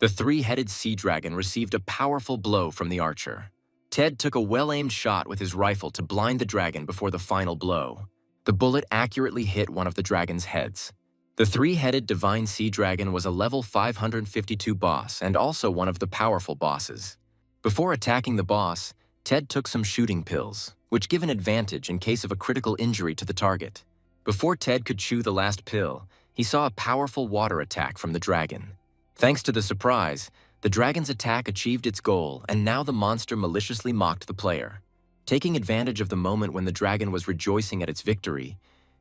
The three-headed sea dragon received a powerful blow from the archer. Ted took a well-aimed shot with his rifle to blind the dragon before the final blow. The bullet accurately hit one of the dragon's heads. The three-headed divine sea dragon was a level 552 boss and also one of the powerful bosses. Before attacking the boss, Ted took some shooting pills, which give an advantage in case of a critical injury to the target. Before Ted could chew the last pill, he saw a powerful water attack from the dragon. Thanks to the surprise, the dragon's attack achieved its goal, and now the monster maliciously mocked the player. Taking advantage of the moment when the dragon was rejoicing at its victory,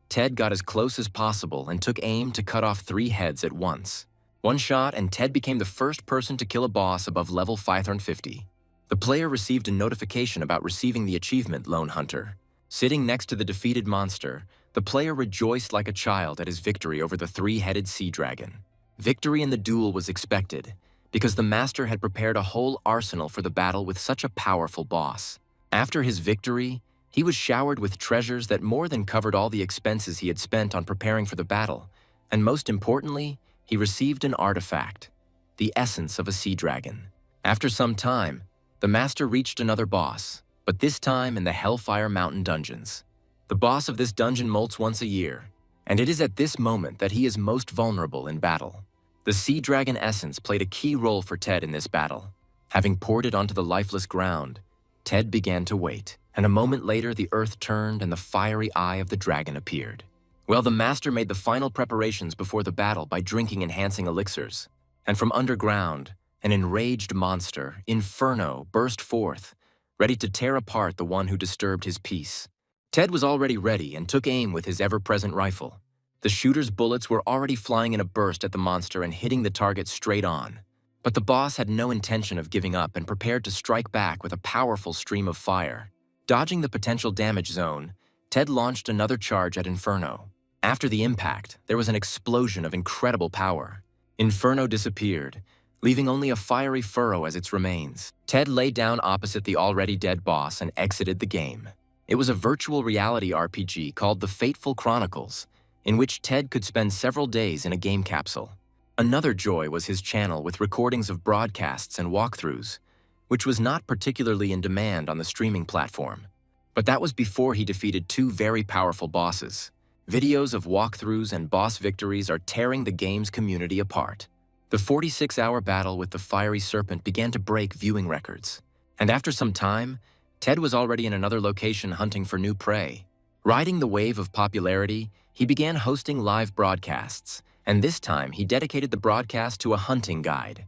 Ted got as close as possible and took aim to cut off 3 heads at once. One shot, and Ted became the first person to kill a boss above level 550. The player received a notification about receiving the achievement Lone Hunter. Sitting next to the defeated monster, the player rejoiced like a child at his victory over the three-headed sea dragon. Victory in the duel was expected, because the master had prepared a whole arsenal for the battle with such a powerful boss. After his victory, he was showered with treasures that more than covered all the expenses he had spent on preparing for the battle, and most importantly, he received an artifact, the essence of a sea dragon. After some time, the master reached another boss, but this time in the Hellfire Mountain dungeons. The boss of this dungeon molts once a year, and it is at this moment that he is most vulnerable in battle. The sea dragon essence played a key role for Ted in this battle. Having poured it onto the lifeless ground, Ted began to wait, and a moment later the earth turned and the fiery eye of the dragon appeared. Well, the master made the final preparations before the battle by drinking enhancing elixirs, and from underground, an enraged monster, Inferno, burst forth, ready to tear apart the one who disturbed his peace. Ted was already ready and took aim with his ever-present rifle. The shooter's bullets were already flying in a burst at the monster and hitting the target straight on. But the boss had no intention of giving up and prepared to strike back with a powerful stream of fire. Dodging the potential damage zone, Ted launched another charge at Inferno. After the impact, there was an explosion of incredible power. Inferno disappeared, leaving only a fiery furrow as its remains. Ted lay down opposite the already dead boss and exited the game. It was a virtual reality RPG called The Fateful Chronicles, in which Ted could spend several days in a game capsule. Another joy was his channel with recordings of broadcasts and walkthroughs, which was not particularly in demand on the streaming platform. But that was before he defeated 2 very powerful bosses. Videos of walkthroughs and boss victories are tearing the game's community apart. The 46-hour battle with the fiery serpent began to break viewing records. And after some time, Ted was already in another location hunting for new prey. Riding the wave of popularity, he began hosting live broadcasts, and this time he dedicated the broadcast to a hunting guide.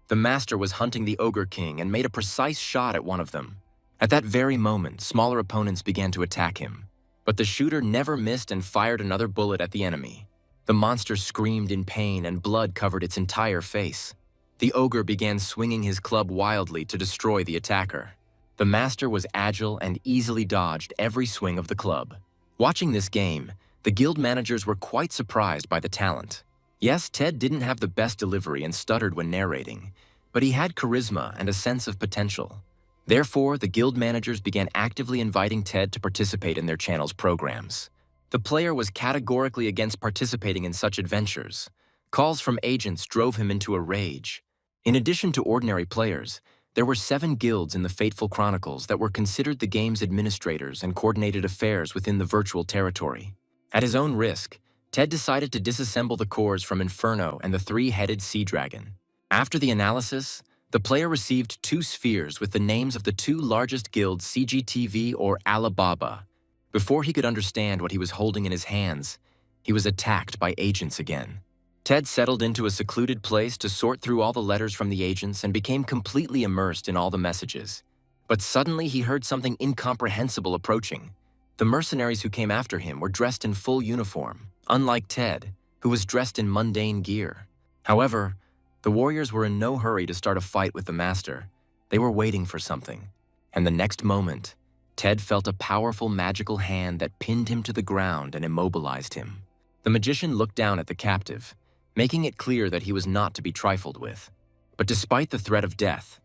The master was hunting the Ogre King and made a precise shot at one of them. At that very moment, smaller opponents began to attack him. But the shooter never missed and fired another bullet at the enemy. The monster screamed in pain and blood covered its entire face. The ogre began swinging his club wildly to destroy the attacker. The master was agile and easily dodged every swing of the club. Watching this game, the guild managers were quite surprised by the talent. Yes, Ted didn't have the best delivery and stuttered when narrating, but he had charisma and a sense of potential. Therefore, the guild managers began actively inviting Ted to participate in their channel's programs. The player was categorically against participating in such adventures. Calls from agents drove him into a rage. In addition to ordinary players, there were 7 guilds in the Fateful Chronicles that were considered the game's administrators and coordinated affairs within the virtual territory. At his own risk, Ted decided to disassemble the cores from Inferno and the 3-headed sea dragon. After the analysis, the player received 2 spheres with the names of the 2 largest guilds, CGTV or Alibaba. Before he could understand what he was holding in his hands, he was attacked by agents again. Ted settled into a secluded place to sort through all the letters from the agents and became completely immersed in all the messages. But suddenly he heard something incomprehensible approaching. The mercenaries who came after him were dressed in full uniform, unlike Ted, who was dressed in mundane gear. However, the warriors were in no hurry to start a fight with the master. They were waiting for something. And the next moment, Ted felt a powerful magical hand that pinned him to the ground and immobilized him. The magician looked down at the captive, making it clear that he was not to be trifled with. But despite the threat of death,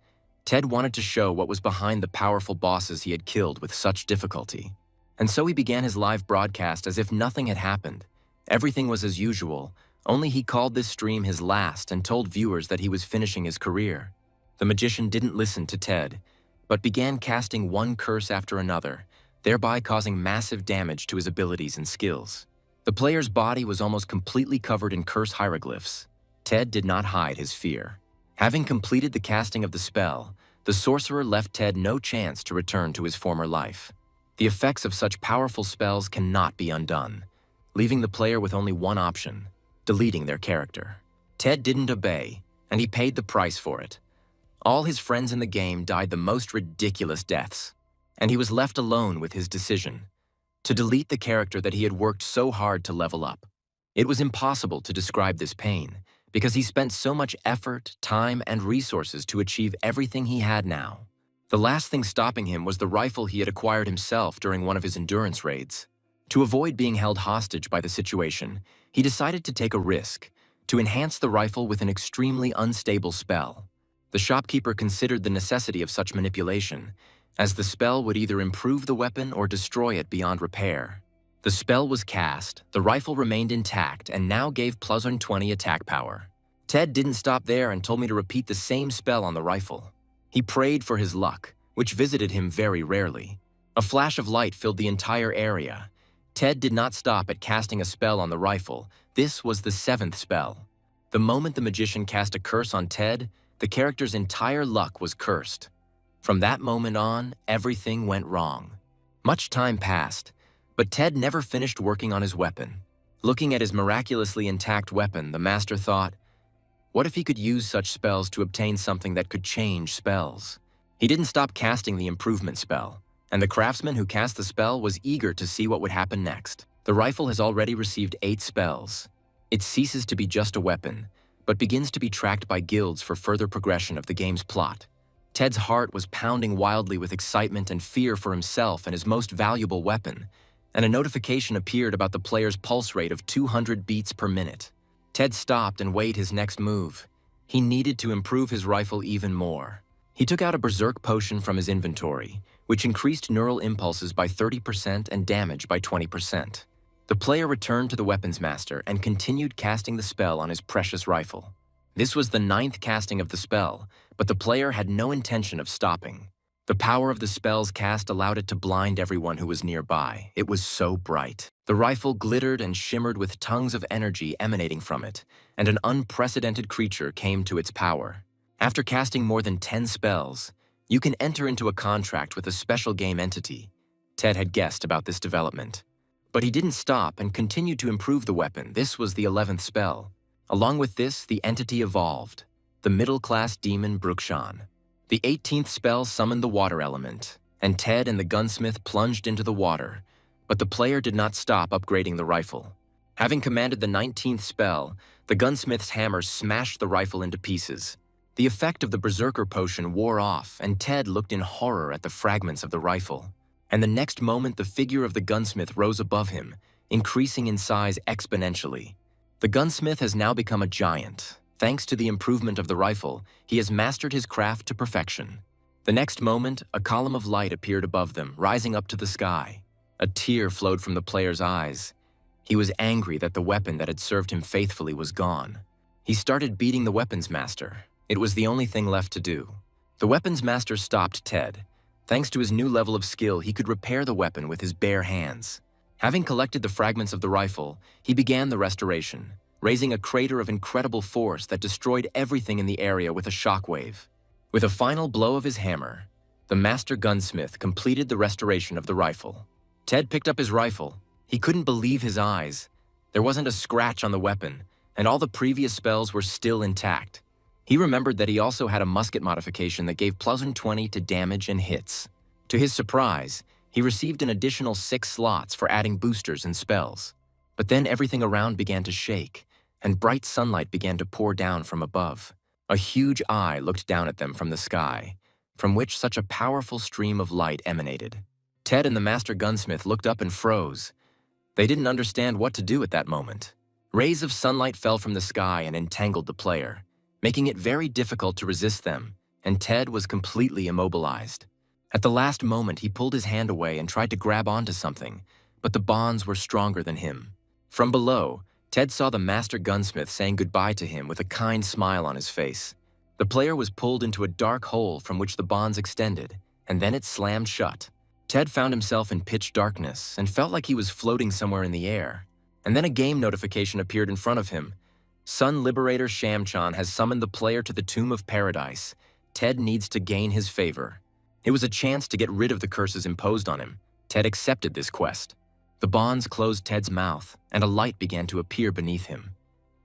Ted wanted to show what was behind the powerful bosses he had killed with such difficulty. And so he began his live broadcast as if nothing had happened. Everything was as usual, only he called this stream his last and told viewers that he was finishing his career. The magician didn't listen to Ted, but began casting one curse after another, thereby causing massive damage to his abilities and skills. The player's body was almost completely covered in curse hieroglyphs. Ted did not hide his fear. Having completed the casting of the spell, the sorcerer left Ted no chance to return to his former life. The effects of such powerful spells cannot be undone, leaving the player with only one option: deleting their character. Ted didn't obey, and he paid the price for it. All his friends in the game died the most ridiculous deaths, and he was left alone with his decision to delete the character that he had worked so hard to level up. It was impossible to describe this pain, because he spent so much effort, time, and resources to achieve everything he had now. The last thing stopping him was the rifle he had acquired himself during one of his endurance raids. To avoid being held hostage by the situation, he decided to take a risk, to enhance the rifle with an extremely unstable spell. The shopkeeper considered the necessity of such manipulation, as the spell would either improve the weapon or destroy it beyond repair. The spell was cast, the rifle remained intact, and now gave +20 attack power. Ted didn't stop there and told me to repeat the same spell on the rifle. He prayed for his luck, which visited him very rarely. A flash of light filled the entire area. Ted did not stop at casting a spell on the rifle. This was the 7th spell. The moment the magician cast a curse on Ted, the character's entire luck was cursed. From that moment on, everything went wrong. Much time passed, but Ted never finished working on his weapon. Looking at his miraculously intact weapon, the master thought, what if he could use such spells to obtain something that could change spells? He didn't stop casting the improvement spell, and the craftsman who cast the spell was eager to see what would happen next. The rifle has already received 8 spells. It ceases to be just a weapon, but begins to be tracked by guilds for further progression of the game's plot. Ted's heart was pounding wildly with excitement and fear for himself and his most valuable weapon, and a notification appeared about the player's pulse rate of 200 beats per minute. Ted stopped and weighed his next move. He needed to improve his rifle even more. He took out a berserk potion from his inventory, which increased neural impulses by 30% and damage by 20%. The player returned to the weapons master and continued casting the spell on his precious rifle. This was the 9th casting of the spell, but the player had no intention of stopping. The power of the spell's cast allowed it to blind everyone who was nearby. It was so bright. The rifle glittered and shimmered with tongues of energy emanating from it, and an unprecedented creature came to its power. After casting more than 10 spells, you can enter into a contract with a special game entity. Ted had guessed about this development. But he didn't stop and continued to improve the weapon. This was the 11th spell. Along with this, the entity evolved, the middle-class demon Brukshan. The 18th spell summoned the water element, and Ted and the gunsmith plunged into the water, but the player did not stop upgrading the rifle. Having commanded the 19th spell, the gunsmith's hammer smashed the rifle into pieces. The effect of the berserker potion wore off, and Ted looked in horror at the fragments of the rifle. And the next moment, the figure of the gunsmith rose above him, increasing in size exponentially. The gunsmith has now become a giant. Thanks to the improvement of the rifle, he has mastered his craft to perfection. The next moment, a column of light appeared above them, rising up to the sky. A tear flowed from the player's eyes. He was angry that the weapon that had served him faithfully was gone. He started beating the weapons master. It was the only thing left to do. The weapons master stopped Ted. Thanks to his new level of skill, he could repair the weapon with his bare hands. Having collected the fragments of the rifle, he began the restoration, raising a crater of incredible force that destroyed everything in the area with a shockwave. With a final blow of his hammer, the master gunsmith completed the restoration of the rifle. Ted picked up his rifle. He couldn't believe his eyes. There wasn't a scratch on the weapon, and all the previous spells were still intact. He remembered that he also had a musket modification that gave +20 to damage and hits. To his surprise, he received an additional 6 slots for adding boosters and spells. But then everything around began to shake, and bright sunlight began to pour down from above. A huge eye looked down at them from the sky, from which such a powerful stream of light emanated. Ted and the master gunsmith looked up and froze. They didn't understand what to do at that moment. Rays of sunlight fell from the sky and entangled the player, making it very difficult to resist them, and Ted was completely immobilized. At the last moment, he pulled his hand away and tried to grab onto something, but the bonds were stronger than him. From below, Ted saw the master gunsmith saying goodbye to him with a kind smile on his face. The player was pulled into a dark hole from which the bonds extended, and then it slammed shut. Ted found himself in pitch darkness and felt like he was floating somewhere in the air. And then a game notification appeared in front of him. Sun Liberator Shamchan has summoned the player to the Tomb of Paradise. Ted needs to gain his favor. It was a chance to get rid of the curses imposed on him. Ted accepted this quest. The bonds closed Ted's mouth, and a light began to appear beneath him.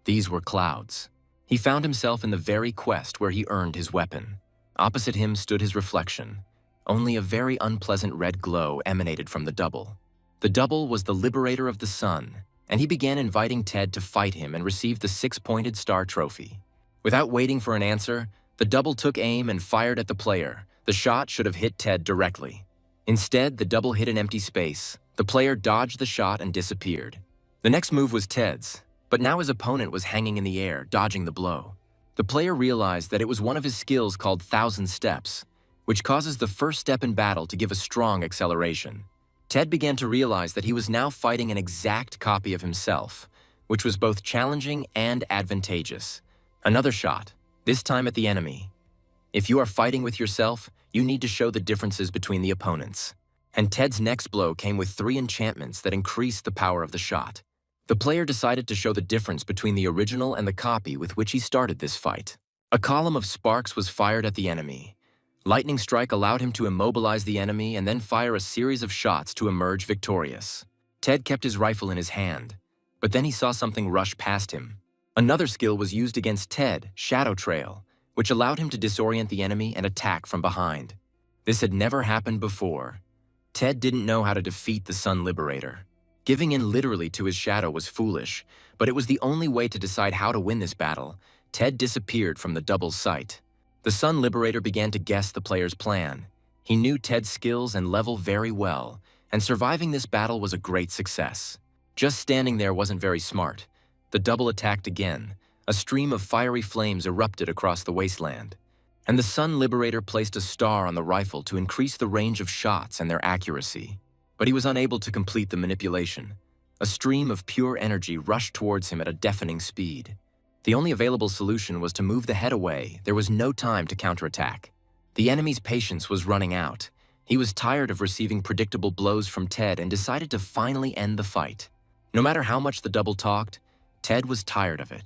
These were clouds. He found himself in the very quest where he earned his weapon. Opposite him stood his reflection. Only a very unpleasant red glow emanated from the double. The double was the liberator of the sun, and he began inviting Ted to fight him and receive the 6-pointed star trophy. Without waiting for an answer, the double took aim and fired at the player. The shot should have hit Ted directly. Instead, the double hit an empty space. The player dodged the shot and disappeared. The next move was Ted's, but now his opponent was hanging in the air, dodging the blow. The player realized that it was one of his skills called 1,000 Steps, which causes the first step in battle to give a strong acceleration. Ted began to realize that he was now fighting an exact copy of himself, which was both challenging and advantageous. Another shot, this time at the enemy. If you are fighting with yourself, you need to show the differences between the opponents. And Ted's next blow came with 3 enchantments that increased the power of the shot. The player decided to show the difference between the original and the copy with which he started this fight. A column of sparks was fired at the enemy. Lightning Strike allowed him to immobilize the enemy and then fire a series of shots to emerge victorious. Ted kept his rifle in his hand, but then he saw something rush past him. Another skill was used against Ted, Shadow Trail, which allowed him to disorient the enemy and attack from behind. This had never happened before. Ted didn't know how to defeat the Sun Liberator. Giving in literally to his shadow was foolish, but it was the only way to decide how to win this battle. Ted disappeared from the double's sight. The Sun Liberator began to guess the player's plan. He knew Ted's skills and level very well, and surviving this battle was a great success. Just standing there wasn't very smart. The double attacked again. A stream of fiery flames erupted across the wasteland. And the Sun Liberator placed a star on the rifle to increase the range of shots and their accuracy. But he was unable to complete the manipulation. A stream of pure energy rushed towards him at a deafening speed. The only available solution was to move the head away. There was no time to counterattack. The enemy's patience was running out. He was tired of receiving predictable blows from Ted and decided to finally end the fight. No matter how much the double talked, Ted was tired of it,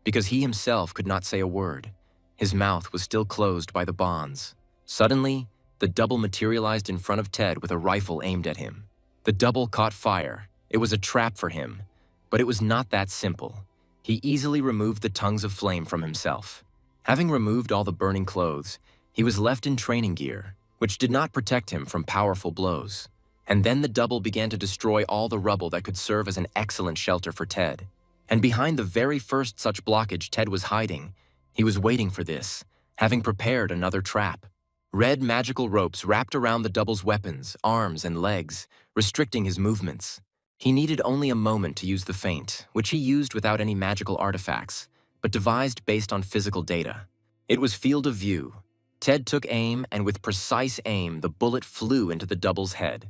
because he himself could not say a word. His mouth was still closed by the bonds. Suddenly, the double materialized in front of Ted with a rifle aimed at him. The double caught fire. It was a trap for him, but it was not that simple. He easily removed the tongues of flame from himself. Having removed all the burning clothes, he was left in training gear, which did not protect him from powerful blows. And then the double began to destroy all the rubble that could serve as an excellent shelter for Ted. And behind the very first such blockage Ted was hiding, he was waiting for this, having prepared another trap. Red magical ropes wrapped around the double's weapons, arms, and legs, restricting his movements. He needed only a moment to use the feint, which he used without any magical artifacts, but devised based on physical data. It was field of view. Ted took aim, and with precise aim, the bullet flew into the double's head.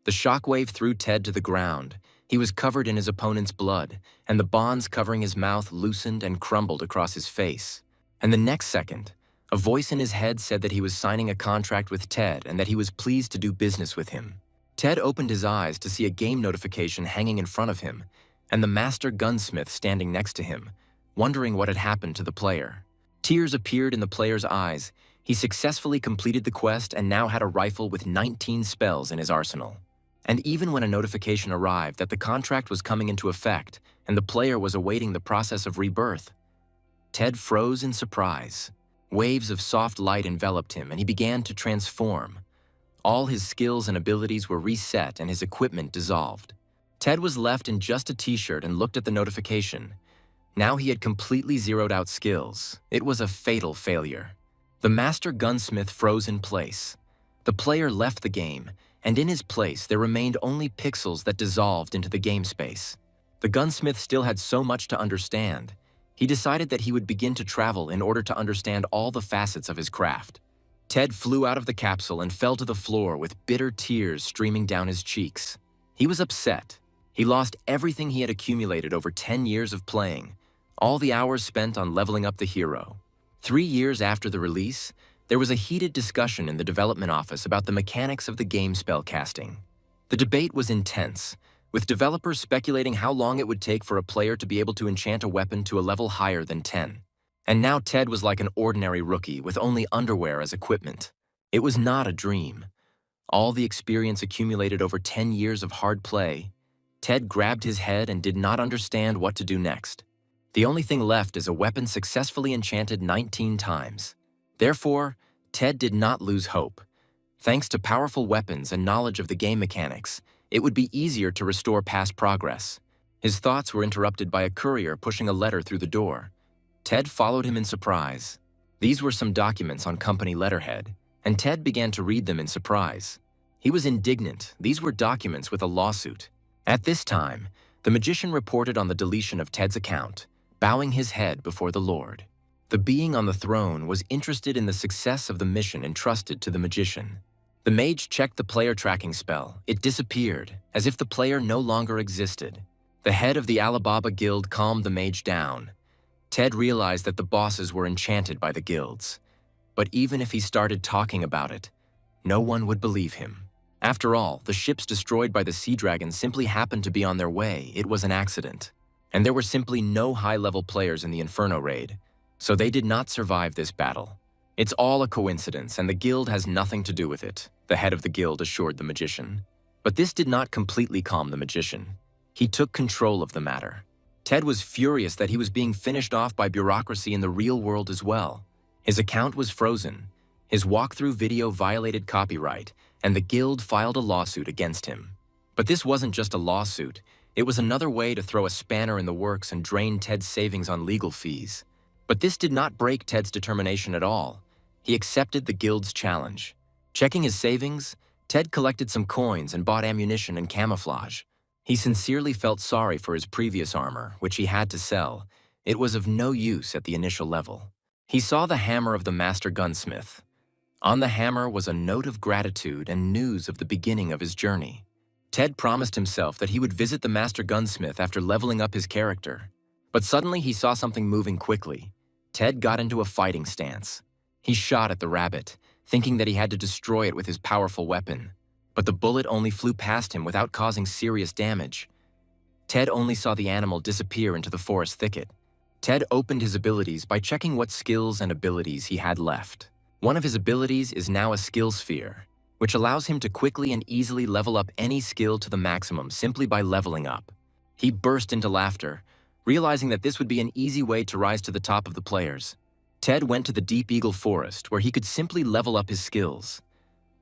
The shockwave threw Ted to the ground. He was covered in his opponent's blood, and the bonds covering his mouth loosened and crumbled across his face. And the next second, a voice in his head said that he was signing a contract with Ted and that he was pleased to do business with him. Ted opened his eyes to see a game notification hanging in front of him, and the master gunsmith standing next to him, wondering what had happened to the player. Tears appeared in the player's eyes. He successfully completed the quest and now had a rifle with 19 spells in his arsenal. And even when a notification arrived that the contract was coming into effect and the player was awaiting the process of rebirth, Ted froze in surprise. Waves of soft light enveloped him and he began to transform. All his skills and abilities were reset and his equipment dissolved. Ted was left in just a t-shirt and looked at the notification. Now he had completely zeroed out skills. It was a fatal failure. The master gunsmith froze in place. The player left the game, and in his place there remained only pixels that dissolved into the game space. The gunsmith still had so much to understand. He decided that he would begin to travel in order to understand all the facets of his craft. Ted flew out of the capsule and fell to the floor with bitter tears streaming down his cheeks. He was upset. He lost everything he had accumulated over 10 years of playing, all the hours spent on leveling up the hero. 3 years after the release, there was a heated discussion in the development office about the mechanics of the game spellcasting. The debate was intense, with developers speculating how long it would take for a player to be able to enchant a weapon to a level higher than 10. And now Ted was like an ordinary rookie with only underwear as equipment. It was not a dream. All the experience accumulated over 10 years of hard play, Ted grabbed his head and did not understand what to do next. The only thing left is a weapon successfully enchanted 19 times. Therefore, Ted did not lose hope. Thanks to powerful weapons and knowledge of the game mechanics, it would be easier to restore past progress. His thoughts were interrupted by a courier pushing a letter through the door. Ted followed him in surprise. These were some documents on company letterhead, and Ted began to read them in surprise. He was indignant. These were documents with a lawsuit. At this time, the magician reported on the deletion of Ted's account, bowing his head before the Lord. The being on the throne was interested in the success of the mission entrusted to the magician. The mage checked the player tracking spell. It disappeared, as if the player no longer existed. The head of the Alibaba Guild calmed the mage down. Ted realized that the bosses were enchanted by the guilds. But even if he started talking about it, no one would believe him. After all, the ships destroyed by the sea dragons simply happened to be on their way. It was an accident. And there were simply no high-level players in the Inferno raid, so they did not survive this battle. It's all a coincidence, and the guild has nothing to do with it, the head of the guild assured the magician. But this did not completely calm the magician. He took control of the matter. Ted was furious that he was being finished off by bureaucracy in the real world as well. His account was frozen, his walkthrough video violated copyright, and the guild filed a lawsuit against him. But this wasn't just a lawsuit, it was another way to throw a spanner in the works and drain Ted's savings on legal fees. But this did not break Ted's determination at all. He accepted the guild's challenge. Checking his savings, Ted collected some coins and bought ammunition and camouflage. He sincerely felt sorry for his previous armor, which he had to sell. It was of no use at the initial level. He saw the hammer of the master gunsmith. On the hammer was a note of gratitude and news of the beginning of his journey. Ted promised himself that he would visit the master gunsmith after leveling up his character. But suddenly he saw something moving quickly. Ted got into a fighting stance. He shot at the rabbit, thinking that he had to destroy it with his powerful weapon. But the bullet only flew past him without causing serious damage. Ted only saw the animal disappear into the forest thicket. Ted opened his abilities by checking what skills and abilities he had left. One of his abilities is now a skill sphere, which allows him to quickly and easily level up any skill to the maximum simply by leveling up. He burst into laughter, realizing that this would be an easy way to rise to the top of the players. Ted went to the Deep Eagle Forest where he could simply level up his skills.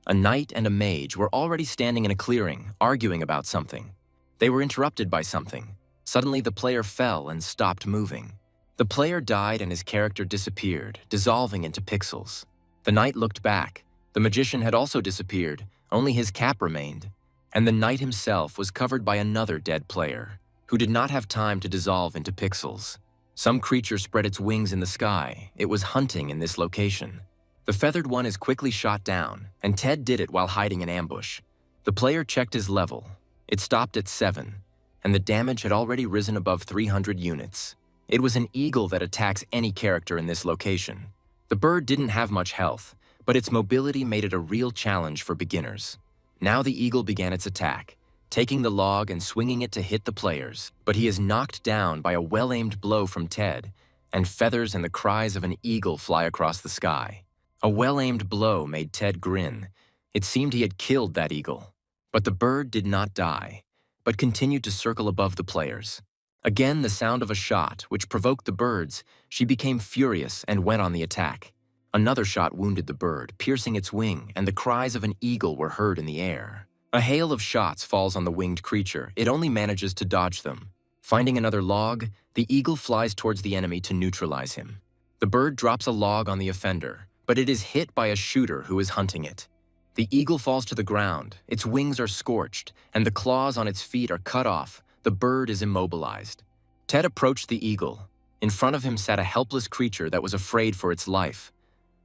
A knight and a mage were already standing in a clearing, arguing about something. They were interrupted by something. Suddenly the player fell and stopped moving. The player died and his character disappeared, dissolving into pixels. The knight looked back. The magician had also disappeared, only his cap remained. And the knight himself was covered by another dead player, who did not have time to dissolve into pixels. Some creature spread its wings in the sky. It was hunting in this location. The feathered one is quickly shot down, and Ted did it while hiding in ambush. The player checked his level. It stopped at 7, and the damage had already risen above 300 units. It was an eagle that attacks any character in this location. The bird didn't have much health, but its mobility made it a real challenge for beginners. Now the eagle began its attack, taking the log and swinging it to hit the players, but he is knocked down by a well-aimed blow from Ted, and feathers and the cries of an eagle fly across the sky. A well-aimed blow made Ted grin. It seemed he had killed that eagle. But the bird did not die, but continued to circle above the players. Again, the sound of a shot, which provoked the birds, she became furious and went on the attack. Another shot wounded the bird, piercing its wing, and the cries of an eagle were heard in the air. A hail of shots falls on the winged creature. It only manages to dodge them. Finding another log, the eagle flies towards the enemy to neutralize him. The bird drops a log on the offender, but it is hit by a shooter who is hunting it. The eagle falls to the ground, its wings are scorched, and the claws on its feet are cut off. The bird is immobilized. Ted approached the eagle. In front of him sat a helpless creature that was afraid for its life.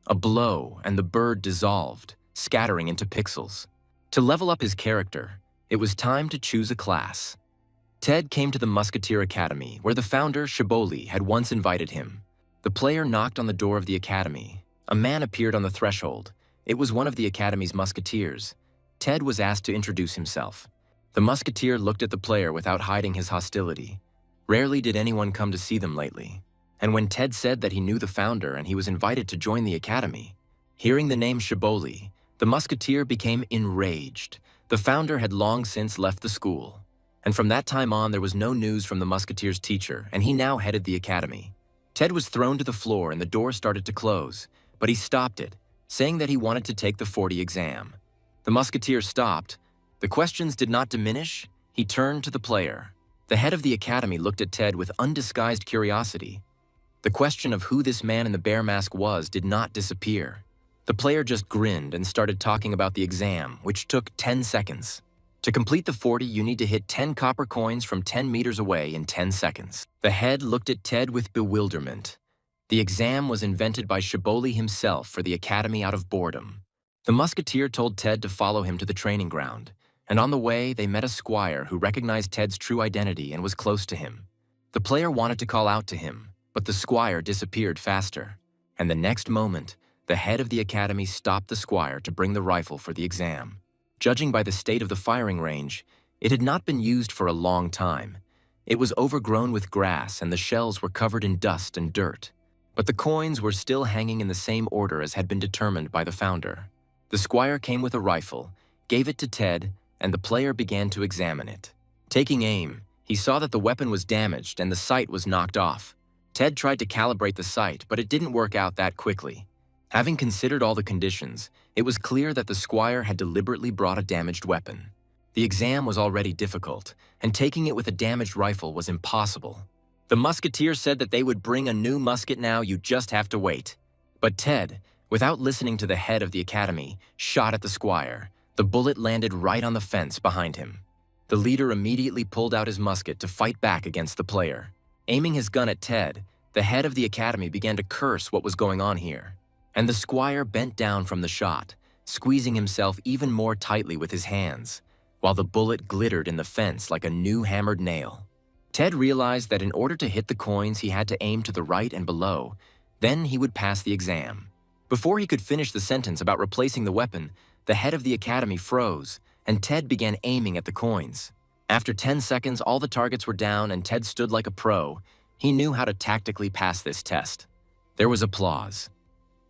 A blow, and the bird dissolved, scattering into pixels. To level up his character, it was time to choose a class. Ted came to the Musketeer Academy, where the founder, Shiboli, had once invited him. The player knocked on the door of the academy. A man appeared on the threshold. It was one of the academy's musketeers. Ted was asked to introduce himself. The musketeer looked at the player without hiding his hostility. Rarely did anyone come to see them lately. And when Ted said that he knew the founder and he was invited to join the academy, hearing the name Shiboli, the musketeer became enraged. The founder had long since left the school. And from that time on, there was no news from the musketeer's teacher, and he now headed the academy. Ted was thrown to the floor and the door started to close, but he stopped it, saying that he wanted to take the 40 exam. The musketeer stopped. The questions did not diminish. He turned to the player. The head of the academy looked at Ted with undisguised curiosity. The question of who this man in the bear mask was did not disappear. The player just grinned and started talking about the exam, which took 10 seconds. To complete the 40, you need to hit 10 copper coins from 10 meters away in 10 seconds. The head looked at Ted with bewilderment. The exam was invented by Shiboli himself for the academy out of boredom. The musketeer told Ted to follow him to the training ground, and on the way, they met a squire who recognized Ted's true identity and was close to him. The player wanted to call out to him, but the squire disappeared faster. And the next moment, the head of the academy stopped the squire to bring the rifle for the exam. Judging by the state of the firing range, it had not been used for a long time. It was overgrown with grass and the shells were covered in dust and dirt. But the coins were still hanging in the same order as had been determined by the founder. The squire came with a rifle, gave it to Ted, and the player began to examine it. Taking aim, he saw that the weapon was damaged and the sight was knocked off. Ted tried to calibrate the sight, but it didn't work out that quickly. Having considered all the conditions, it was clear that the squire had deliberately brought a damaged weapon. The exam was already difficult, and taking it with a damaged rifle was impossible. The musketeer said that they would bring a new musket now, you just have to wait. But Ted, without listening to the head of the academy, shot at the squire. The bullet landed right on the fence behind him. The leader immediately pulled out his musket to fight back against the player. Aiming his gun at Ted, the head of the academy began to curse what was going on here. And the squire bent down from the shot, squeezing himself even more tightly with his hands, while the bullet glittered in the fence like a new hammered nail. Ted realized that in order to hit the coins, he had to aim to the right and below, then he would pass the exam. Before he could finish the sentence about replacing the weapon, the head of the academy froze, and Ted began aiming at the coins. After 10 seconds, all the targets were down and Ted stood like a pro. He knew how to tactically pass this test. There was applause.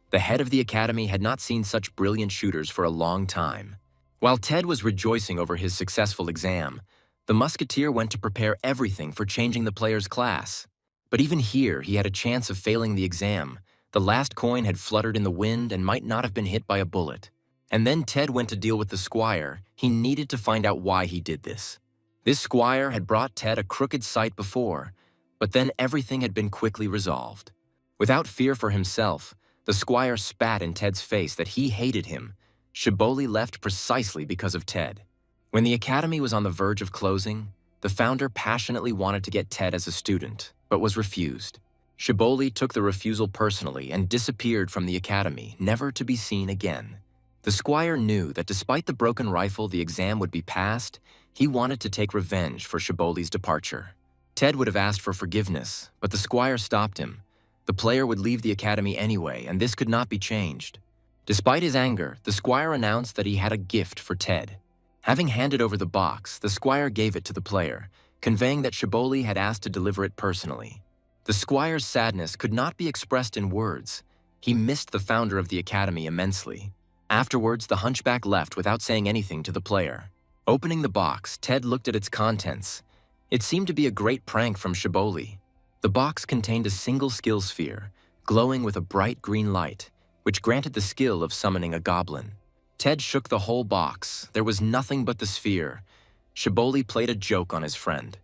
The head of the academy had not seen such brilliant shooters for a long time. While Ted was rejoicing over his successful exam, the musketeer went to prepare everything for changing the player's class. But even here, he had a chance of failing the exam. The last coin had fluttered in the wind and might not have been hit by a bullet. And then Ted went to deal with the squire. He needed to find out why he did this. This squire had brought Ted a crooked sight before, but then everything had been quickly resolved. Without fear for himself, the squire spat in Ted's face that he hated him. Shiboli left precisely because of Ted. When the academy was on the verge of closing, the founder passionately wanted to get Ted as a student, but was refused. Shiboli took the refusal personally and disappeared from the academy, never to be seen again. The squire knew that despite the broken rifle the exam would be passed, he wanted to take revenge for Shiboli's departure. Ted would have asked for forgiveness, but the squire stopped him. The player would leave the academy anyway, and this could not be changed. Despite his anger, the squire announced that he had a gift for Ted. Having handed over the box, the squire gave it to the player, conveying that Shiboli had asked to deliver it personally. The squire's sadness could not be expressed in words. He missed the founder of the academy immensely. Afterwards, the hunchback left without saying anything to the player. Opening the box, Ted looked at its contents. It seemed to be a great prank from Shiboli. The box contained a single skill sphere, glowing with a bright green light, which granted the skill of summoning a goblin. Ted shook the whole box. There was nothing but the sphere. Shiboli played a joke on his friend.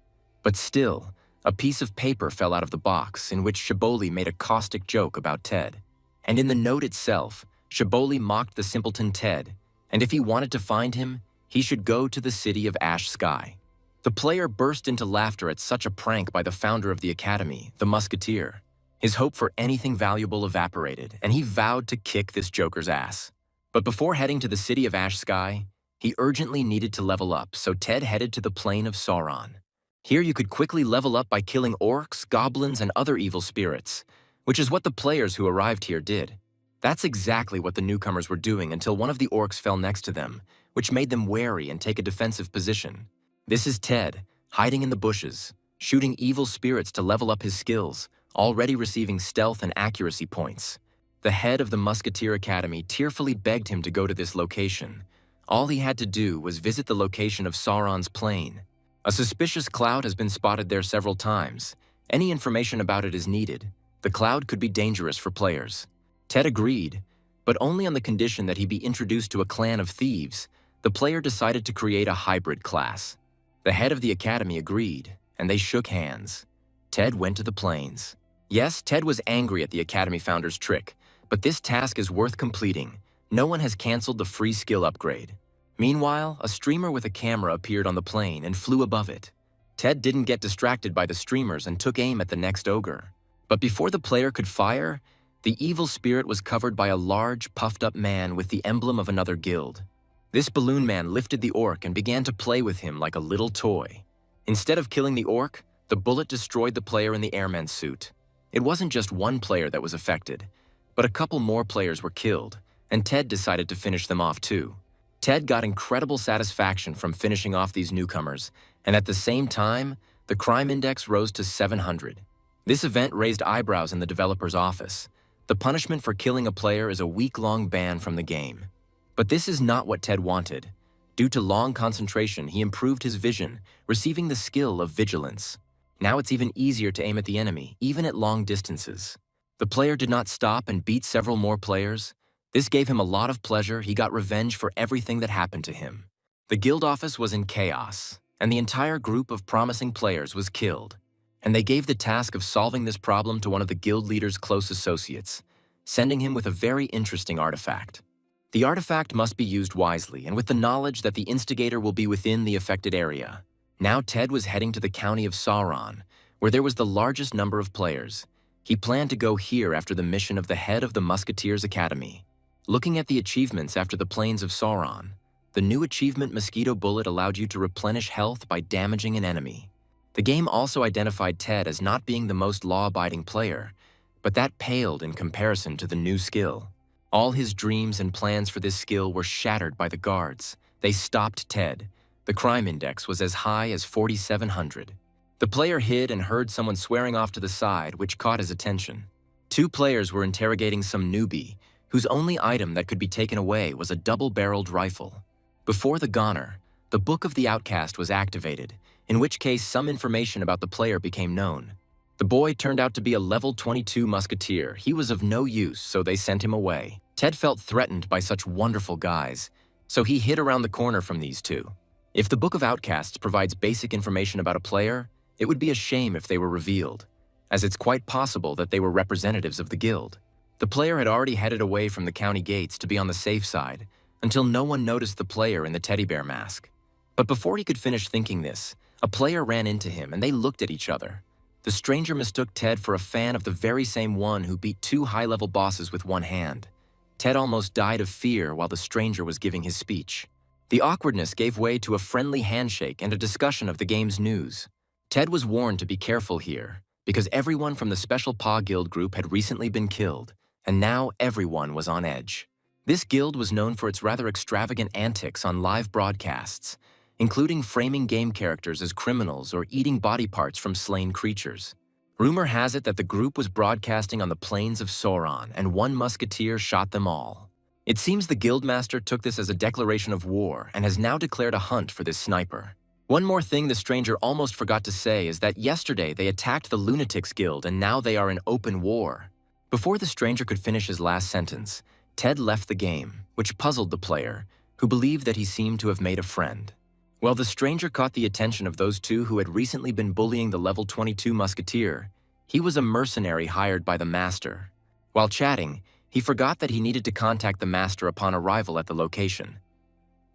But still, a piece of paper fell out of the box in which Shiboli made a caustic joke about Ted. And in the note itself, Shiboli mocked the simpleton Ted, and if he wanted to find him, he should go to the city of Ash Sky. The player burst into laughter at such a prank by the founder of the academy, the musketeer. His hope for anything valuable evaporated, and he vowed to kick this joker's ass. But before heading to the city of Ash Sky, he urgently needed to level up, so Ted headed to the plain of Sauron. Here you could quickly level up by killing orcs, goblins, and other evil spirits, which is what the players who arrived here did. That's exactly what the newcomers were doing until one of the orcs fell next to them, which made them wary and take a defensive position. This is Ted, hiding in the bushes, shooting evil spirits to level up his skills, already receiving stealth and accuracy points. The head of the Musketeer Academy tearfully begged him to go to this location. All he had to do was visit the location of Sauron's plane. A suspicious cloud has been spotted there several times. Any information about it is needed. The cloud could be dangerous for players. Ted agreed, but only on the condition that he be introduced to a clan of thieves. The player decided to create a hybrid class. The head of the academy agreed, and they shook hands. Ted went to the plains. Yes, Ted was angry at the academy founder's trick, but this task is worth completing. No one has canceled the free skill upgrade. Meanwhile, a streamer with a camera appeared on the plane and flew above it. Ted didn't get distracted by the streamers and took aim at the next ogre. But before the player could fire, the evil spirit was covered by a large, puffed-up man with the emblem of another guild. This balloon man lifted the orc and began to play with him like a little toy. Instead of killing the orc, the bullet destroyed the player in the airman suit. It wasn't just one player that was affected, but a couple more players were killed, and Ted decided to finish them off too. Ted got incredible satisfaction from finishing off these newcomers, and at the same time, the crime index rose to 700. This event raised eyebrows in the developer's office. The punishment for killing a player is a week-long ban from the game. But this is not what Ted wanted. Due to long concentration, he improved his vision, receiving the skill of vigilance. Now it's even easier to aim at the enemy, even at long distances. The player did not stop and beat several more players. This gave him a lot of pleasure. He got revenge for everything that happened to him. The guild office was in chaos, and the entire group of promising players was killed. And they gave the task of solving this problem to one of the guild leader's close associates, sending him with a very interesting artifact. The artifact must be used wisely and with the knowledge that the instigator will be within the affected area. Now Ted was heading to the county of Sauron, where there was the largest number of players. He planned to go here after the mission of the head of the Musketeers Academy. Looking at the achievements after the Plains of Sauron, the new achievement Mosquito Bullet allowed you to replenish health by damaging an enemy. The game also identified Ted as not being the most law-abiding player, but that paled in comparison to the new skill. All his dreams and plans for this skill were shattered by the guards. They stopped Ted. The crime index was as high as 4,700. The player hid and heard someone swearing off to the side, which caught his attention. Two players were interrogating some newbie, whose only item that could be taken away was a double-barreled rifle. Before the goner, the Book of the Outcast was activated, in which case some information about the player became known. The boy turned out to be a level 22 musketeer. He was of no use, so they sent him away. Ted felt threatened by such wonderful guys, so he hid around the corner from these two. If the Book of Outcasts provides basic information about a player, it would be a shame if they were revealed, as it's quite possible that they were representatives of the guild. The player had already headed away from the county gates to be on the safe side, until no one noticed the player in the teddy bear mask. But before he could finish thinking this, a player ran into him and they looked at each other. The stranger mistook Ted for a fan of the very same one who beat two high-level bosses with one hand. Ted almost died of fear while the stranger was giving his speech. The awkwardness gave way to a friendly handshake and a discussion of the game's news. Ted was warned to be careful here, because everyone from the Special Paw Guild group had recently been killed, and now everyone was on edge. This guild was known for its rather extravagant antics on live broadcasts, including framing game characters as criminals or eating body parts from slain creatures. Rumor has it that the group was broadcasting on the plains of Sauron, and one musketeer shot them all. It seems the guildmaster took this as a declaration of war and has now declared a hunt for this sniper. One more thing the stranger almost forgot to say is that yesterday they attacked the Lunatics Guild and now they are in open war. Before the stranger could finish his last sentence, Ted left the game, which puzzled the player, who believed that he seemed to have made a friend. Well, the stranger caught the attention of those two who had recently been bullying the level 22 musketeer. He was a mercenary hired by the master. While chatting, he forgot that he needed to contact the master upon arrival at the location.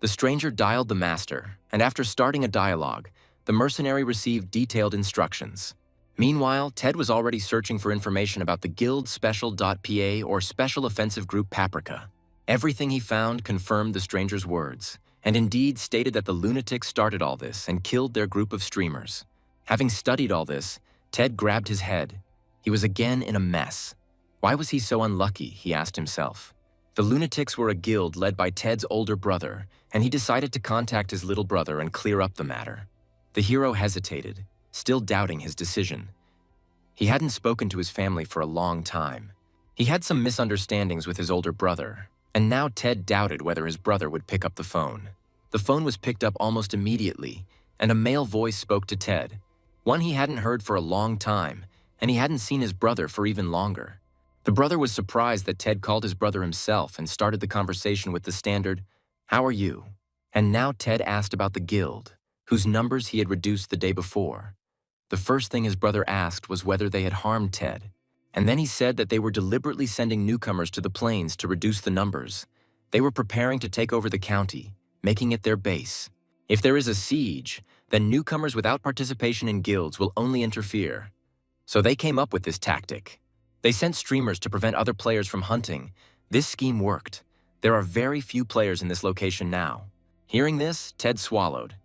The stranger dialed the master, and after starting a dialogue, the mercenary received detailed instructions. Meanwhile, Ted was already searching for information about the Guild Special.PA or Special Offensive Group Paprika. Everything he found confirmed the stranger's words, and indeed stated that the lunatics started all this and killed their group of streamers. Having studied all this, Ted grabbed his head. He was again in a mess. Why was he so unlucky, he asked himself. The lunatics were a guild led by Ted's older brother, and he decided to contact his little brother and clear up the matter. The hero hesitated, still doubting his decision. He hadn't spoken to his family for a long time. He had some misunderstandings with his older brother, and now Ted doubted whether his brother would pick up the phone. The phone was picked up almost immediately, and a male voice spoke to Ted, one he hadn't heard for a long time, and he hadn't seen his brother for even longer. The brother was surprised that Ted called his brother himself and started the conversation with the standard, "How are you?" And now Ted asked about the guild, whose numbers he had reduced the day before. The first thing his brother asked was whether they had harmed Ted, and then he said that they were deliberately sending newcomers to the plains to reduce the numbers. They were preparing to take over the county, making it their base. If there is a siege, then newcomers without participation in guilds will only interfere. So they came up with this tactic. They sent streamers to prevent other players from hunting. This scheme worked. There are very few players in this location now. Hearing this, Ted swallowed.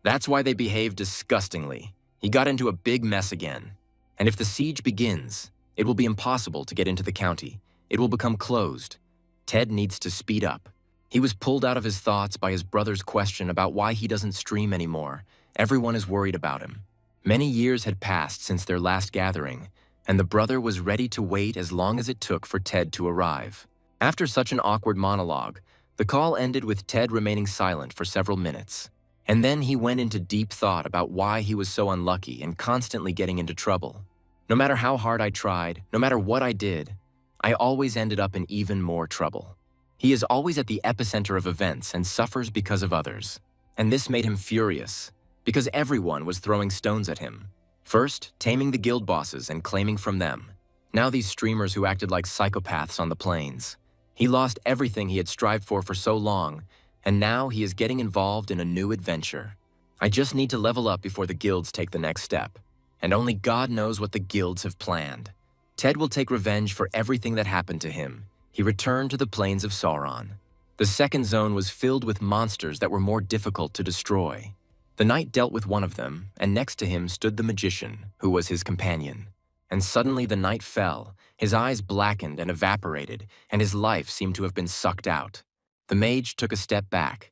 That's why they behaved disgustingly. He got into a big mess again. And if the siege begins, it will be impossible to get into the county. It will become closed. Ted needs to speed up. He was pulled out of his thoughts by his brother's question about why he doesn't stream anymore. Everyone is worried about him. Many years had passed since their last gathering, and the brother was ready to wait as long as it took for Ted to arrive. After such an awkward monologue, the call ended with Ted remaining silent for several minutes. And then he went into deep thought about why he was so unlucky and constantly getting into trouble. No matter how hard I tried, no matter what I did, I always ended up in even more trouble. He is always at the epicenter of events and suffers because of others. And this made him furious, because everyone was throwing stones at him. First, taming the guild bosses and claiming from them. Now these streamers who acted like psychopaths on the plains. He lost everything he had strived for so long, and now he is getting involved in a new adventure. I just need to level up before the guilds take the next step. And only God knows what the guilds have planned. Ted will take revenge for everything that happened to him. He returned to the plains of Sauron. The second zone was filled with monsters that were more difficult to destroy. The knight dealt with one of them, and next to him stood the magician, who was his companion. And suddenly the knight fell, his eyes blackened and evaporated, and his life seemed to have been sucked out. The mage took a step back.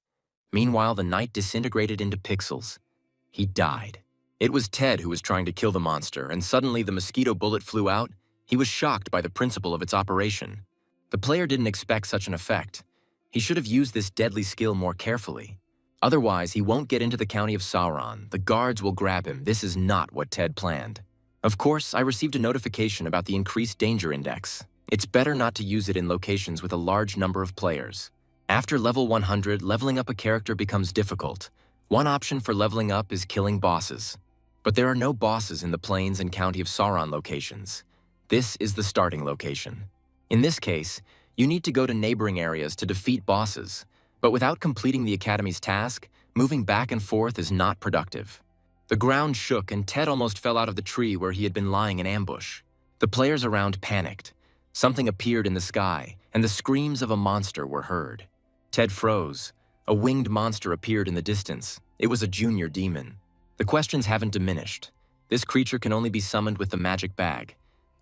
Meanwhile, the knight disintegrated into pixels. He died. It was Ted who was trying to kill the monster, and suddenly the mosquito bullet flew out. He was shocked by the principle of its operation. The player didn't expect such an effect. He should have used this deadly skill more carefully. Otherwise, he won't get into the county of Sauron. The guards will grab him. This is not what Ted planned. Of course, I received a notification about the increased danger index. It's better not to use it in locations with a large number of players. After level 100, leveling up a character becomes difficult. One option for leveling up is killing bosses. But there are no bosses in the Plains and County of Sauron locations. This is the starting location. In this case, you need to go to neighboring areas to defeat bosses, but without completing the Academy's task, moving back and forth is not productive. The ground shook and Ted almost fell out of the tree where he had been lying in ambush. The players around panicked. Something appeared in the sky, and the screams of a monster were heard. Ted froze. A winged monster appeared in the distance. It was a junior demon. The questions haven't diminished. This creature can only be summoned with the magic bag.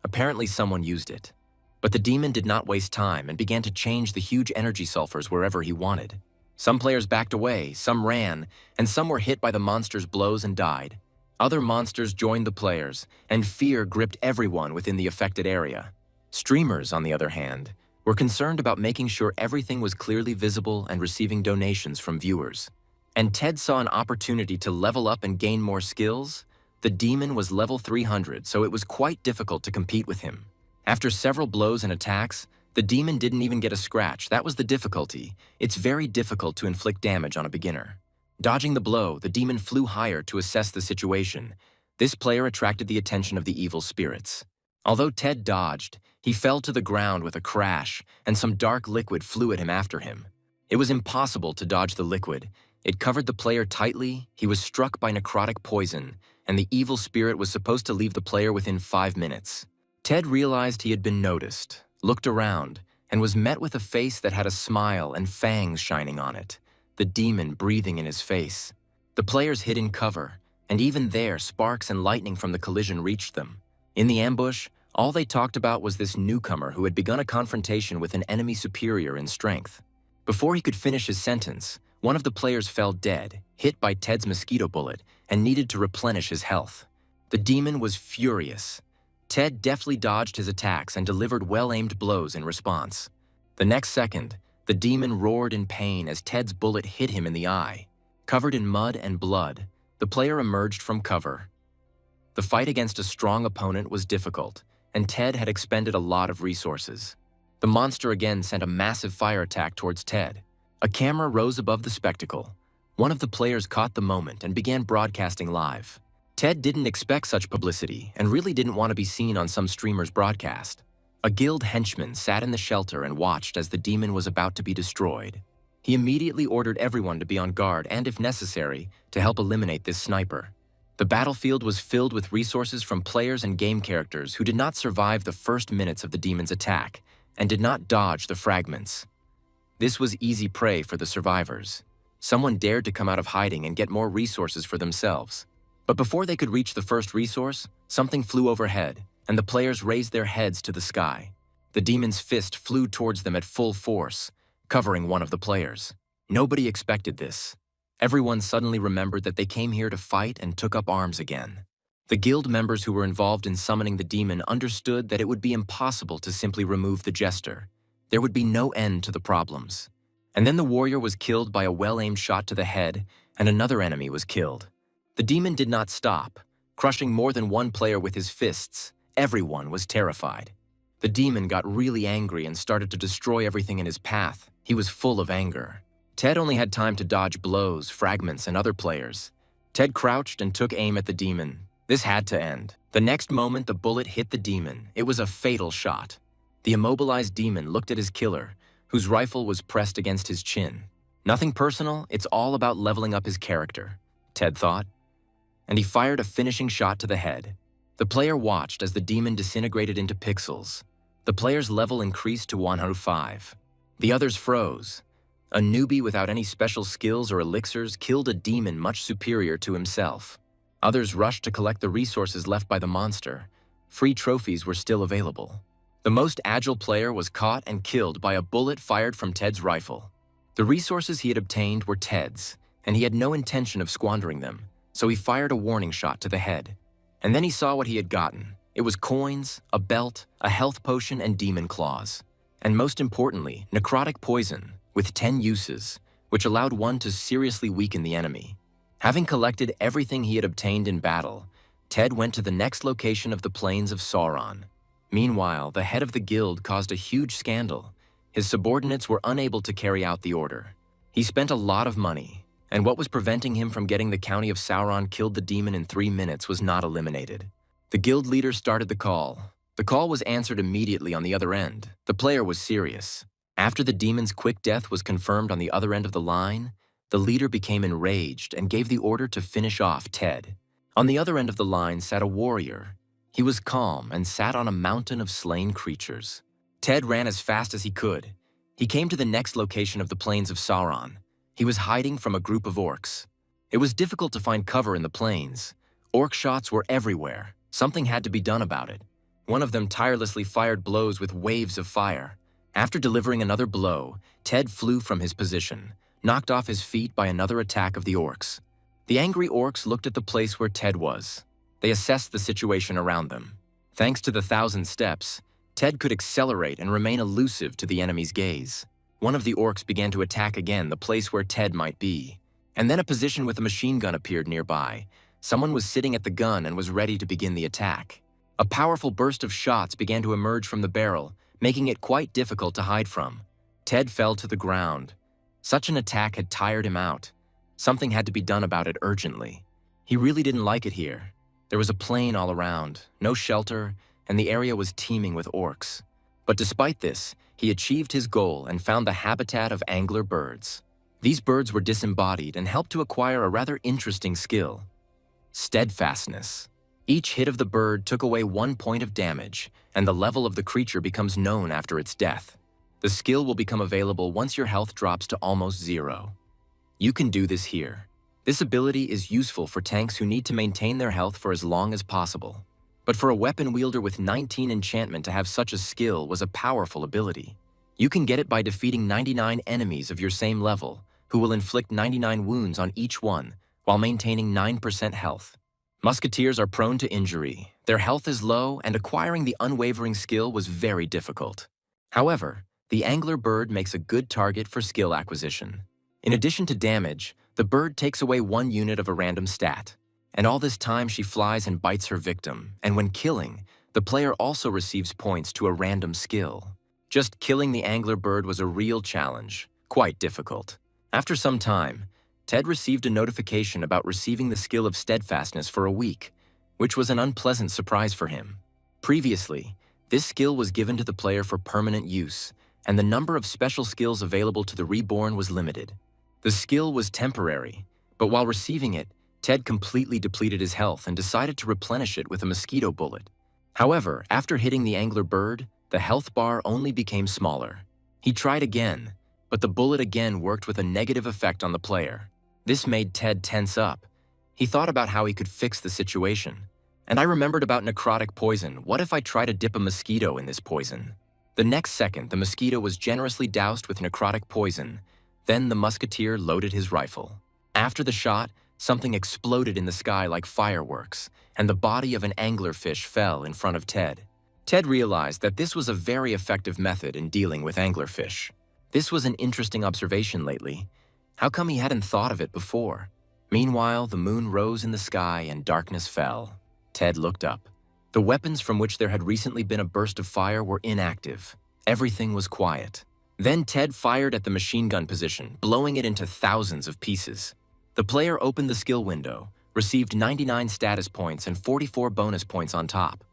Apparently someone used it. But the demon did not waste time and began to change the huge energy sulfurs wherever he wanted. Some players backed away, some ran, and some were hit by the monster's blows and died. Other monsters joined the players, and fear gripped everyone within the affected area. Streamers, on the other hand, were concerned about making sure everything was clearly visible and receiving donations from viewers. And Ted saw an opportunity to level up and gain more skills. The demon was level 300, so it was quite difficult to compete with him. After several blows and attacks, the demon didn't even get a scratch. That was the difficulty. It's very difficult to inflict damage on a beginner. Dodging the blow, the demon flew higher to assess the situation. This player attracted the attention of the evil spirits. Although Ted dodged, he fell to the ground with a crash, and some dark liquid flew at him after him. It was impossible to dodge the liquid. It covered the player tightly, he was struck by necrotic poison, and the evil spirit was supposed to leave the player within 5 minutes. Ted realized he had been noticed, looked around, and was met with a face that had a smile and fangs shining on it, the demon breathing in his face. The players hid in cover, and even there, sparks and lightning from the collision reached them. In the ambush, all they talked about was this newcomer who had begun a confrontation with an enemy superior in strength. Before he could finish his sentence, one of the players fell dead, hit by Ted's mosquito bullet, and needed to replenish his health. The demon was furious. Ted deftly dodged his attacks and delivered well-aimed blows in response. The next second, the demon roared in pain as Ted's bullet hit him in the eye. Covered in mud and blood, the player emerged from cover. The fight against a strong opponent was difficult, and Ted had expended a lot of resources. The monster again sent a massive fire attack towards Ted. A camera rose above the spectacle. One of the players caught the moment and began broadcasting live. Ted didn't expect such publicity and really didn't want to be seen on some streamer's broadcast. A guild henchman sat in the shelter and watched as the demon was about to be destroyed. He immediately ordered everyone to be on guard and, if necessary, to help eliminate this sniper. The battlefield was filled with resources from players and game characters who did not survive the first minutes of the demon's attack and did not dodge the fragments. This was easy prey for the survivors. Someone dared to come out of hiding and get more resources for themselves. But before they could reach the first resource, something flew overhead, and the players raised their heads to the sky. The demon's fist flew towards them at full force, covering one of the players. Nobody expected this. Everyone suddenly remembered that they came here to fight and took up arms again. The guild members who were involved in summoning the demon understood that it would be impossible to simply remove the jester. There would be no end to the problems. And then the warrior was killed by a well-aimed shot to the head, and another enemy was killed. The demon did not stop, crushing more than one player with his fists. Everyone was terrified. The demon got really angry and started to destroy everything in his path. He was full of anger. Ted only had time to dodge blows, fragments, and other players. Ted crouched and took aim at the demon. This had to end. The next moment, the bullet hit the demon. It was a fatal shot. The immobilized demon looked at his killer, whose rifle was pressed against his chin. Nothing personal, it's all about leveling up his character, Ted thought. And he fired a finishing shot to the head. The player watched as the demon disintegrated into pixels. The player's level increased to 105. The others froze. A newbie without any special skills or elixirs killed a demon much superior to himself. Others rushed to collect the resources left by the monster. Free trophies were still available. The most agile player was caught and killed by a bullet fired from Ted's rifle. The resources he had obtained were Ted's, and he had no intention of squandering them, so he fired a warning shot to the head. And then he saw what he had gotten. It was coins, a belt, a health potion, and demon claws. And most importantly, necrotic poison, with 10 uses, which allowed one to seriously weaken the enemy. Having collected everything he had obtained in battle, Ted went to the next location of the Plains of Sauron. Meanwhile, the head of the guild caused a huge scandal. His subordinates were unable to carry out the order. He spent a lot of money, and what was preventing him from getting the county of Sauron killed the demon in 3 minutes was not eliminated. The guild leader started the call. The call was answered immediately on the other end. The player was serious. After the demon's quick death was confirmed on the other end of the line, the leader became enraged and gave the order to finish off Ted. On the other end of the line sat a warrior. He was calm and sat on a mountain of slain creatures. Ted ran as fast as he could. He came to the next location of the Plains of Sauron. He was hiding from a group of orcs. It was difficult to find cover in the plains. Orc shots were everywhere. Something had to be done about it. One of them tirelessly fired blows with waves of fire. After delivering another blow, Ted flew from his position, knocked off his feet by another attack of the orcs. The angry orcs looked at the place where Ted was. They assessed the situation around them. Thanks to the 1,000 steps, Ted could accelerate and remain elusive to the enemy's gaze. One of the orcs began to attack again the place where Ted might be. And then a position with a machine gun appeared nearby. Someone was sitting at the gun and was ready to begin the attack. A powerful burst of shots began to emerge from the barrel, making it quite difficult to hide from. Ted fell to the ground. Such an attack had tired him out. Something had to be done about it urgently. He really didn't like it here. There was a plain all around, no shelter, and the area was teeming with orcs. But despite this, he achieved his goal and found the habitat of angler birds. These birds were disembodied and helped to acquire a rather interesting skill: steadfastness. Each hit of the bird took away 1 point of damage, and the level of the creature becomes known after its death. The skill will become available once your health drops to almost 0. You can do this here. This ability is useful for tanks who need to maintain their health for as long as possible. But for a weapon wielder with 19 enchantment to have such a skill was a powerful ability. You can get it by defeating 99 enemies of your same level, who will inflict 99 wounds on each one, while maintaining 9% health. Musketeers are prone to injury, their health is low, and acquiring the unwavering skill was very difficult. However, the angler bird makes a good target for skill acquisition. In addition to damage, the bird takes away 1 unit of a random stat, and all this time she flies and bites her victim, and when killing, the player also receives points to a random skill. Just killing the angler bird was a real challenge, quite difficult. After some time, Ted received a notification about receiving the skill of steadfastness for a week, which was an unpleasant surprise for him. Previously, this skill was given to the player for permanent use, and the number of special skills available to the reborn was limited. The skill was temporary, but while receiving it, Ted completely depleted his health and decided to replenish it with a mosquito bullet. However, after hitting the angler bird, the health bar only became smaller. He tried again, but the bullet again worked with a negative effect on the player. This made Ted tense up. He thought about how he could fix the situation. And I remembered about necrotic poison. What if I try to dip a mosquito in this poison? The next second, the mosquito was generously doused with necrotic poison. Then the musketeer loaded his rifle. After the shot, something exploded in the sky like fireworks, and the body of an anglerfish fell in front of Ted. Ted realized that this was a very effective method in dealing with anglerfish. This was an interesting observation lately. How come he hadn't thought of it before? Meanwhile, the moon rose in the sky and darkness fell. Ted looked up. The weapons from which there had recently been a burst of fire were inactive. Everything was quiet. Then Ted fired at the machine gun position, blowing it into thousands of pieces. The player opened the skill window, received 99 status points and 44 bonus points on top.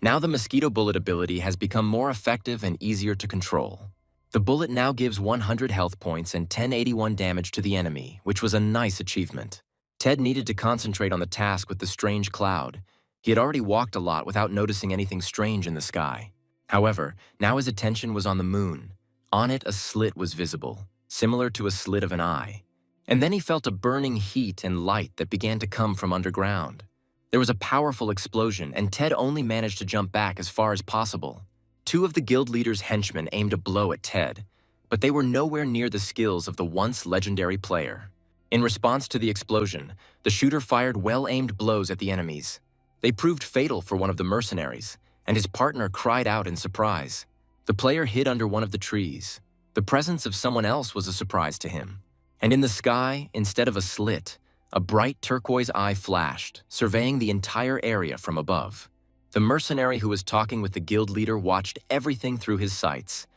Now the mosquito bullet ability has become more effective and easier to control. The bullet now gives 100 health points and 1081 damage to the enemy, which was a nice achievement. Ted needed to concentrate on the task with the strange cloud. He had already walked a lot without noticing anything strange in the sky. However, now his attention was on the moon. On it, a slit was visible, similar to a slit of an eye. And then he felt a burning heat and light that began to come from underground. There was a powerful explosion, and Ted only managed to jump back as far as possible. 2 of the guild leader's henchmen aimed a blow at Ted, but they were nowhere near the skills of the once legendary player. In response to the explosion, the shooter fired well-aimed blows at the enemies. They proved fatal for one of the mercenaries, and his partner cried out in surprise. The player hid under one of the trees. The presence of someone else was a surprise to him. And in the sky, instead of a slit, a bright turquoise eye flashed, surveying the entire area from above. The mercenary who was talking with the guild leader watched everything through his sights,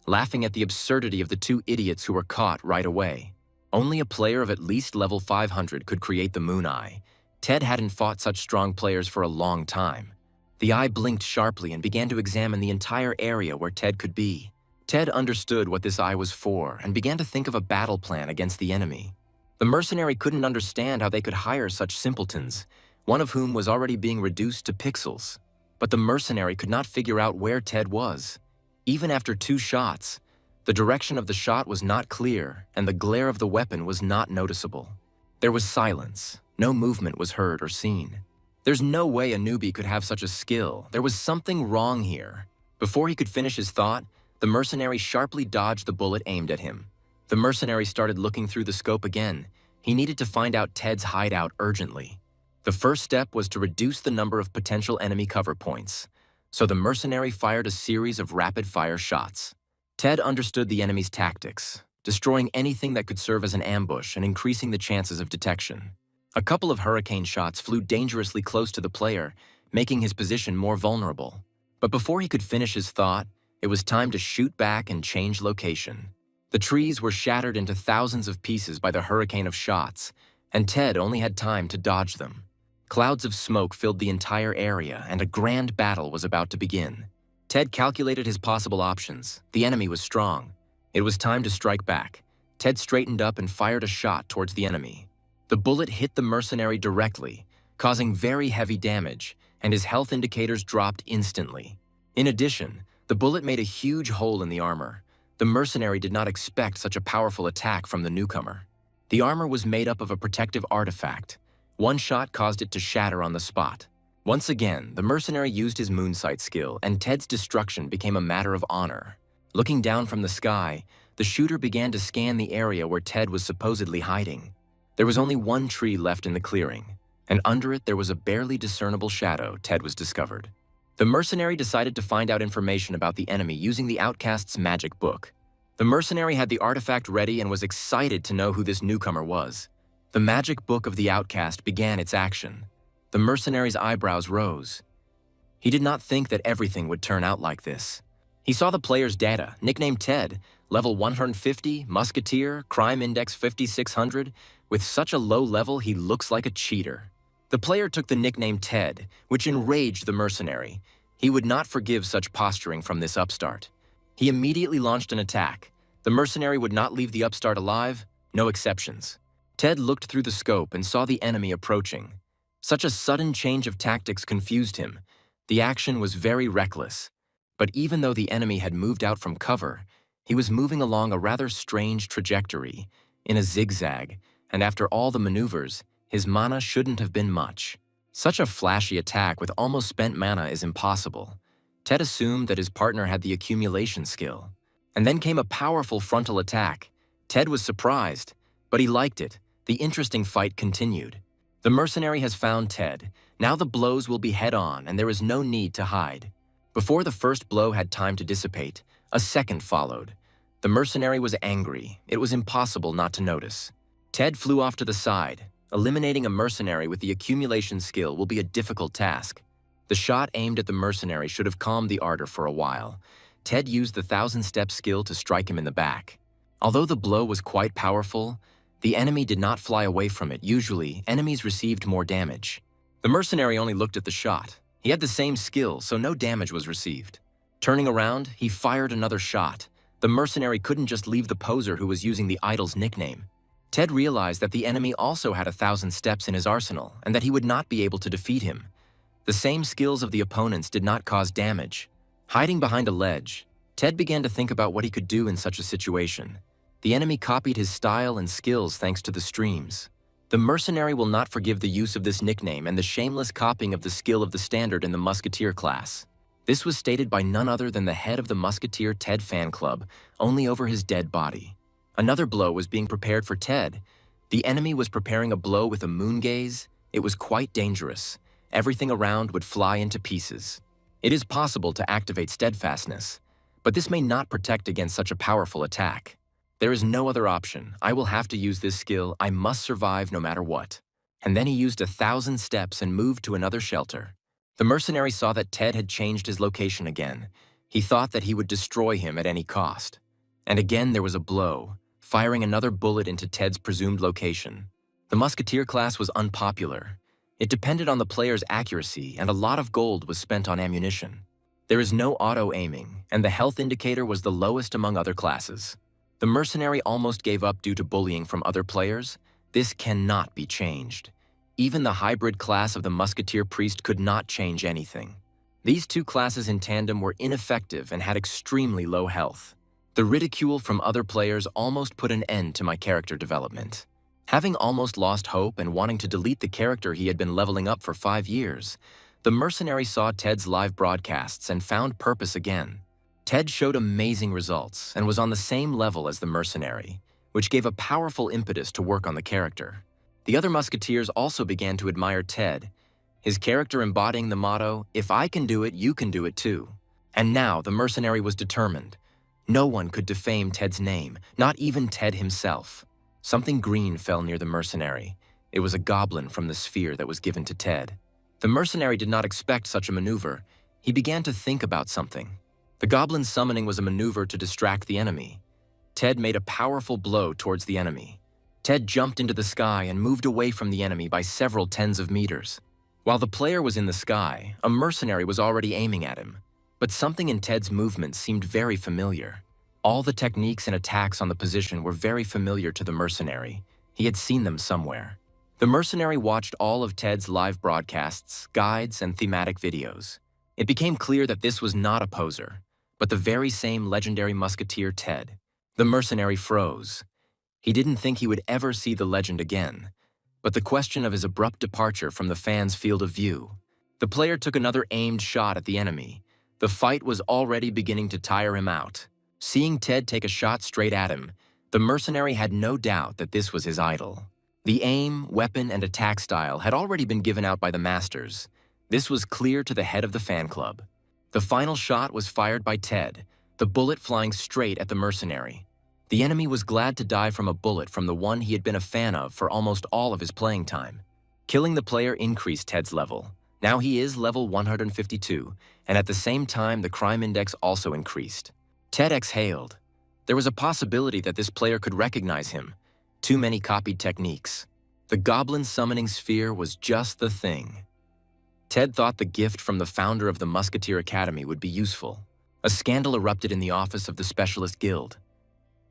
laughing at the absurdity of the 2 idiots who were caught right away. Only a player of at least level 500 could create the moon eye. Ted hadn't fought such strong players for a long time. The eye blinked sharply and began to examine the entire area where Ted could be. Ted understood what this eye was for and began to think of a battle plan against the enemy. The mercenary couldn't understand how they could hire such simpletons, one of whom was already being reduced to pixels. But the mercenary could not figure out where Ted was. Even after 2 shots, the direction of the shot was not clear and the glare of the weapon was not noticeable. There was silence. No movement was heard or seen. There's no way a newbie could have such a skill. There was something wrong here. Before he could finish his thought, the mercenary sharply dodged the bullet aimed at him. The mercenary started looking through the scope again. He needed to find out Ted's hideout urgently. The first step was to reduce the number of potential enemy cover points, so the mercenary fired a series of rapid-fire shots. Ted understood the enemy's tactics, destroying anything that could serve as an ambush and increasing the chances of detection. A couple of hurricane shots flew dangerously close to the player, making his position more vulnerable. But before he could finish his thought, it was time to shoot back and change location. The trees were shattered into thousands of pieces by the hurricane of shots, and Ted only had time to dodge them. Clouds of smoke filled the entire area, and a grand battle was about to begin. Ted calculated his possible options. The enemy was strong. It was time to strike back. Ted straightened up and fired a shot towards the enemy. The bullet hit the mercenary directly, causing very heavy damage, and his health indicators dropped instantly. In addition, the bullet made a huge hole in the armor. The mercenary did not expect such a powerful attack from the newcomer. The armor was made up of a protective artifact. One shot caused it to shatter on the spot. Once again, the mercenary used his moonsight skill, and Ted's destruction became a matter of honor. Looking down from the sky, the shooter began to scan the area where Ted was supposedly hiding. There was only one tree left in the clearing, and under it there was a barely discernible shadow. Ted was discovered. The mercenary decided to find out information about the enemy using the outcast's magic book. The mercenary had the artifact ready and was excited to know who this newcomer was. The magic book of the outcast began its action. The mercenary's eyebrows rose. He did not think that everything would turn out like this. He saw the player's data, nicknamed Ted, level 150, musketeer, crime index 5600. With such a low level, he looks like a cheater. The player took the nickname Ted, which enraged the mercenary. He would not forgive such posturing from this upstart. He immediately launched an attack. The mercenary would not leave the upstart alive, no exceptions. Ted looked through the scope and saw the enemy approaching. Such a sudden change of tactics confused him. The action was very reckless. But even though the enemy had moved out from cover, he was moving along a rather strange trajectory, in a zigzag, and after all the maneuvers, his mana shouldn't have been much. Such a flashy attack with almost spent mana is impossible. Ted assumed that his partner had the accumulation skill. And then came a powerful frontal attack. Ted was surprised, but he liked it. The interesting fight continued. The mercenary has found Ted. Now the blows will be head-on, and there is no need to hide. Before the first blow had time to dissipate, a second followed. The mercenary was angry. It was impossible not to notice. Ted flew off to the side. Eliminating a mercenary with the accumulation skill will be a difficult task. The shot aimed at the mercenary should have calmed the ardor for a while. Ted used the 1000-step skill to strike him in the back. Although the blow was quite powerful, the enemy did not fly away from it. Usually, enemies received more damage. The mercenary only looked at the shot. He had the same skill, so no damage was received. Turning around, he fired another shot. The mercenary couldn't just leave the poser who was using the idol's nickname. Ted realized that the enemy also had 1000 steps in his arsenal, and that he would not be able to defeat him. The same skills of the opponents did not cause damage. Hiding behind a ledge, Ted began to think about what he could do in such a situation. The enemy copied his style and skills thanks to the streams. The mercenary will not forgive the use of this nickname and the shameless copying of the skill of the standard in the musketeer class. This was stated by none other than the head of the Musketeer Ted fan club, only over his dead body. Another blow was being prepared for Ted. The enemy was preparing a blow with a moon gaze. It was quite dangerous. Everything around would fly into pieces. It is possible to activate steadfastness, but this may not protect against such a powerful attack. There is no other option. I will have to use this skill. I must survive no matter what. And then he used 1000 steps and moved to another shelter. The mercenary saw that Ted had changed his location again. He thought that he would destroy him at any cost. And again there was a blow, firing another bullet into Ted's presumed location. The musketeer class was unpopular. It depended on the player's accuracy, and a lot of gold was spent on ammunition. There is no auto-aiming, and the health indicator was the lowest among other classes. The mercenary almost gave up due to bullying from other players. This cannot be changed. Even the hybrid class of the musketeer priest could not change anything. These two classes in tandem were ineffective and had extremely low health. The ridicule from other players almost put an end to my character development. Having almost lost hope and wanting to delete the character he had been leveling up for 5 years, the mercenary saw Ted's live broadcasts and found purpose again. Ted showed amazing results and was on the same level as the mercenary, which gave a powerful impetus to work on the character. The other musketeers also began to admire Ted, his character embodying the motto, "If I can do it, you can do it too." And now the mercenary was determined. No one could defame Ted's name, not even Ted himself. Something green fell near the mercenary. It was a goblin from the sphere that was given to Ted. The mercenary did not expect such a maneuver. He began to think about something. The goblin's summoning was a maneuver to distract the enemy. Ted made a powerful blow towards the enemy. Ted jumped into the sky and moved away from the enemy by several tens of meters. While the player was in the sky, a mercenary was already aiming at him. But something in Ted's movement seemed very familiar. All the techniques and attacks on the position were very familiar to the mercenary. He had seen them somewhere. The mercenary watched all of Ted's live broadcasts, guides, and thematic videos. It became clear that this was not a poser, but the very same legendary musketeer Ted. The mercenary froze. He didn't think he would ever see the legend again. But the question of his abrupt departure from the fans' field of view. The player took another aimed shot at the enemy. The fight was already beginning to tire him out. Seeing Ted take a shot straight at him, the mercenary had no doubt that this was his idol. The aim, weapon, and attack style had already been given out by the masters. This was clear to the head of the fan club. The final shot was fired by Ted, the bullet flying straight at the mercenary. The enemy was glad to die from a bullet from the one he had been a fan of for almost all of his playing time. Killing the player increased Ted's level. Now he is level 152, and at the same time the crime index also increased. Ted exhaled. There was a possibility that this player could recognize him. Too many copied techniques. The goblin summoning sphere was just the thing. Ted thought the gift from the founder of the Musketeer Academy would be useful. A scandal erupted in the office of the Specialist Guild.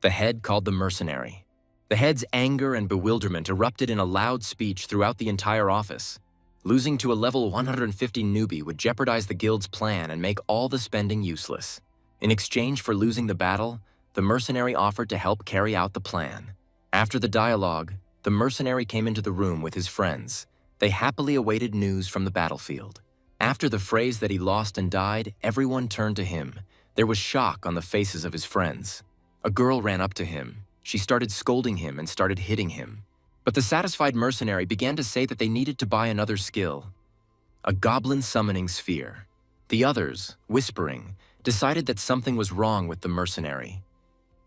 The head called the mercenary. The head's anger and bewilderment erupted in a loud speech throughout the entire office. Losing to a level 150 newbie would jeopardize the guild's plan and make all the spending useless. In exchange for losing the battle, the mercenary offered to help carry out the plan. After the dialogue, the mercenary came into the room with his friends. They happily awaited news from the battlefield. After the phrase that he lost and died, everyone turned to him. There was shock on the faces of his friends. A girl ran up to him. She started scolding him and started hitting him. But the satisfied mercenary began to say that they needed to buy another skill. A goblin summoning sphere. The others, whispering, decided that something was wrong with the mercenary.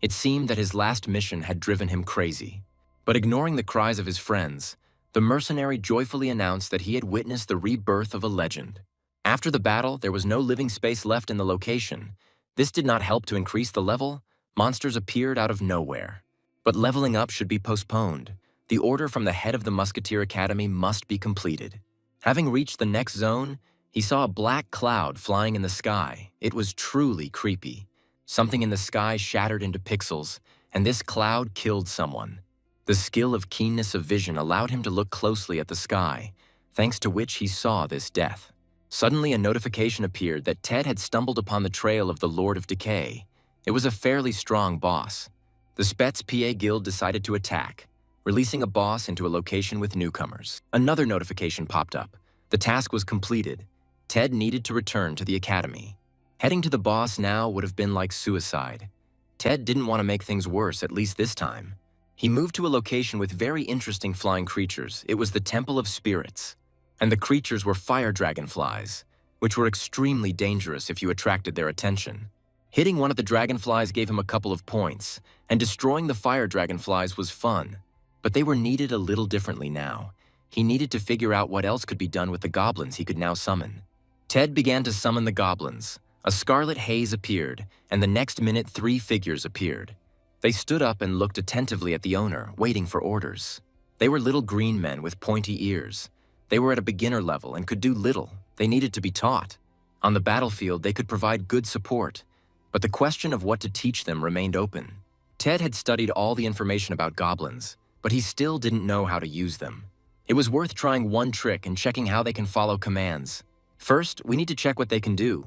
It seemed that his last mission had driven him crazy. But ignoring the cries of his friends, the mercenary joyfully announced that he had witnessed the rebirth of a legend. After the battle, there was no living space left in the location. This did not help to increase the level. Monsters appeared out of nowhere. But leveling up should be postponed. The order from the head of the Musketeer Academy must be completed. Having reached the next zone, he saw a black cloud flying in the sky. It was truly creepy. Something in the sky shattered into pixels, and this cloud killed someone. The skill of keenness of vision allowed him to look closely at the sky, thanks to which he saw this death. Suddenly, a notification appeared that Ted had stumbled upon the trail of the Lord of Decay. It was a fairly strong boss. The Spets PA Guild decided to attack, releasing a boss into a location with newcomers. Another notification popped up. The task was completed. Ted needed to return to the academy. Heading to the boss now would have been like suicide. Ted didn't want to make things worse, at least this time. He moved to a location with very interesting flying creatures. It was the Temple of Spirits. And the creatures were fire dragonflies, which were extremely dangerous if you attracted their attention. Hitting one of the dragonflies gave him a couple of points, and destroying the fire dragonflies was fun. But they were needed a little differently now. He needed to figure out what else could be done with the goblins he could now summon. Ted began to summon the goblins. A scarlet haze appeared, and the next minute 3 figures appeared. They stood up and looked attentively at the owner, waiting for orders. They were little green men with pointy ears. They were at a beginner level and could do little. They needed to be taught. On the battlefield, they could provide good support, but the question of what to teach them remained open. Ted had studied all the information about goblins, but he still didn't know how to use them. It was worth trying one trick and checking how they can follow commands. First, we need to check what they can do.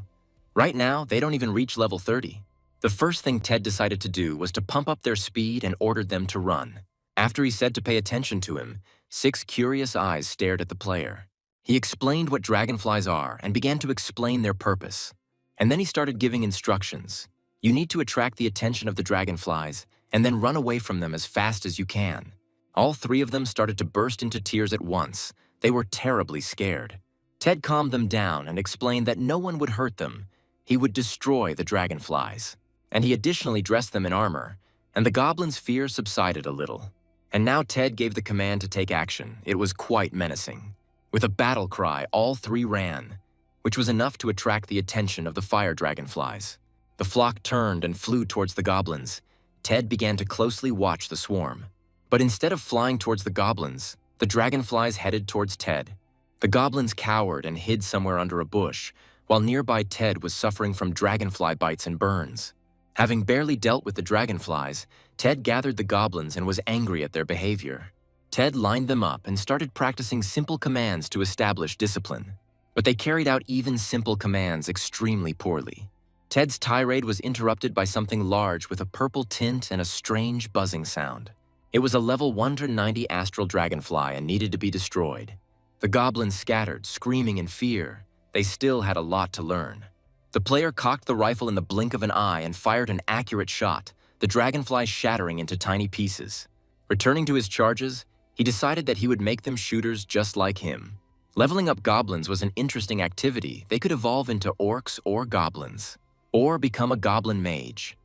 Right now, they don't even reach level 30. The first thing Ted decided to do was to pump up their speed and ordered them to run. After he said to pay attention to him, 6 curious eyes stared at the player. He explained what dragonflies are and began to explain their purpose. And then he started giving instructions. You need to attract the attention of the dragonflies and then run away from them as fast as you can. All 3 of them started to burst into tears at once. They were terribly scared. Ted calmed them down and explained that no one would hurt them. He would destroy the dragonflies. And he additionally dressed them in armor, and the goblins' fear subsided a little. And now Ted gave the command to take action. It was quite menacing. With a battle cry, all 3 ran, which was enough to attract the attention of the fire dragonflies. The flock turned and flew towards the goblins. Ted began to closely watch the swarm. But instead of flying towards the goblins, the dragonflies headed towards Ted. The goblins cowered and hid somewhere under a bush, while nearby Ted was suffering from dragonfly bites and burns. Having barely dealt with the dragonflies, Ted gathered the goblins and was angry at their behavior. Ted lined them up and started practicing simple commands to establish discipline. But they carried out even simple commands extremely poorly. Ted's tirade was interrupted by something large with a purple tint and a strange buzzing sound. It was a level 190 astral dragonfly and needed to be destroyed. The goblins scattered, screaming in fear. They still had a lot to learn. The player cocked the rifle in the blink of an eye and fired an accurate shot, the dragonfly shattering into tiny pieces. Returning to his charges, he decided that he would make them shooters just like him. Leveling up goblins was an interesting activity. They could evolve into orcs or goblins, or become a goblin mage.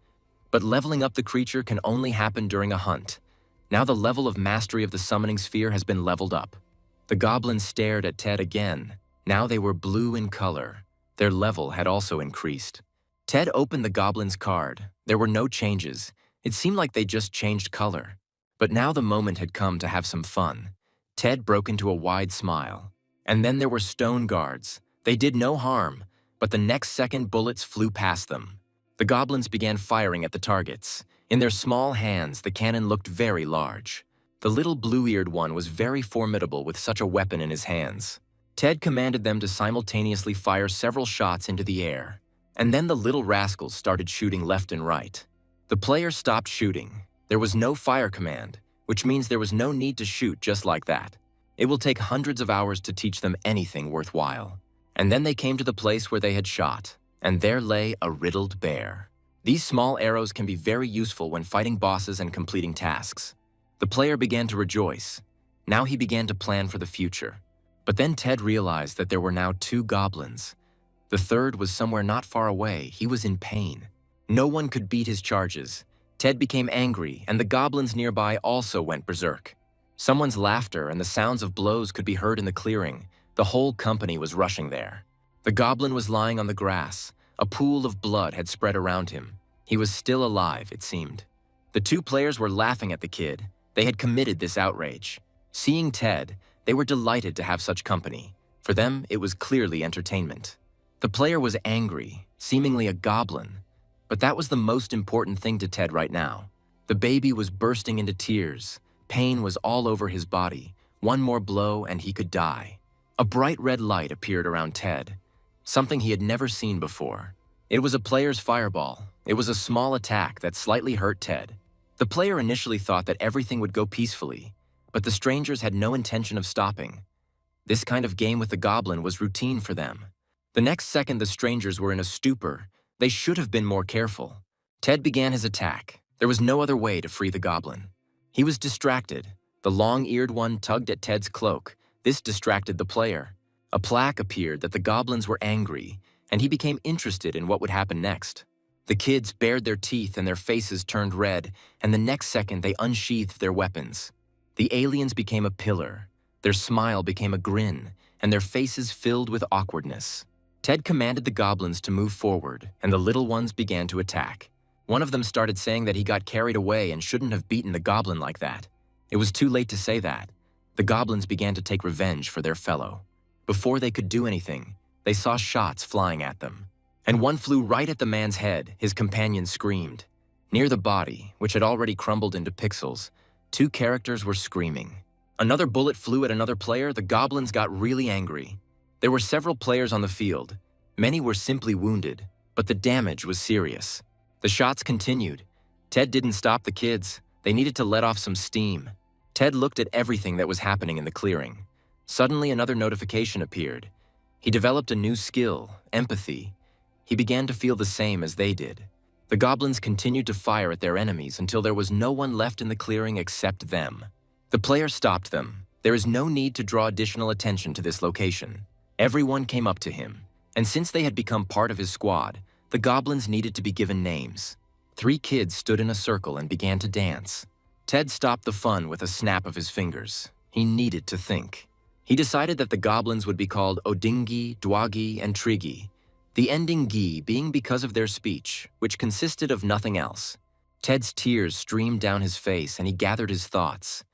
But leveling up the creature can only happen during a hunt. Now the level of mastery of the summoning sphere has been leveled up. The goblins stared at Ted again. Now they were blue in color. Their level had also increased. Ted opened the goblin's card. There were no changes. It seemed like they just changed color. But now the moment had come to have some fun. Ted broke into a wide smile. And then there were stone guards. They did no harm, but the next second bullets flew past them. The goblins began firing at the targets. In their small hands, the cannon looked very large. The little blue-eared one was very formidable with such a weapon in his hands. Ted commanded them to simultaneously fire several shots into the air. And then the little rascals started shooting left and right. The player stopped shooting. There was no fire command, which means there was no need to shoot just like that. It will take hundreds of hours to teach them anything worthwhile. And then they came to the place where they had shot, and there lay a riddled bear. These small arrows can be very useful when fighting bosses and completing tasks. The player began to rejoice. Now he began to plan for the future. But then Ted realized that there were now 2 goblins. The third was somewhere not far away. He was in pain. No one could beat his charges. Ted became angry, and the goblins nearby also went berserk. Someone's laughter and the sounds of blows could be heard in the clearing. The whole company was rushing there. The goblin was lying on the grass. A pool of blood had spread around him. He was still alive, it seemed. The 2 players were laughing at the kid. They had committed this outrage. Seeing Ted, they were delighted to have such company. For them, it was clearly entertainment. The player was angry, seemingly a goblin. But that was the most important thing to Ted right now. The baby was bursting into tears. Pain was all over his body. One more blow and he could die. A bright red light appeared around Ted. Something he had never seen before. It was a player's fireball. It was a small attack that slightly hurt Ted. The player initially thought that everything would go peacefully, but the strangers had no intention of stopping. This kind of game with the goblin was routine for them. The next second the strangers were in a stupor. They should have been more careful. Ted began his attack. There was no other way to free the goblin. He was distracted. The long-eared one tugged at Ted's cloak. This distracted the player. A plaque appeared that the goblins were angry, and he became interested in what would happen next. The kids bared their teeth and their faces turned red, and the next second they unsheathed their weapons. The aliens became a pillar. Their smile became a grin, and their faces filled with awkwardness. Ted commanded the goblins to move forward, and the little ones began to attack. One of them started saying that he got carried away and shouldn't have beaten the goblin like that. It was too late to say that. The goblins began to take revenge for their fellow. Before they could do anything, they saw shots flying at them. And one flew right at the man's head. His companion screamed. Near the body, which had already crumbled into pixels, 2 characters were screaming. Another bullet flew at another player. The goblins got really angry. There were several players on the field. Many were simply wounded, but the damage was serious. The shots continued. Ted didn't stop the kids. They needed to let off some steam. Ted looked at everything that was happening in the clearing. Suddenly, another notification appeared. He developed a new skill, empathy. He began to feel the same as they did. The goblins continued to fire at their enemies until there was no one left in the clearing except them. The player stopped them. There is no need to draw additional attention to this location. Everyone came up to him, and since they had become part of his squad, the goblins needed to be given names. 3 kids stood in a circle and began to dance. Ted stopped the fun with a snap of his fingers. He needed to think. He decided that the goblins would be called Odingi, Dwagi, and Trigi, the ending gi being because of their speech, which consisted of nothing else. Ted's tears streamed down his face and he gathered his thoughts.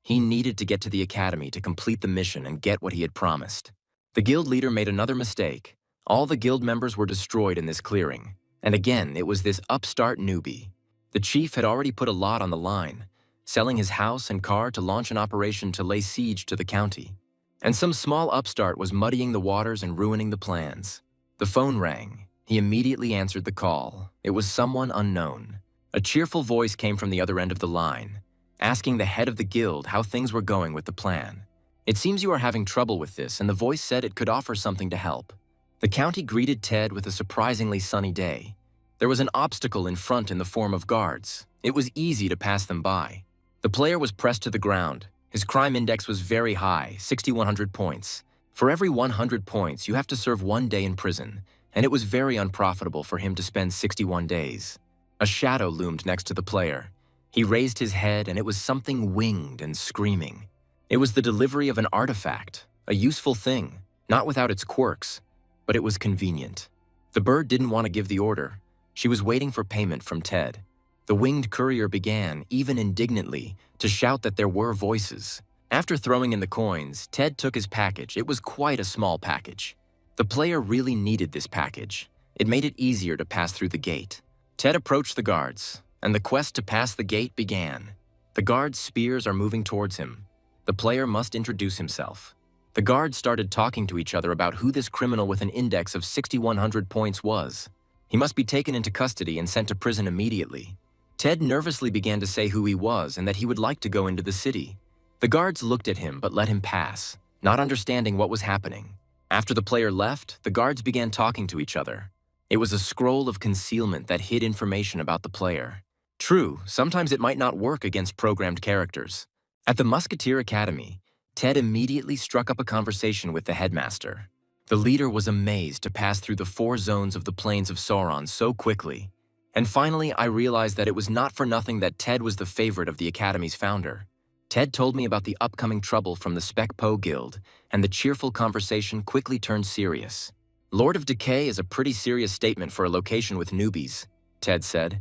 He needed to get to the academy to complete the mission and get what he had promised. The guild leader made another mistake. All the guild members were destroyed in this clearing. And again, it was this upstart newbie. The chief had already put a lot on the line, selling his house and car to launch an operation to lay siege to the county. And some small upstart was muddying the waters and ruining the plans. The phone rang. He immediately answered the call. It was someone unknown. A cheerful voice came from the other end of the line. asking the head of the guild how things were going with the plan. It seems you are having trouble with this, and the voice said it could offer something to help. The county greeted Ted with a surprisingly sunny day. There was an obstacle in front in the form of guards. It was easy to pass them by. The player was pressed to the ground. His crime index was very high, 6,100 points. For every 100 points, you have to serve 1 day in prison, and it was very unprofitable for him to spend 61 days. A shadow loomed next to the player. He raised his head, and it was something winged and screaming. It was the delivery of an artifact, a useful thing, not without its quirks, but it was convenient. The bird didn't want to give the order. She was waiting for payment from Ted. The winged courier began, even indignantly, to shout that there were voices. After throwing in the coins, Ted took his package. It was quite a small package. The player really needed this package. It made it easier to pass through the gate. Ted approached the guards, and the quest to pass the gate began. The guards' spears are moving towards him. The player must introduce himself. The guards started talking to each other about who this criminal with an index of 6,100 points was. He must be taken into custody and sent to prison immediately. Ted nervously began to say who he was and that he would like to go into the city. The guards looked at him but let him pass, not understanding what was happening. After the player left, the guards began talking to each other. It was a scroll of concealment that hid information about the player. True, sometimes it might not work against programmed characters. At the Musketeer Academy, Ted immediately struck up a conversation with the headmaster. The leader was amazed to pass through the 4 zones of the Plains of Sauron so quickly. And finally, I realized that it was not for nothing that Ted was the favorite of the Academy's founder. Ted told me about the upcoming trouble from the Spec-Po Guild, and the cheerful conversation quickly turned serious. Lord of Decay is a pretty serious statement for a location with newbies, Ted said.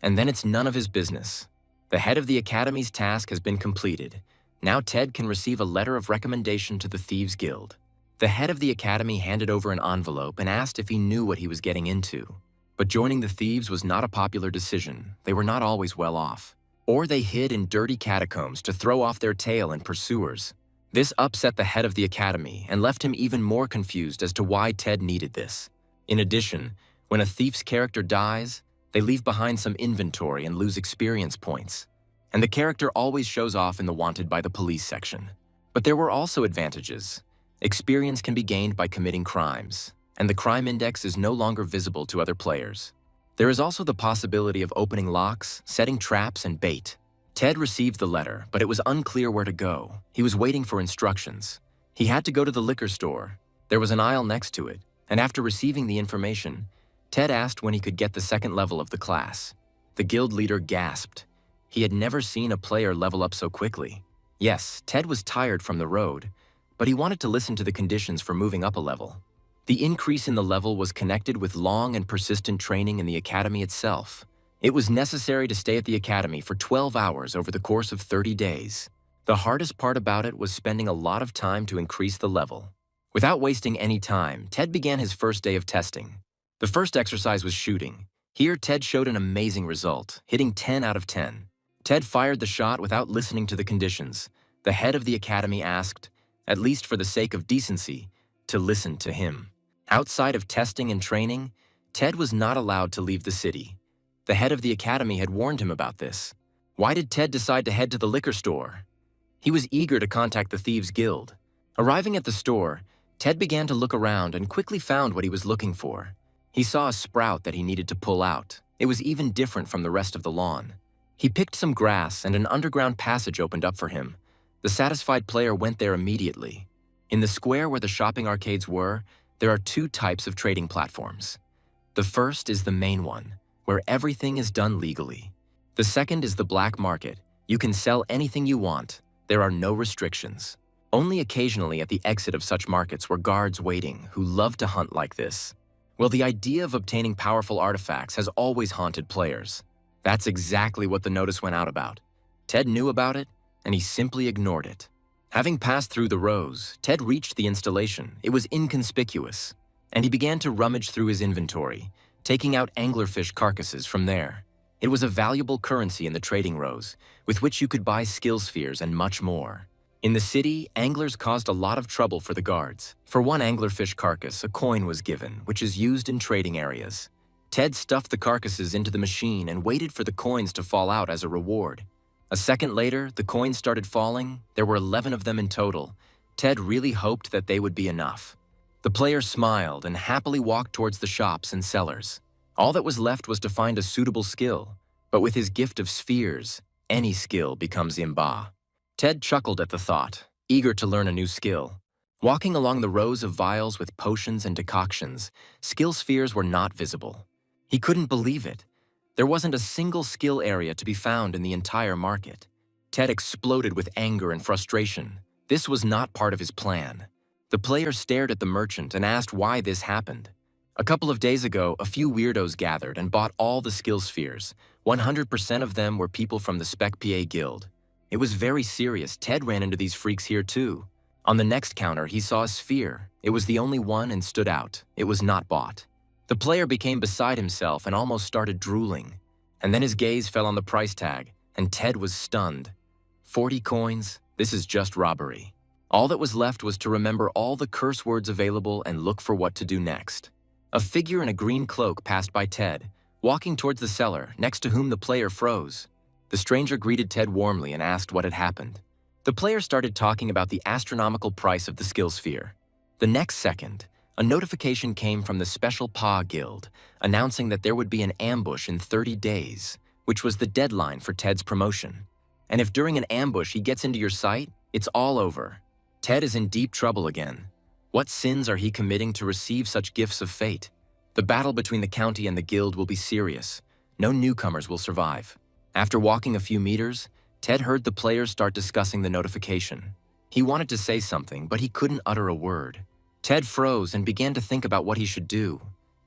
And then it's none of his business. The head of the Academy's task has been completed. Now Ted can receive a letter of recommendation to the Thieves Guild. The head of the Academy handed over an envelope and asked if he knew what he was getting into. But joining the thieves was not a popular decision. They were not always well off. Or they hid in dirty catacombs to throw off their tail and pursuers. This upset the head of the Academy and left him even more confused as to why Ted needed this. In addition, when a thief's character dies, they leave behind some inventory and lose experience points. And the character always shows off in the Wanted by the Police section. But there were also advantages. Experience can be gained by committing crimes, and the crime index is no longer visible to other players. There is also the possibility of opening locks, setting traps, and bait. Ted received the letter, but it was unclear where to go. He was waiting for instructions. He had to go to the liquor store. There was an aisle next to it, and after receiving the information, Ted asked when he could get the 2nd level of the class. The guild leader gasped. He had never seen a player level up so quickly. Yes, Ted was tired from the road, but he wanted to listen to the conditions for moving up a level. The increase in the level was connected with long and persistent training in the academy itself. It was necessary to stay at the academy for 12 hours over the course of 30 days. The hardest part about it was spending a lot of time to increase the level. Without wasting any time, Ted began his first day of testing. The first exercise was shooting. Here, Ted showed an amazing result, hitting 10 out of 10. Ted fired the shot without listening to the conditions. The head of the academy asked, at least for the sake of decency, to listen to him. Outside of testing and training, Ted was not allowed to leave the city. The head of the academy had warned him about this. Why did Ted decide to head to the liquor store? He was eager to contact the Thieves Guild. Arriving at the store, Ted began to look around and quickly found what he was looking for. He saw a sprout that he needed to pull out. It was even different from the rest of the lawn. He picked some grass and an underground passage opened up for him. The satisfied player went there immediately. In the square where the shopping arcades were, there are 2 types of trading platforms. The first is the main one, where everything is done legally. The second is the black market. You can sell anything you want. There are no restrictions. Only occasionally at the exit of such markets were guards waiting who love to hunt like this. Well, the idea of obtaining powerful artifacts has always haunted players. That's exactly what the notice went out about. Ted knew about it, and he simply ignored it. Having passed through the rows, Ted reached the installation. It was inconspicuous, and he began to rummage through his inventory, taking out anglerfish carcasses from there. It was a valuable currency in the trading rows, with which you could buy skill spheres and much more. In the city, anglers caused a lot of trouble for the guards. For one anglerfish carcass, a coin was given, which is used in trading areas. Ted stuffed the carcasses into the machine and waited for the coins to fall out as a reward. A second later, the coins started falling. There were 11 of them in total. Ted really hoped that they would be enough. The player smiled and happily walked towards the shops and sellers. All that was left was to find a suitable skill, but with his gift of spheres, any skill becomes imba. Ted chuckled at the thought, eager to learn a new skill. Walking along the rows of vials with potions and decoctions, skill spheres were not visible. He couldn't believe it. There wasn't a single skill area to be found in the entire market. Ted exploded with anger and frustration. This was not part of his plan. The player stared at the merchant and asked why this happened. A couple of days ago, a few weirdos gathered and bought all the skill spheres. 100% of them were people from the Spec PA Guild. It was very serious. Ted ran into these freaks here too. On the next counter, he saw a sphere. It was the only one and stood out. It was not bought. The player became beside himself and almost started drooling. And then his gaze fell on the price tag, and Ted was stunned. 40 coins? This is just robbery. All that was left was to remember all the curse words available and look for what to do next. A figure in a green cloak passed by Ted, walking towards the seller, next to whom the player froze. The stranger greeted Ted warmly and asked what had happened. The player started talking about the astronomical price of the skill sphere. The next second, a notification came from the Special PA Guild, announcing that there would be an ambush in 30 days, which was the deadline for Ted's promotion. And if during an ambush he gets into your sight, it's all over. Ted is in deep trouble again. What sins are he committing to receive such gifts of fate? The battle between the county and the guild will be serious. No newcomers will survive. After walking a few meters, Ted heard the players start discussing the notification. He wanted to say something, but he couldn't utter a word. Ted froze and began to think about what he should do.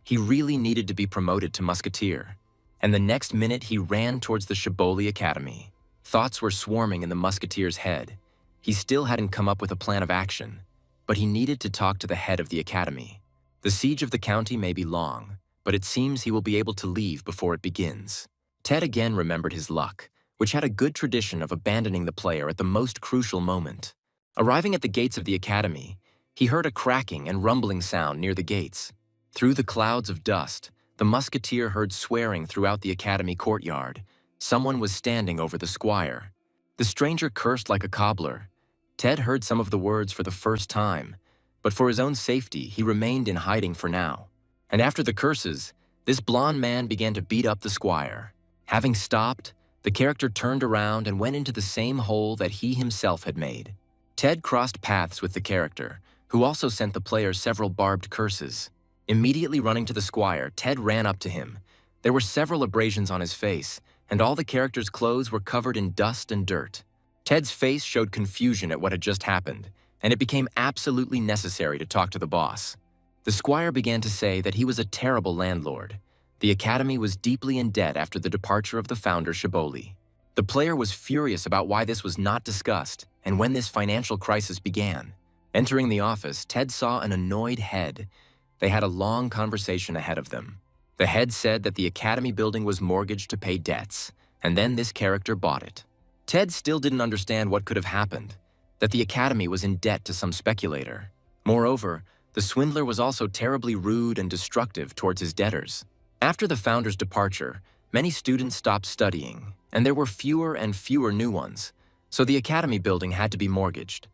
He really needed to be promoted to musketeer. And the next minute he ran towards the Shibboleth Academy. Thoughts were swarming in the musketeer's head. He still hadn't come up with a plan of action, but he needed to talk to the head of the academy. The siege of the county may be long, but it seems he will be able to leave before it begins. Ted again remembered his luck, which had a good tradition of abandoning the player at the most crucial moment. Arriving at the gates of the academy, he heard a cracking and rumbling sound near the gates. Through the clouds of dust, the musketeer heard swearing throughout the academy courtyard. Someone was standing over the squire. The stranger cursed like a cobbler. Ted heard some of the words for the first time, but for his own safety, he remained in hiding for now. And after the curses, this blond man began to beat up the squire. Having stopped, the character turned around and went into the same hole that he himself had made. Ted crossed paths with the character, who also sent the player several barbed curses. Immediately running to the squire, Ted ran up to him. There were several abrasions on his face, and all the character's clothes were covered in dust and dirt. Ted's face showed confusion at what had just happened, and it became absolutely necessary to talk to the boss. The squire began to say that he was a terrible landlord. The academy was deeply in debt after the departure of the founder Shibboleth. The player was furious about why this was not discussed and when this financial crisis began. Entering the office, Ted saw an annoyed head. They had a long conversation ahead of them. The head said that the academy building was mortgaged to pay debts, and then this character bought it. Ted still didn't understand what could have happened, that the academy was in debt to some speculator. Moreover, the swindler was also terribly rude and destructive towards his debtors. After the founder's departure, many students stopped studying, and there were fewer and fewer new ones, so the academy building had to be mortgaged.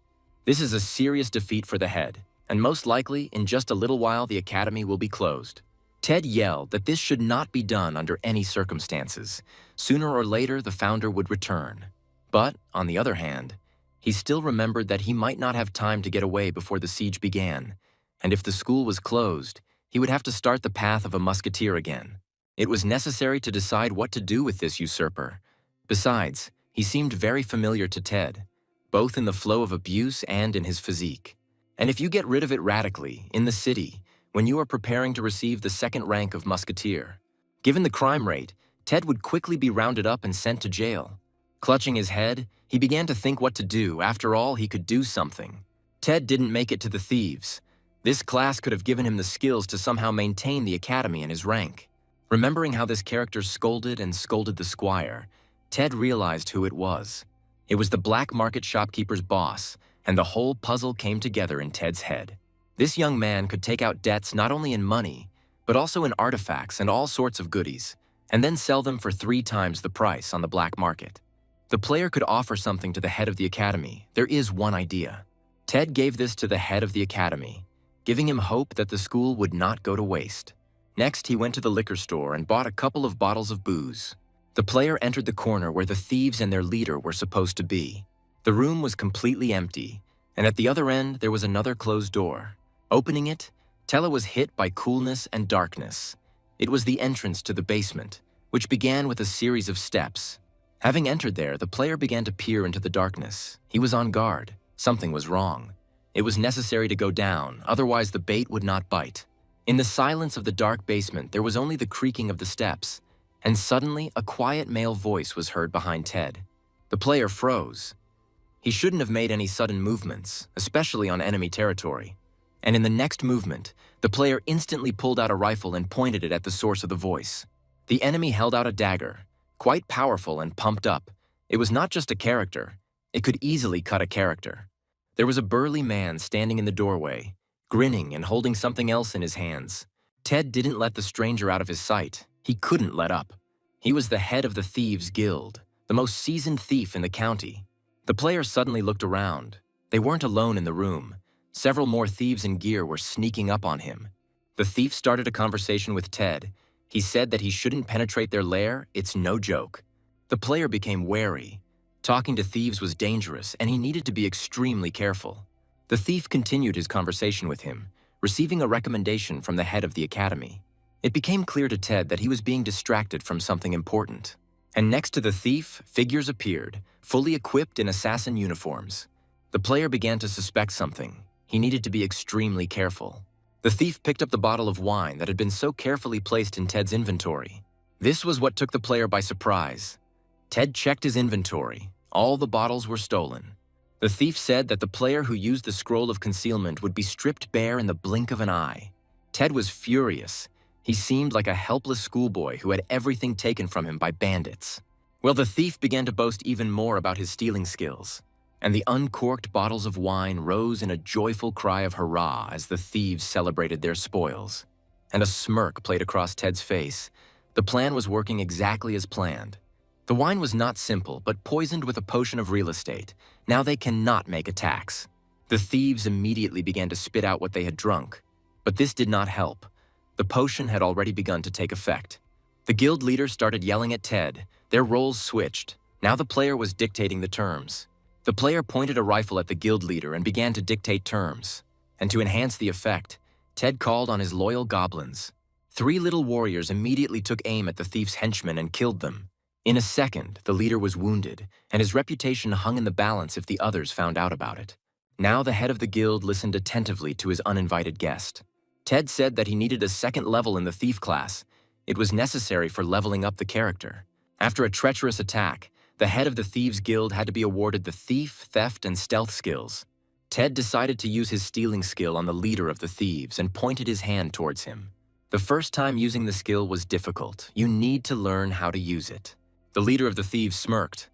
This is a serious defeat for the head, and most likely, in just a little while, the academy will be closed. Ted yelled that this should not be done under any circumstances. Sooner or later, the founder would return. But, on the other hand, he still remembered that he might not have time to get away before the siege began, and if the school was closed, he would have to start the path of a musketeer again. It was necessary to decide what to do with this usurper. Besides, he seemed very familiar to Ted, both in the flow of abuse and in his physique. And if you get rid of it radically, in the city, when you are preparing to receive the second rank of musketeer, given the crime rate, Ted would quickly be rounded up and sent to jail. Clutching his head, he began to think what to do. After all, he could do something. Ted didn't make it to the thieves. This class could have given him the skills to somehow maintain the academy and his rank. Remembering how this character scolded and scolded the squire, Ted realized who it was. It was the black market shopkeeper's boss, and the whole puzzle came together in Ted's head. This young man could take out debts not only in money, but also in artifacts and all sorts of goodies, and then sell them for 3 times the price on the black market. The player could offer something to the head of the academy. There is one idea. Ted gave this to the head of the academy, giving him hope that the school would not go to waste. Next, he went to the liquor store and bought a couple of bottles of booze. The player entered the corner where the thieves and their leader were supposed to be. The room was completely empty, and at the other end there was another closed door. Opening it, Tella was hit by coolness and darkness. It was the entrance to the basement, which began with a series of steps. Having entered there, the player began to peer into the darkness. He was on guard. Something was wrong. It was necessary to go down, otherwise the bait would not bite. In the silence of the dark basement, there was only the creaking of the steps, and suddenly a quiet male voice was heard behind Ted. The player froze. He shouldn't have made any sudden movements, especially on enemy territory. And in the next movement, the player instantly pulled out a rifle and pointed it at the source of the voice. The enemy held out a dagger, quite powerful and pumped up. It was not just a character. It could easily cut a character. There was a burly man standing in the doorway, grinning and holding something else in his hands. Ted didn't let the stranger out of his sight. He couldn't let up. He was the head of the Thieves' Guild, the most seasoned thief in the county. The player suddenly looked around. They weren't alone in the room. Several more thieves in gear were sneaking up on him. The thief started a conversation with Ted. He said that he shouldn't penetrate their lair. It's no joke. The player became wary. Talking to thieves was dangerous, and he needed to be extremely careful. The thief continued his conversation with him, receiving a recommendation from the head of the academy. It became clear to Ted that he was being distracted from something important. And next to the thief, figures appeared, fully equipped in assassin uniforms. The player began to suspect something. He needed to be extremely careful. The thief picked up the bottle of wine that had been so carefully placed in Ted's inventory. This was what took the player by surprise. Ted checked his inventory. All the bottles were stolen. The thief said that the player who used the scroll of concealment would be stripped bare in the blink of an eye. Ted was furious. He seemed like a helpless schoolboy who had everything taken from him by bandits. Well, the thief began to boast even more about his stealing skills, and the uncorked bottles of wine rose in a joyful cry of hurrah as the thieves celebrated their spoils. And a smirk played across Ted's face. The plan was working exactly as planned. The wine was not simple, but poisoned with a potion of real estate. Now they cannot make attacks. The thieves immediately began to spit out what they had drunk. But this did not help. The potion had already begun to take effect. The guild leader started yelling at Ted. Their roles switched. Now the player was dictating the terms. The player pointed a rifle at the guild leader and began to dictate terms. And to enhance the effect, Ted called on his loyal goblins. 3 little warriors immediately took aim at the thief's henchmen and killed them. In a second, the leader was wounded, and his reputation hung in the balance if the others found out about it. Now the head of the guild listened attentively to his uninvited guest. Ted said that he needed a second level in the thief class. It was necessary for leveling up the character. After a treacherous attack, the head of the Thieves' Guild had to be awarded the thief, theft, and stealth skills. Ted decided to use his stealing skill on the leader of the thieves and pointed his hand towards him. The first time using the skill was difficult. You need to learn how to use it. The leader of the thieves smirked.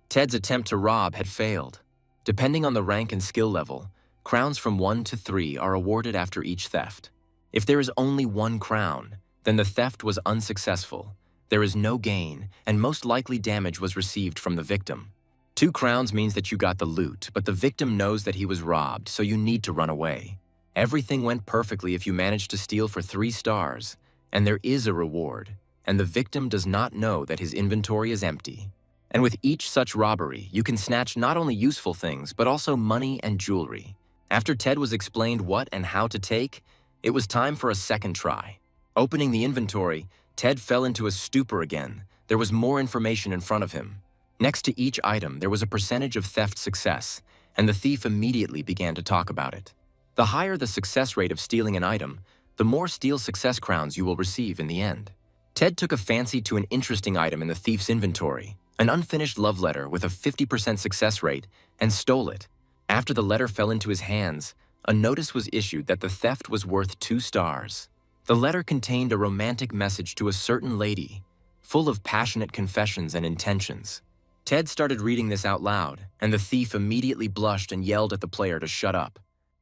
Ted's attempt to rob had failed. Depending on the rank and skill level, crowns from 1 to 3 are awarded after each theft. If there is only 1 crown, then the theft was unsuccessful. There is no gain, and most likely damage was received from the victim. 2 crowns means that you got the loot, but the victim knows that he was robbed, so you need to run away. Everything went perfectly if you managed to steal for 3 stars, and there is a reward, and the victim does not know that his inventory is empty. And with each such robbery, you can snatch not only useful things, but also money and jewelry. After Ted was explained what and how to take, it was time for a second try. Opening the inventory, Ted fell into a stupor again. There was more information in front of him. Next to each item, there was a percentage of theft success, and the thief immediately began to talk about it. The higher the success rate of stealing an item, the more steal success crowns you will receive in the end. Ted took a fancy to an interesting item in the thief's inventory, an unfinished love letter with a 50% success rate, and stole it. After the letter fell into his hands, a notice was issued that the theft was worth 2 stars. The letter contained a romantic message to a certain lady, full of passionate confessions and intentions. Ted started reading this out loud, and the thief immediately blushed and yelled at the player to shut up.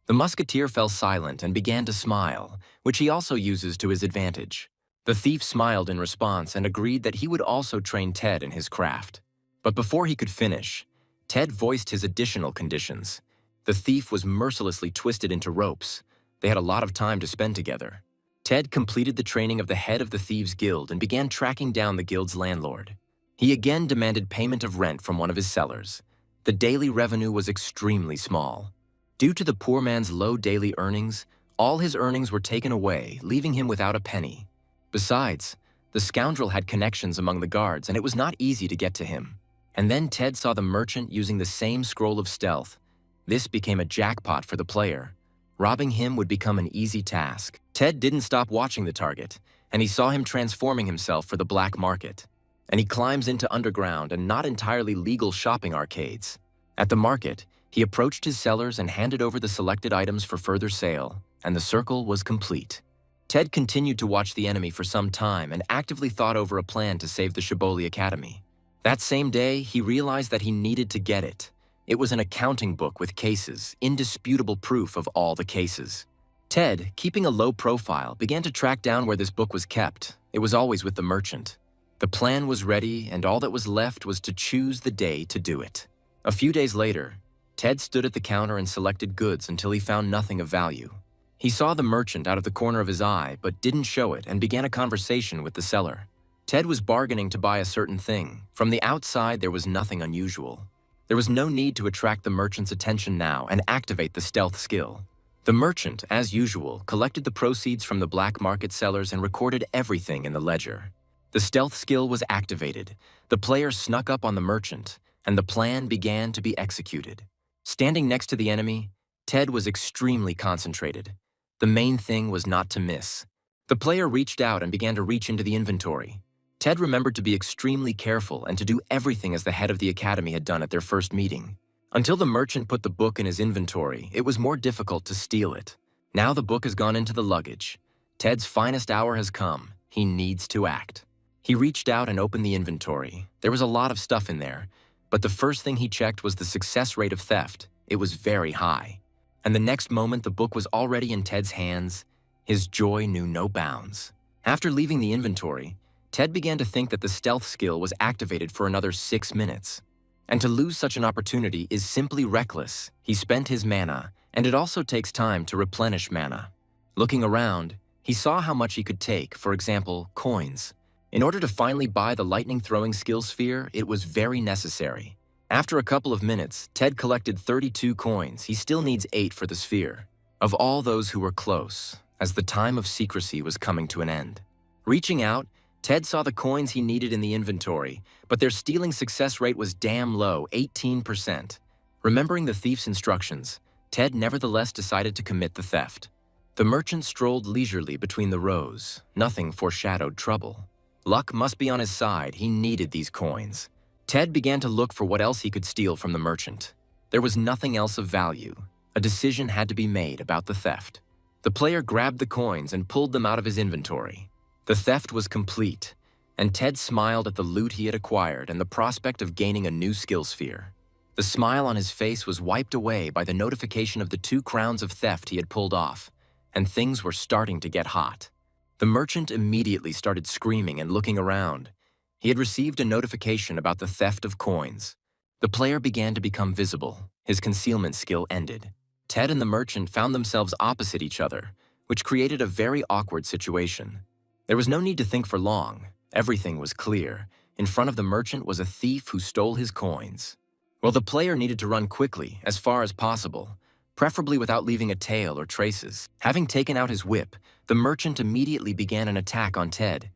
The musketeer fell silent and began to smile, which he also uses to his advantage. The thief smiled in response and agreed that he would also train Ted in his craft. But before he could finish, Ted voiced his additional conditions. The thief was mercilessly twisted into ropes. They had a lot of time to spend together. Ted completed the training of the head of the Thieves' Guild and began tracking down the guild's landlord. He again demanded payment of rent from one of his sellers. The daily revenue was extremely small. Due to the poor man's low daily earnings, all his earnings were taken away, leaving him without a penny. Besides, the scoundrel had connections among the guards, and it was not easy to get to him. And then Ted saw the merchant using the same scroll of stealth. This became a jackpot for the player. Robbing him would become an easy task. Ted didn't stop watching the target, and he saw him transforming himself for the black market. And he climbs into underground and not entirely legal shopping arcades. At the market, he approached his sellers and handed over the selected items for further sale, and the circle was complete. Ted continued to watch the enemy for some time and actively thought over a plan to save the Shibboleth Academy. That same day, he realized that he needed to get it. It was an accounting book with cases, indisputable proof of all the cases. Ted, keeping a low profile, began to track down where this book was kept. It was always with the merchant. The plan was ready, and all that was left was to choose the day to do it. A few days later, Ted stood at the counter and selected goods until he found nothing of value. He saw the merchant out of the corner of his eye, but didn't show it and began a conversation with the seller. Ted was bargaining to buy a certain thing. From the outside, there was nothing unusual. There was no need to attract the merchant's attention now and activate the stealth skill. The merchant, as usual, collected the proceeds from the black market sellers and recorded everything in the ledger. The stealth skill was activated. The player snuck up on the merchant, and the plan began to be executed. Standing next to the enemy, Ted was extremely concentrated. The main thing was not to miss. The player reached out and began to reach into the inventory. Ted remembered to be extremely careful and to do everything as the head of the academy had done at their first meeting. Until the merchant put the book in his inventory, it was more difficult to steal it. Now the book has gone into the luggage. Ted's finest hour has come. He needs to act. He reached out and opened the inventory. There was a lot of stuff in there, but the first thing he checked was the success rate of theft. It was very high. And the next moment, the book was already in Ted's hands. His joy knew no bounds. After leaving the inventory, Ted began to think that the stealth skill was activated for another 6 minutes. And to lose such an opportunity is simply reckless. He spent his mana, and it also takes time to replenish mana. Looking around, he saw how much he could take, for example, coins. In order to finally buy the lightning-throwing skill sphere, it was very necessary. After a couple of minutes, Ted collected 32 coins. He still needs 8 for the sphere. Of all those who were close, as the time of secrecy was coming to an end. Reaching out, Ted saw the coins he needed in the inventory, but their stealing success rate was damn low, 18%. Remembering the thief's instructions, Ted nevertheless decided to commit the theft. The merchant strolled leisurely between the rows. Nothing foreshadowed trouble. Luck must be on his side. He needed these coins. Ted began to look for what else he could steal from the merchant. There was nothing else of value. A decision had to be made about the theft. The player grabbed the coins and pulled them out of his inventory. The theft was complete, and Ted smiled at the loot he had acquired and the prospect of gaining a new skill sphere. The smile on his face was wiped away by the notification of the 2 crowns of theft he had pulled off, and things were starting to get hot. The merchant immediately started screaming and looking around. He had received a notification about the theft of coins. The player began to become visible. His concealment skill ended. Ted and the merchant found themselves opposite each other, which created a very awkward situation. There was no need to think for long. Everything was clear. In front of the merchant was a thief who stole his coins. Well, the player needed to run quickly, as far as possible, preferably without leaving a trail or traces. Having taken out his whip, the merchant immediately began an attack on Ted.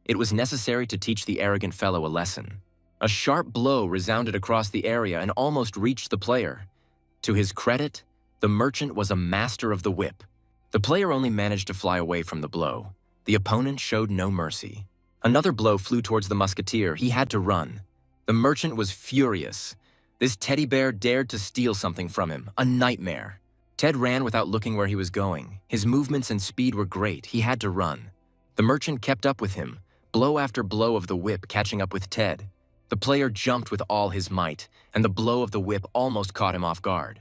It was necessary to teach the arrogant fellow a lesson. A sharp blow resounded across the area and almost reached the player. To his credit, the merchant was a master of the whip. The player only managed to fly away from the blow. The opponent showed no mercy. Another blow flew towards the musketeer. He had to run. The merchant was furious. This teddy bear dared to steal something from him, a nightmare. Ted ran without looking where he was going. His movements and speed were great. He had to run. The merchant kept up with him, blow after blow of the whip catching up with Ted. The player jumped with all his might, and the blow of the whip almost caught him off guard.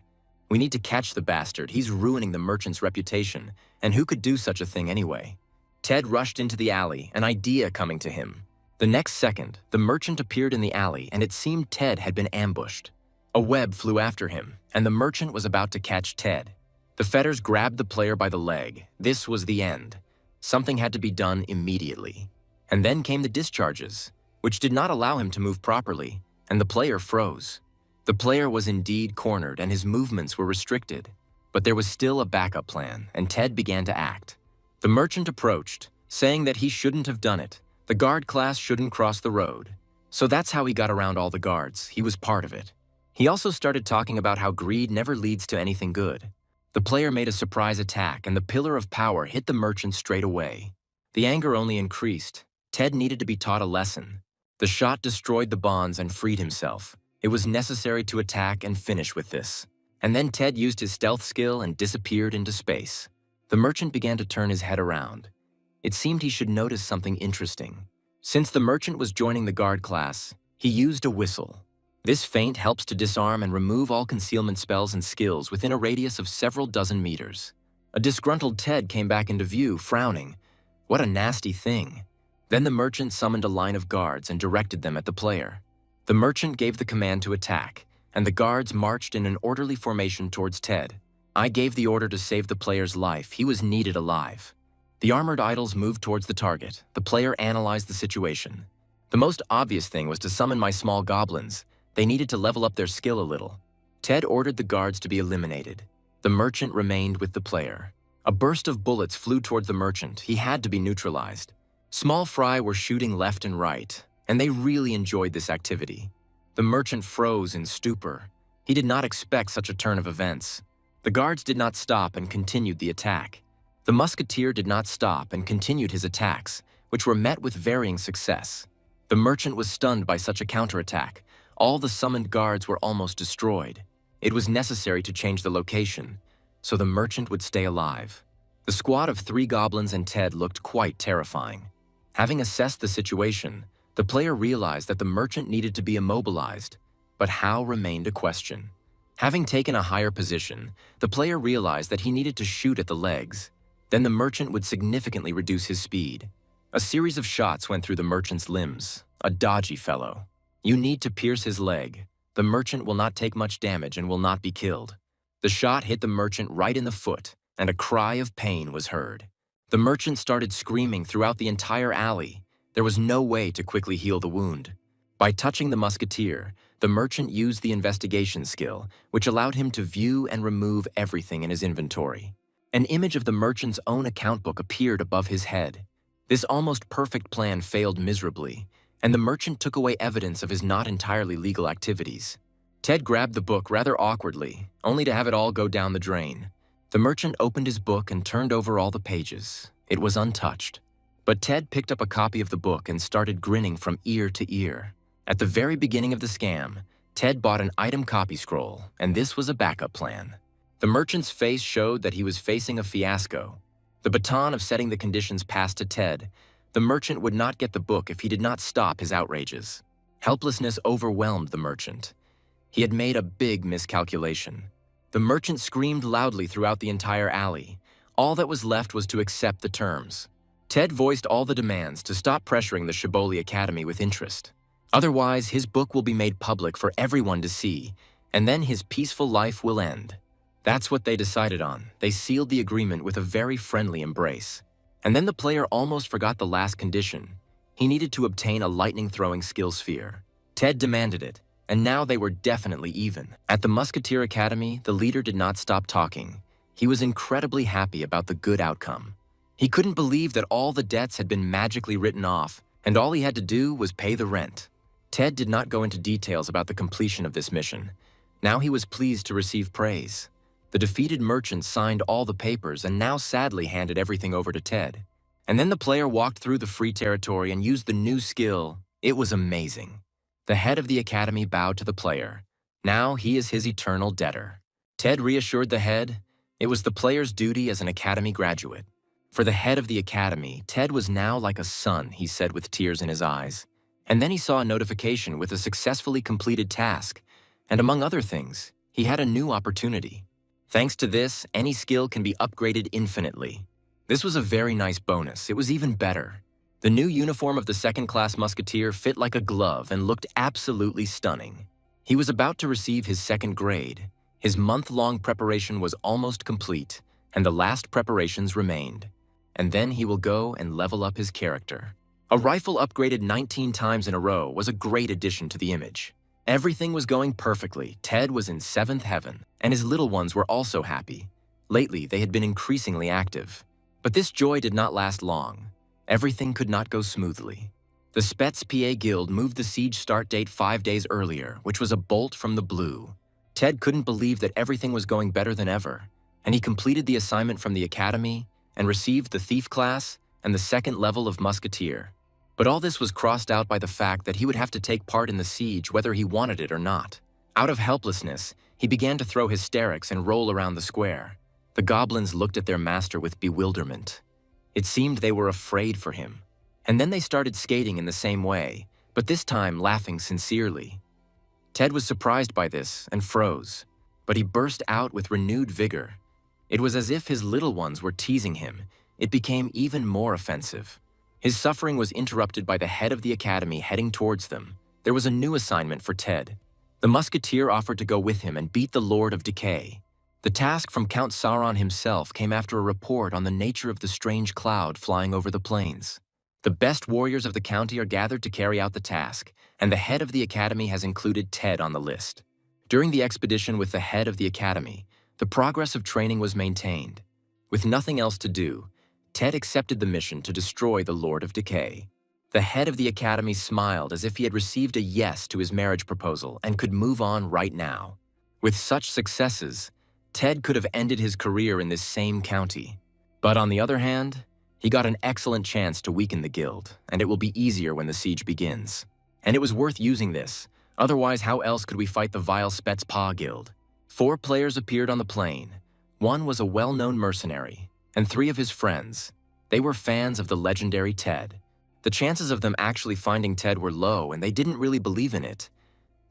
We need to catch the bastard. He's ruining the merchant's reputation, and who could do such a thing anyway? Ted rushed into the alley, an idea coming to him. The next second, the merchant appeared in the alley and it seemed Ted had been ambushed. A web flew after him, and the merchant was about to catch Ted. The fetters grabbed the player by the leg. This was the end. Something had to be done immediately. And then came the discharges, which did not allow him to move properly, and the player froze. The player was indeed cornered and his movements were restricted. But there was still a backup plan, and Ted began to act. The merchant approached, saying that he shouldn't have done it. The guard class shouldn't cross the road. So that's how he got around all the guards. He was part of it. He also started talking about how greed never leads to anything good. The player made a surprise attack, and the pillar of power hit the merchant straight away. The anger only increased. Ted needed to be taught a lesson. The shot destroyed the bonds and freed himself. It was necessary to attack and finish with this. And then Ted used his stealth skill and disappeared into space. The merchant began to turn his head around. It seemed he should notice something interesting. Since the merchant was joining the guard class, he used a whistle. This feint helps to disarm and remove all concealment spells and skills within a radius of several dozen meters. A disgruntled Ted came back into view, frowning. What a nasty thing. Then the merchant summoned a line of guards and directed them at the player. The merchant gave the command to attack, and the guards marched in an orderly formation towards Ted. I gave the order to save the player's life. He was needed alive. The armored idols moved towards the target. The player analyzed the situation. The most obvious thing was to summon my small goblins. They needed to level up their skill a little. Ted ordered the guards to be eliminated. The merchant remained with the player. A burst of bullets flew towards the merchant. He had to be neutralized. Small fry were shooting left and right, and they really enjoyed this activity. The merchant froze in stupor. He did not expect such a turn of events. The guards did not stop and continued the attack. The musketeer did not stop and continued his attacks, which were met with varying success. The merchant was stunned by such a counterattack. All the summoned guards were almost destroyed. It was necessary to change the location, so the merchant would stay alive. The squad of 3 goblins and Ted looked quite terrifying. Having assessed the situation, the player realized that the merchant needed to be immobilized, but how remained a question. Having taken a higher position, the player realized that he needed to shoot at the legs. Then the merchant would significantly reduce his speed. A series of shots went through the merchant's limbs. A dodgy fellow. You need to pierce his leg. The merchant will not take much damage and will not be killed. The shot hit the merchant right in the foot, and a cry of pain was heard. The merchant started screaming throughout the entire alley. There was no way to quickly heal the wound. By touching the musketeer, the merchant used the investigation skill, which allowed him to view and remove everything in his inventory. An image of the merchant's own account book appeared above his head. This almost perfect plan failed miserably, and the merchant took away evidence of his not entirely legal activities. Ted grabbed the book rather awkwardly, only to have it all go down the drain. The merchant opened his book and turned over all the pages. It was untouched. But Ted picked up a copy of the book and started grinning from ear to ear. At the very beginning of the scam, Ted bought an item copy scroll, and this was a backup plan. The merchant's face showed that he was facing a fiasco. The baton of setting the conditions passed to Ted. The merchant would not get the book if he did not stop his outrages. Helplessness overwhelmed the merchant. He had made a big miscalculation. The merchant screamed loudly throughout the entire alley. All that was left was to accept the terms. Ted voiced all the demands to stop pressuring the Shibboleth Academy with interest. Otherwise, his book will be made public for everyone to see, and then his peaceful life will end. That's what they decided on. They sealed the agreement with a very friendly embrace. And then the player almost forgot the last condition. He needed to obtain a lightning-throwing skill sphere. Ted demanded it, and now they were definitely even. At the Musketeer Academy, the leader did not stop talking. He was incredibly happy about the good outcome. He couldn't believe that all the debts had been magically written off, and all he had to do was pay the rent. Ted did not go into details about the completion of this mission. Now he was pleased to receive praise. The defeated merchant signed all the papers and now sadly handed everything over to Ted. And then the player walked through the free territory and used the new skill. It was amazing. The head of the academy bowed to the player. Now he is his eternal debtor. Ted reassured the head. It was the player's duty as an academy graduate. For the head of the academy, Ted was now like a son, he said with tears in his eyes. And then he saw a notification with a successfully completed task. And among other things, he had a new opportunity. Thanks to this, any skill can be upgraded infinitely. This was a very nice bonus. It was even better. The new uniform of the second-class musketeer fit like a glove and looked absolutely stunning. He was about to receive his second grade. His month-long preparation was almost complete, and the last preparations remained. And then he will go and level up his character. A rifle upgraded 19 times in a row was a great addition to the image. Everything was going perfectly. Ted was in seventh heaven, and his little ones were also happy. Lately, they had been increasingly active. But this joy did not last long. Everything could not go smoothly. The Spets PA Guild moved the siege start date 5 days earlier, which was a bolt from the blue. Ted couldn't believe that everything was going better than ever, and he completed the assignment from the academy and received the thief class and the second level of musketeer. But all this was crossed out by the fact that he would have to take part in the siege whether he wanted it or not. Out of helplessness, he began to throw hysterics and roll around the square. The goblins looked at their master with bewilderment. It seemed they were afraid for him. And then they started skating in the same way, but this time laughing sincerely. Ted was surprised by this and froze, but he burst out with renewed vigor. It was as if his little ones were teasing him. It became even more offensive. His suffering was interrupted by the head of the academy heading towards them. There was a new assignment for Ted. The musketeer offered to go with him and beat the Lord of Decay. The task from Count Sauron himself came after a report on the nature of the strange cloud flying over the plains. The best warriors of the county are gathered to carry out the task, and the head of the academy has included Ted on the list. During the expedition with the head of the academy, the progress of training was maintained. With nothing else to do, Ted accepted the mission to destroy the Lord of Decay. The head of the academy smiled as if he had received a yes to his marriage proposal and could move on right now. With such successes, Ted could have ended his career in this same county. But on the other hand, he got an excellent chance to weaken the guild, and it will be easier when the siege begins. And it was worth using this, otherwise how else could we fight the vile Spets PA Guild? 4 players appeared on the plain. One was a well-known mercenary, and 3 of his friends. They were fans of the legendary Ted. The chances of them actually finding Ted were low, and they didn't really believe in it.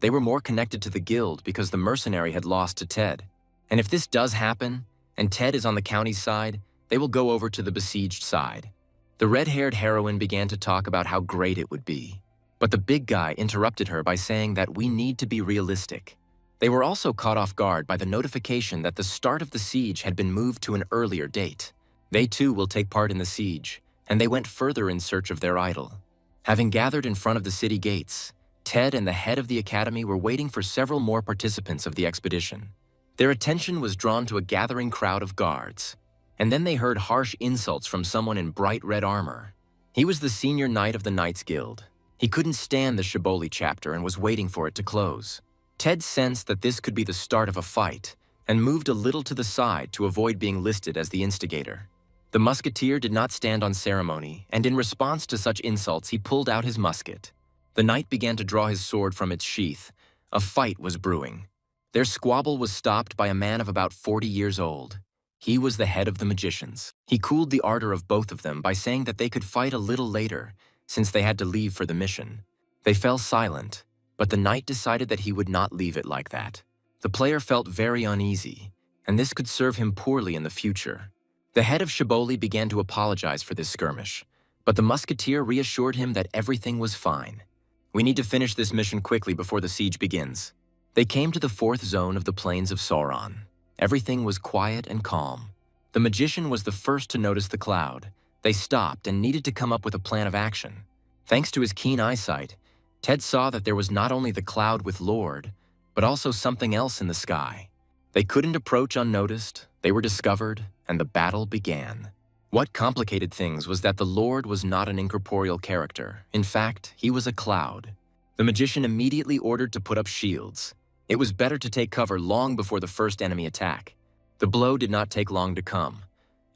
They were more connected to the guild because the mercenary had lost to Ted. And if this does happen, and Ted is on the county's side, they will go over to the besieged side. The red-haired heroine began to talk about how great it would be. But the big guy interrupted her by saying that we need to be realistic. They were also caught off guard by the notification that the start of the siege had been moved to an earlier date. They too will take part in the siege, and they went further in search of their idol. Having gathered in front of the city gates, Ted and the head of the academy were waiting for several more participants of the expedition. Their attention was drawn to a gathering crowd of guards, and then they heard harsh insults from someone in bright red armor. He was the senior knight of the Knights Guild. He couldn't stand the Shibboleth chapter and was waiting for it to close. Ted sensed that this could be the start of a fight and moved a little to the side to avoid being listed as the instigator. The musketeer did not stand on ceremony, and in response to such insults, he pulled out his musket. The knight began to draw his sword from its sheath. A fight was brewing. Their squabble was stopped by a man of about 40 years old. He was the head of the magicians. He cooled the ardor of both of them by saying that they could fight a little later, since they had to leave for the mission. They fell silent, but the knight decided that he would not leave it like that. The player felt very uneasy, and this could serve him poorly in the future. The head of Shibboleth began to apologize for this skirmish, but the musketeer reassured him that everything was fine. We need to finish this mission quickly before the siege begins. They came to the 4th zone of the plains of Sauron. Everything was quiet and calm. The magician was the first to notice the cloud. They stopped and needed to come up with a plan of action. Thanks to his keen eyesight, Ted saw that there was not only the cloud with Lord, but also something else in the sky. They couldn't approach unnoticed, they were discovered, and the battle began. What complicated things was that the Lord was not an incorporeal character. In fact, he was a cloud. The magician immediately ordered to put up shields. It was better to take cover long before the first enemy attack. The blow did not take long to come.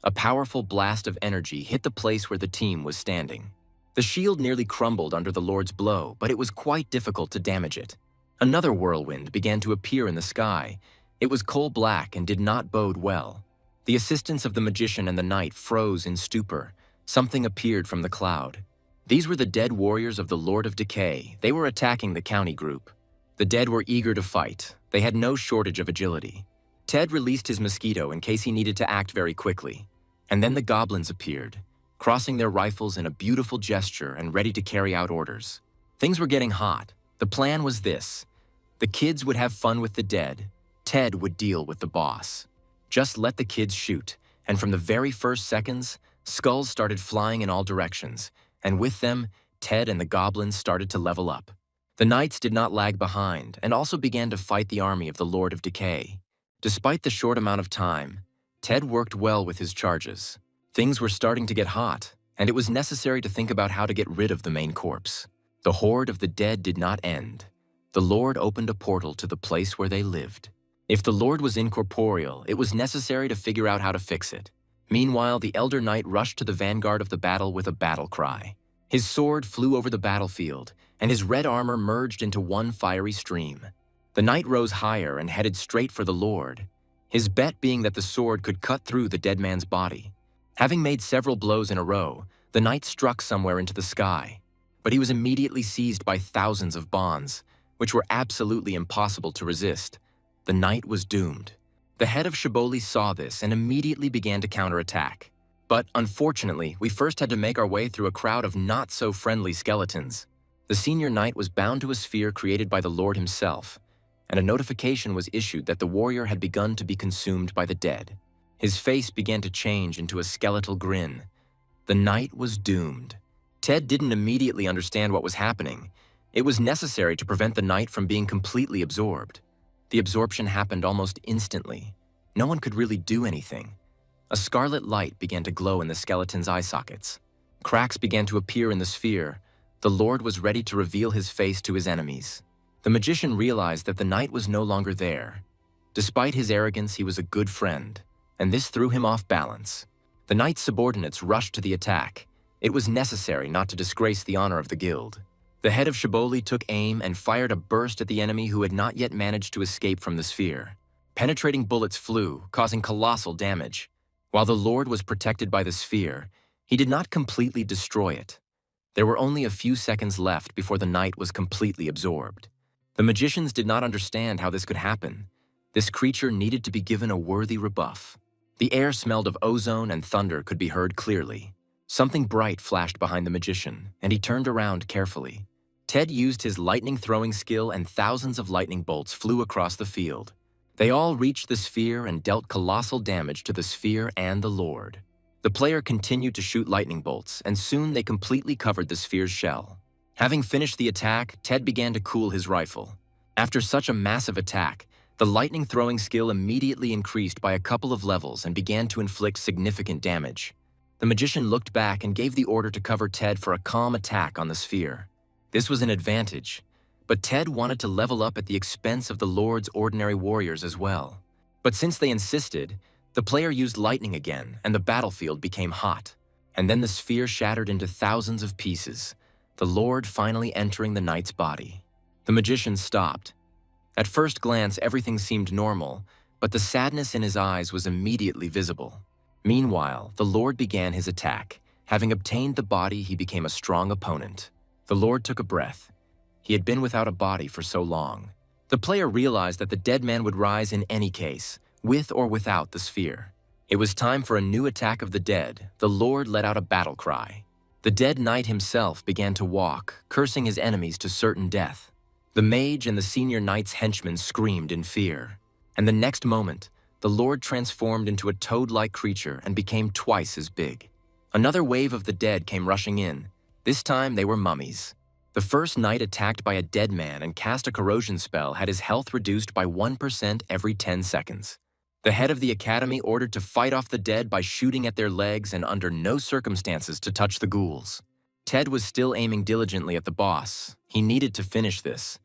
A powerful blast of energy hit the place where the team was standing. The shield nearly crumbled under the Lord's blow, but it was quite difficult to damage it. Another whirlwind began to appear in the sky. It was coal black and did not bode well. The assistants of the magician and the knight froze in stupor. Something appeared from the cloud. These were the dead warriors of the Lord of Decay. They were attacking the county group. The dead were eager to fight. They had no shortage of agility. Ted released his mosquito in case he needed to act very quickly. And then the goblins appeared. crossing their rifles in a beautiful gesture and ready to carry out orders. Things were getting hot. The plan was this. The kids would have fun with the dead. Ted would deal with the boss. Just let the kids shoot, and from the very first seconds, skulls started flying in all directions, and with them, Ted and the goblins started to level up. The knights did not lag behind and also began to fight the army of the Lord of Decay. Despite the short amount of time, Ted worked well with his charges. Things were starting to get hot, and it was necessary to think about how to get rid of the main corpse. The horde of the dead did not end. The Lord opened a portal to the place where they lived. If the Lord was incorporeal, it was necessary to figure out how to fix it. Meanwhile, the Elder Knight rushed to the vanguard of the battle with a battle cry. His sword flew over the battlefield, and his red armor merged into one fiery stream. The knight rose higher and headed straight for the Lord, his bet being that the sword could cut through the dead man's body. Having made several blows in a row, the knight struck somewhere into the sky, but he was immediately seized by thousands of bonds, which were absolutely impossible to resist. The knight was doomed. The head of Shibboleth saw this and immediately began to counterattack. But unfortunately, we first had to make our way through a crowd of not-so-friendly skeletons. The senior knight was bound to a sphere created by the Lord himself, and a notification was issued that the warrior had begun to be consumed by the dead. His face began to change into a skeletal grin. The knight was doomed. Ted didn't immediately understand what was happening. It was necessary to prevent the knight from being completely absorbed. The absorption happened almost instantly. No one could really do anything. A scarlet light began to glow in the skeleton's eye sockets. Cracks began to appear in the sphere. The Lord was ready to reveal his face to his enemies. The magician realized that the knight was no longer there. Despite his arrogance, he was a good friend, and this threw him off balance. The knight's subordinates rushed to the attack. It was necessary not to disgrace the honor of the guild. The head of Shibboleth took aim and fired a burst at the enemy who had not yet managed to escape from the sphere. Penetrating bullets flew, causing colossal damage. While the Lord was protected by the sphere, he did not completely destroy it. There were only a few seconds left before the knight was completely absorbed. The magicians did not understand how this could happen. This creature needed to be given a worthy rebuff. The air smelled of ozone and thunder could be heard clearly. Something bright flashed behind the magician, and he turned around carefully. Ted used his lightning-throwing skill, and thousands of lightning bolts flew across the field. They all reached the sphere and dealt colossal damage to the sphere and the Lord. The player continued to shoot lightning bolts, and soon they completely covered the sphere's shell. Having finished the attack, Ted began to cool his rifle. After such a massive attack, the lightning-throwing skill immediately increased by a couple of levels and began to inflict significant damage. The magician looked back and gave the order to cover Ted for a calm attack on the sphere. This was an advantage, but Ted wanted to level up at the expense of the Lord's ordinary warriors as well. But since they insisted, the player used lightning again, and the battlefield became hot. And then the sphere shattered into thousands of pieces, the Lord finally entering the knight's body. The magician stopped. At first glance, everything seemed normal, but the sadness in his eyes was immediately visible. Meanwhile, the Lord began his attack. Having obtained the body, he became a strong opponent. The Lord took a breath. He had been without a body for so long. The player realized that the dead man would rise in any case, with or without the sphere. It was time for a new attack of the dead. The Lord let out a battle cry. The dead knight himself began to walk, cursing his enemies to certain death. The mage and the senior knight's henchmen screamed in fear. And the next moment, the Lord transformed into a toad-like creature and became twice as big. Another wave of the dead came rushing in. This time they were mummies. The first knight attacked by a dead man and cast a corrosion spell had his health reduced by 1% every 10 seconds. The head of the academy ordered to fight off the dead by shooting at their legs and under no circumstances to touch the ghouls. Ted was still aiming diligently at the boss. He needed to finish this.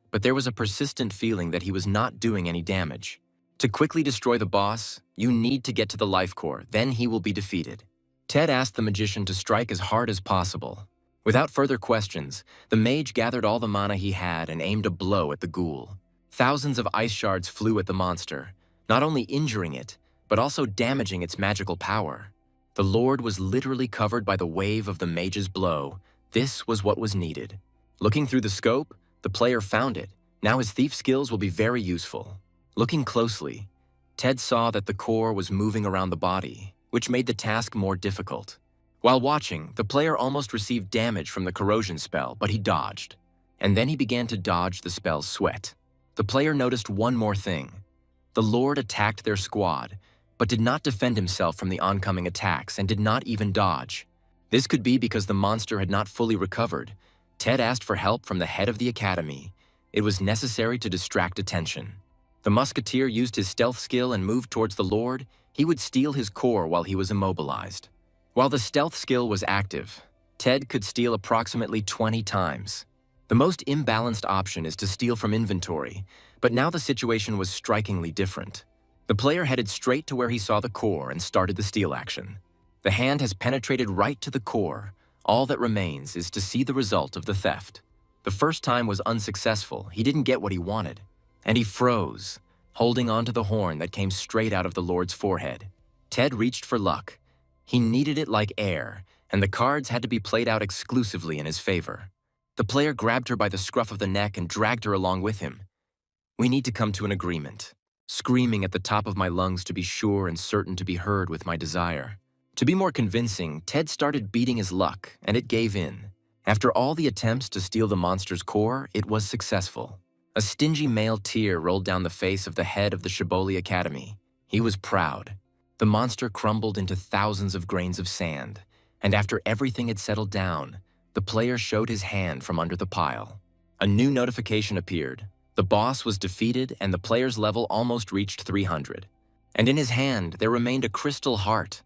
But there was a persistent feeling that he was not doing any damage. To quickly destroy the boss, you need to get to the life core, then he will be defeated. Ted asked the magician to strike as hard as possible. Without further questions, the mage gathered all the mana he had and aimed a blow at the ghoul. Thousands of ice shards flew at the monster, not only injuring it, but also damaging its magical power. The Lord was literally covered by the wave of the mage's blow. This was what was needed. Looking through the scope, the player found it. Now his thief skills will be very useful. Looking closely, Ted saw that the core was moving around the body, which made the task more difficult. While watching, the player almost received damage from the corrosion spell, but he dodged. And then he began to dodge the spell's sweat. The player noticed one more thing. The Lord attacked their squad, but did not defend himself from the oncoming attacks and did not even dodge. This could be because the monster had not fully recovered. Ted asked for help from the head of the academy. It was necessary to distract attention. The musketeer used his stealth skill and moved towards the Lord. He would steal his core while he was immobilized. While the stealth skill was active, Ted could steal approximately 20 times. The most imbalanced option is to steal from inventory, but now the situation was strikingly different. The player headed straight to where he saw the core and started the steal action. The hand has penetrated right to the core. All that remains is to see the result of the theft. The first time was unsuccessful. He didn't get what he wanted. And he froze, holding onto the horn that came straight out of the Lord's forehead. Ted reached for luck. He needed it like air, and the cards had to be played out exclusively in his favor. The player grabbed her by the scruff of the neck and dragged her along with him. "We need to come to an agreement," screaming at the top of my lungs to be sure and certain to be heard with my desire. To be more convincing, Ted started beating his luck, and it gave in. After all the attempts to steal the monster's core, it was successful. A stingy male tear rolled down the face of the head of the Shibboleth Academy. He was proud. The monster crumbled into thousands of grains of sand, and after everything had settled down, the player showed his hand from under the pile. A new notification appeared. The boss was defeated and the player's level almost reached 300. And in his hand, there remained a crystal heart.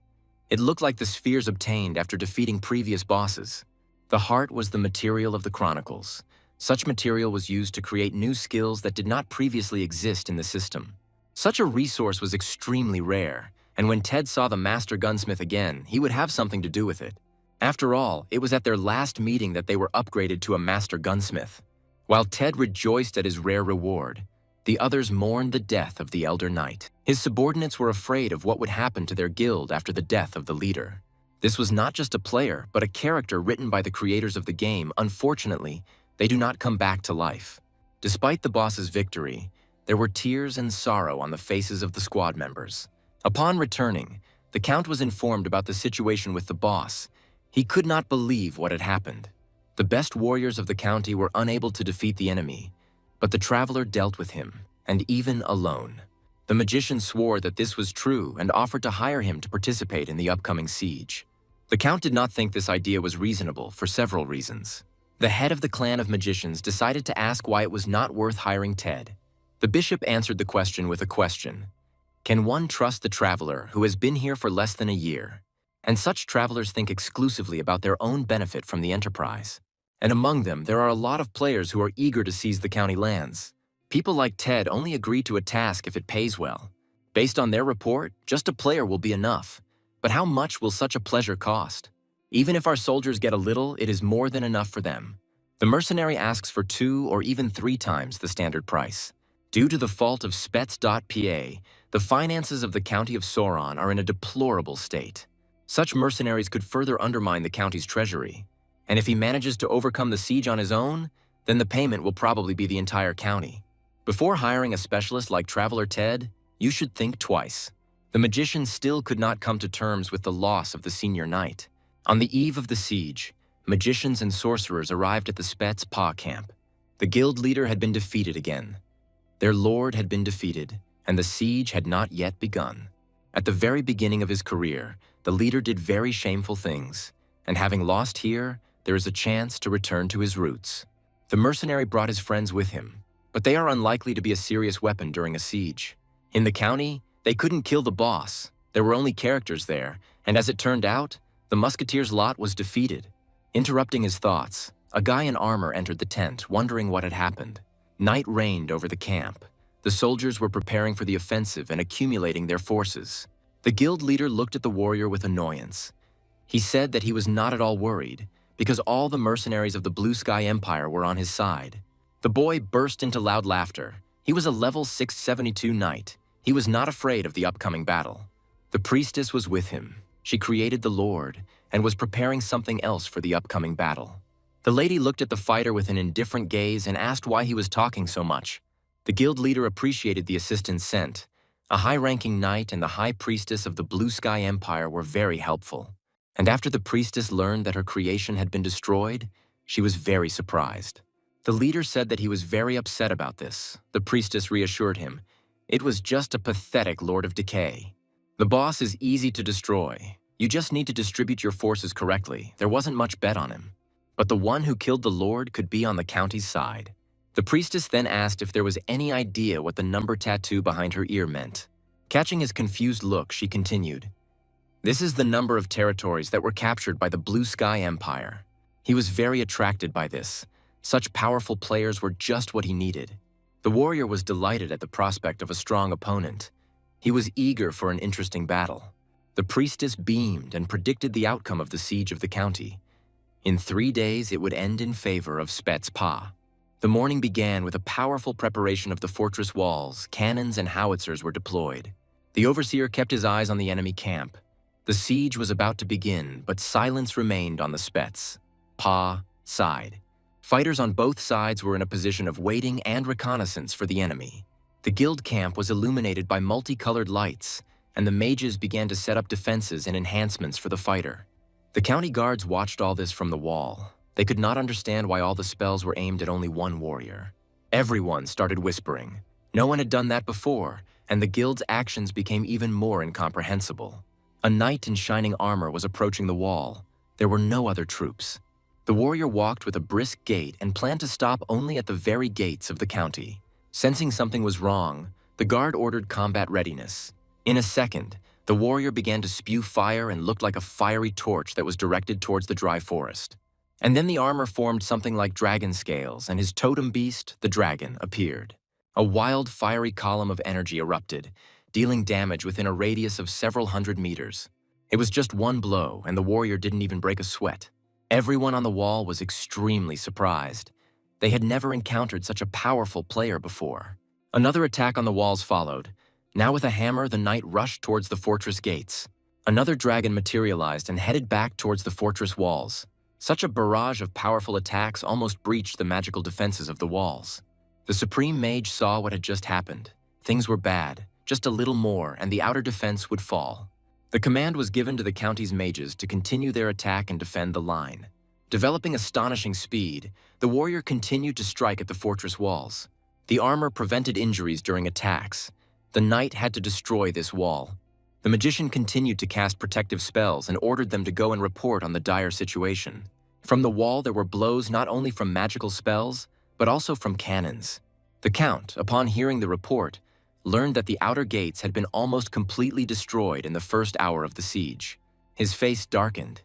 It looked like the spheres obtained after defeating previous bosses. The heart was the material of the Chronicles. Such material was used to create new skills that did not previously exist in the system. Such a resource was extremely rare, and when Ted saw the Master Gunsmith again, he would have something to do with it. After all, it was at their last meeting that they were upgraded to a Master Gunsmith. While Ted rejoiced at his rare reward, the others mourned the death of the Elder Knight. His subordinates were afraid of what would happen to their guild after the death of the leader. This was not just a player, but a character written by the creators of the game. Unfortunately, they do not come back to life. Despite the boss's victory, there were tears and sorrow on the faces of the squad members. Upon returning, the Count was informed about the situation with the boss. He could not believe what had happened. The best warriors of the county were unable to defeat the enemy, but the traveler dealt with him, and even alone. The magician swore that this was true and offered to hire him to participate in the upcoming siege. The Count did not think this idea was reasonable for several reasons. The head of the clan of magicians decided to ask why it was not worth hiring Ted. The bishop answered the question with a question. Can one trust the traveler who has been here for less than a year? And such travelers think exclusively about their own benefit from the enterprise. And among them, there are a lot of players who are eager to seize the county lands. People like Ted only agree to a task if it pays well. Based on their report, just a player will be enough. But how much will such a pleasure cost? Even if our soldiers get a little, it is more than enough for them. The mercenary asks for 2 or even 3 times the standard price. Due to the fault of Spets.pa, the finances of the county of Sauron are in a deplorable state. Such mercenaries could further undermine the county's treasury. And if he manages to overcome the siege on his own, then the payment will probably be the entire county. Before hiring a specialist like Traveler Ted, you should think twice. The magician still could not come to terms with the loss of the senior knight. On the eve of the siege, magicians and sorcerers arrived at the Spets Pa camp. The guild leader had been defeated again. Their lord had been defeated, and the siege had not yet begun. At the very beginning of his career, the leader did very shameful things, and having lost here, there is a chance to return to his roots. The mercenary brought his friends with him, but they are unlikely to be a serious weapon during a siege. In the county, they couldn't kill the boss. There were only characters there, and as it turned out, the musketeer's lot was defeated. Interrupting his thoughts, a guy in armor entered the tent, wondering what had happened. Night reigned over the camp. The soldiers were preparing for the offensive and accumulating their forces. The guild leader looked at the warrior with annoyance. He said that he was not at all worried, because all the mercenaries of the Blue Sky Empire were on his side. The boy burst into loud laughter. He was a level 672 knight. He was not afraid of the upcoming battle. The priestess was with him. She created the Lord and was preparing something else for the upcoming battle. The lady looked at the fighter with an indifferent gaze and asked why he was talking so much. The guild leader appreciated the assistance sent. A high-ranking knight and the high priestess of the Blue Sky Empire were very helpful. And after the priestess learned that her creation had been destroyed, she was very surprised. The leader said that he was very upset about this. The priestess reassured him. It was just a pathetic Lord of Decay. The boss is easy to destroy. You just need to distribute your forces correctly. There wasn't much bet on him. But the one who killed the Lord could be on the county's side. The priestess then asked if there was any idea what the number tattoo behind her ear meant. Catching his confused look, she continued, "This is the number of territories that were captured by the Blue Sky Empire." He was very attracted by this. Such powerful players were just what he needed. The warrior was delighted at the prospect of a strong opponent. He was eager for an interesting battle. The priestess beamed and predicted the outcome of the siege of the county. In 3 days, it would end in favor of Spets Pa. The morning began with a powerful preparation of the fortress walls. Cannons and howitzers were deployed. The overseer kept his eyes on the enemy camp. The siege was about to begin, but silence remained on the Spets Pa side. Fighters on both sides were in a position of waiting and reconnaissance for the enemy. The guild camp was illuminated by multicolored lights, and the mages began to set up defenses and enhancements for the fighter. The county guards watched all this from the wall. They could not understand why all the spells were aimed at only one warrior. Everyone started whispering. No one had done that before, and the guild's actions became even more incomprehensible. A knight in shining armor was approaching the wall. There were no other troops. The warrior walked with a brisk gait and planned to stop only at the very gates of the county. Sensing something was wrong, the guard ordered combat readiness. In a second, the warrior began to spew fire and looked like a fiery torch that was directed towards the dry forest. And then the armor formed something like dragon scales, and his totem beast, the dragon, appeared. A wild, fiery column of energy erupted, dealing damage within a radius of several hundred meters. It was just one blow, and the warrior didn't even break a sweat. Everyone on the wall was extremely surprised. They had never encountered such a powerful player before. Another attack on the walls followed. Now with a hammer, the knight rushed towards the fortress gates. Another dragon materialized and headed back towards the fortress walls. Such a barrage of powerful attacks almost breached the magical defenses of the walls. The supreme mage saw what had just happened. Things were bad. Just a little more, and the outer defense would fall. The command was given to the county's mages to continue their attack and defend the line. Developing astonishing speed, the warrior continued to strike at the fortress walls. The armor prevented injuries during attacks. The knight had to destroy this wall. The magician continued to cast protective spells and ordered them to go and report on the dire situation. From the wall there were blows not only from magical spells, but also from cannons. The count, upon hearing the report, learned that the outer gates had been almost completely destroyed in the first hour of the siege. His face darkened.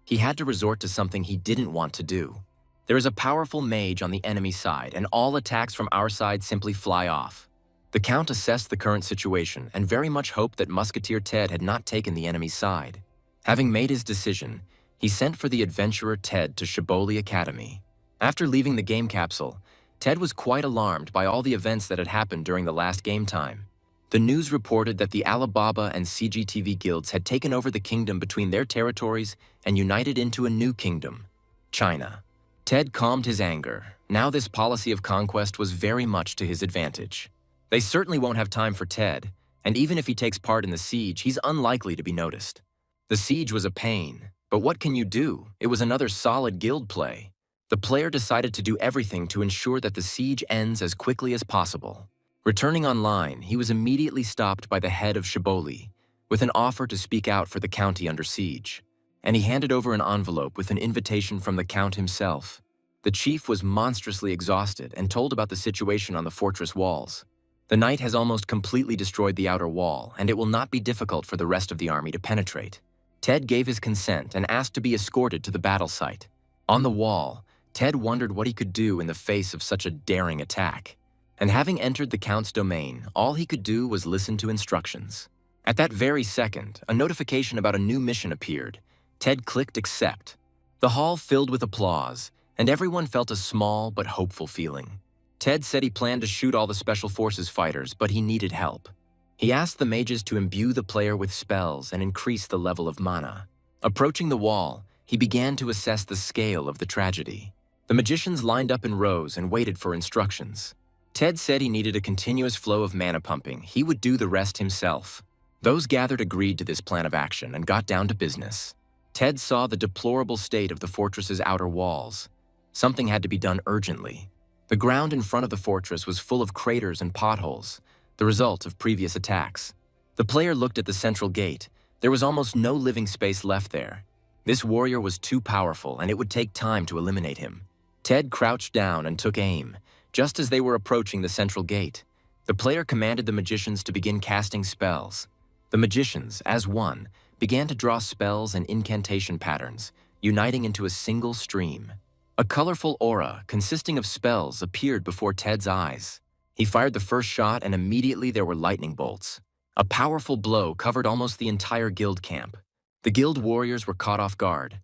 He had to resort to something he didn't want to do. There is a powerful mage on the enemy side, and all attacks from our side simply fly off. The Count assessed the current situation and very much hoped that Musketeer Ted had not taken the enemy's side. Having made his decision, he sent for the adventurer Ted to Shibboleth Academy. After leaving the game capsule, Ted was quite alarmed by all the events that had happened during the last game time. The news reported that the Alibaba and CGTV guilds had taken over the kingdom between their territories and united into a new kingdom, China. Ted calmed his anger. Now this policy of conquest was very much to his advantage. They certainly won't have time for Ted, and even if he takes part in the siege, he's unlikely to be noticed. The siege was a pain, but what can you do? It was another solid guild play. The player decided to do everything to ensure that the siege ends as quickly as possible. Returning online, he was immediately stopped by the head of Shibboleth with an offer to speak out for the county under siege, and he handed over an envelope with an invitation from the Count himself. The chief was monstrously exhausted and told about the situation on the fortress walls. The knight has almost completely destroyed the outer wall, and it will not be difficult for the rest of the army to penetrate. Ted gave his consent and asked to be escorted to the battle site. On the wall, Ted wondered what he could do in the face of such a daring attack. And having entered the Count's domain, all he could do was listen to instructions. At that very second, a notification about a new mission appeared. Ted clicked accept. The hall filled with applause, and everyone felt a small but hopeful feeling. Ted said he planned to shoot all the Special Forces fighters, but he needed help. He asked the mages to imbue the player with spells and increase the level of mana. Approaching the wall, he began to assess the scale of the tragedy. The magicians lined up in rows and waited for instructions. Ted said he needed a continuous flow of mana pumping. He would do the rest himself. Those gathered agreed to this plan of action and got down to business. Ted saw the deplorable state of the fortress's outer walls. Something had to be done urgently. The ground in front of the fortress was full of craters and potholes, the result of previous attacks. The player looked at the central gate. There was almost no living space left there. This warrior was too powerful, and it would take time to eliminate him. Ted crouched down and took aim, just as they were approaching the central gate. The player commanded the magicians to begin casting spells. The magicians, as one, began to draw spells and incantation patterns, uniting into a single stream. A colorful aura consisting of spells appeared before Ted's eyes. He fired the first shot, and immediately there were lightning bolts. A powerful blow covered almost the entire guild camp. The guild warriors were caught off guard.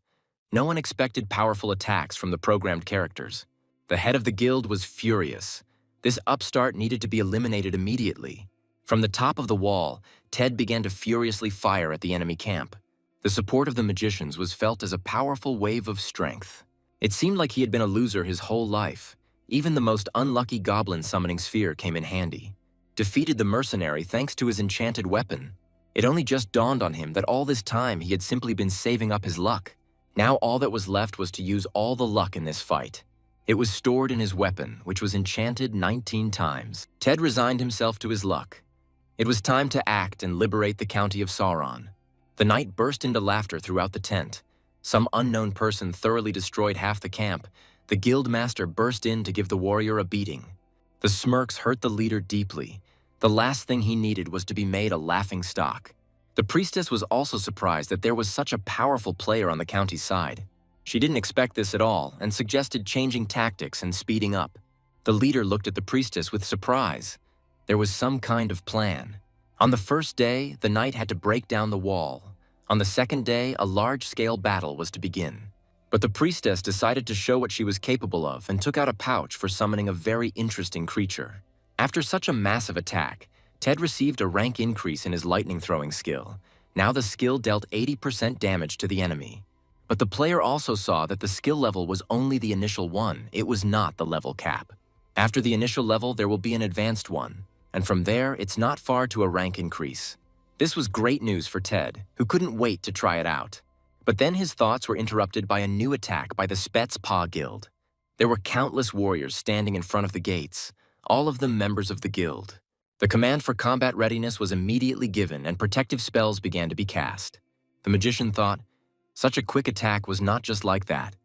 No one expected powerful attacks from the programmed characters. The head of the guild was furious. This upstart needed to be eliminated immediately. From the top of the wall, Ted began to furiously fire at the enemy camp. The support of the magicians was felt as a powerful wave of strength. It seemed like he had been a loser his whole life. Even the most unlucky goblin summoning sphere came in handy. Defeated the mercenary thanks to his enchanted weapon. It only just dawned on him that all this time he had simply been saving up his luck. Now all that was left was to use all the luck in this fight. It was stored in his weapon, which was enchanted 19 times. Ted resigned himself to his luck. It was time to act and liberate the county of Sauron. The knight burst into laughter throughout the tent. Some unknown person thoroughly destroyed half the camp. The guild master burst in to give the warrior a beating. The smirks hurt the leader deeply. The last thing he needed was to be made a laughing stock. The priestess was also surprised that there was such a powerful player on the county's side. She didn't expect this at all and suggested changing tactics and speeding up. The leader looked at the priestess with surprise. There was some kind of plan. On the first day, the knight had to break down the wall. On the second day, a large-scale battle was to begin. But the priestess decided to show what she was capable of and took out a pouch for summoning a very interesting creature. After such a massive attack, Ted received a rank increase in his lightning-throwing skill. Now the skill dealt 80% damage to the enemy. But the player also saw that the skill level was only the initial one. It was not the level cap. After the initial level, there will be an advanced one. And from there, it's not far to a rank increase. This was great news for Ted, who couldn't wait to try it out. But then his thoughts were interrupted by a new attack by the Spets Paw Guild. There were countless warriors standing in front of the gates, all of them members of the guild. The command for combat readiness was immediately given and protective spells began to be cast. The magician thought, such a quick attack was not just like that.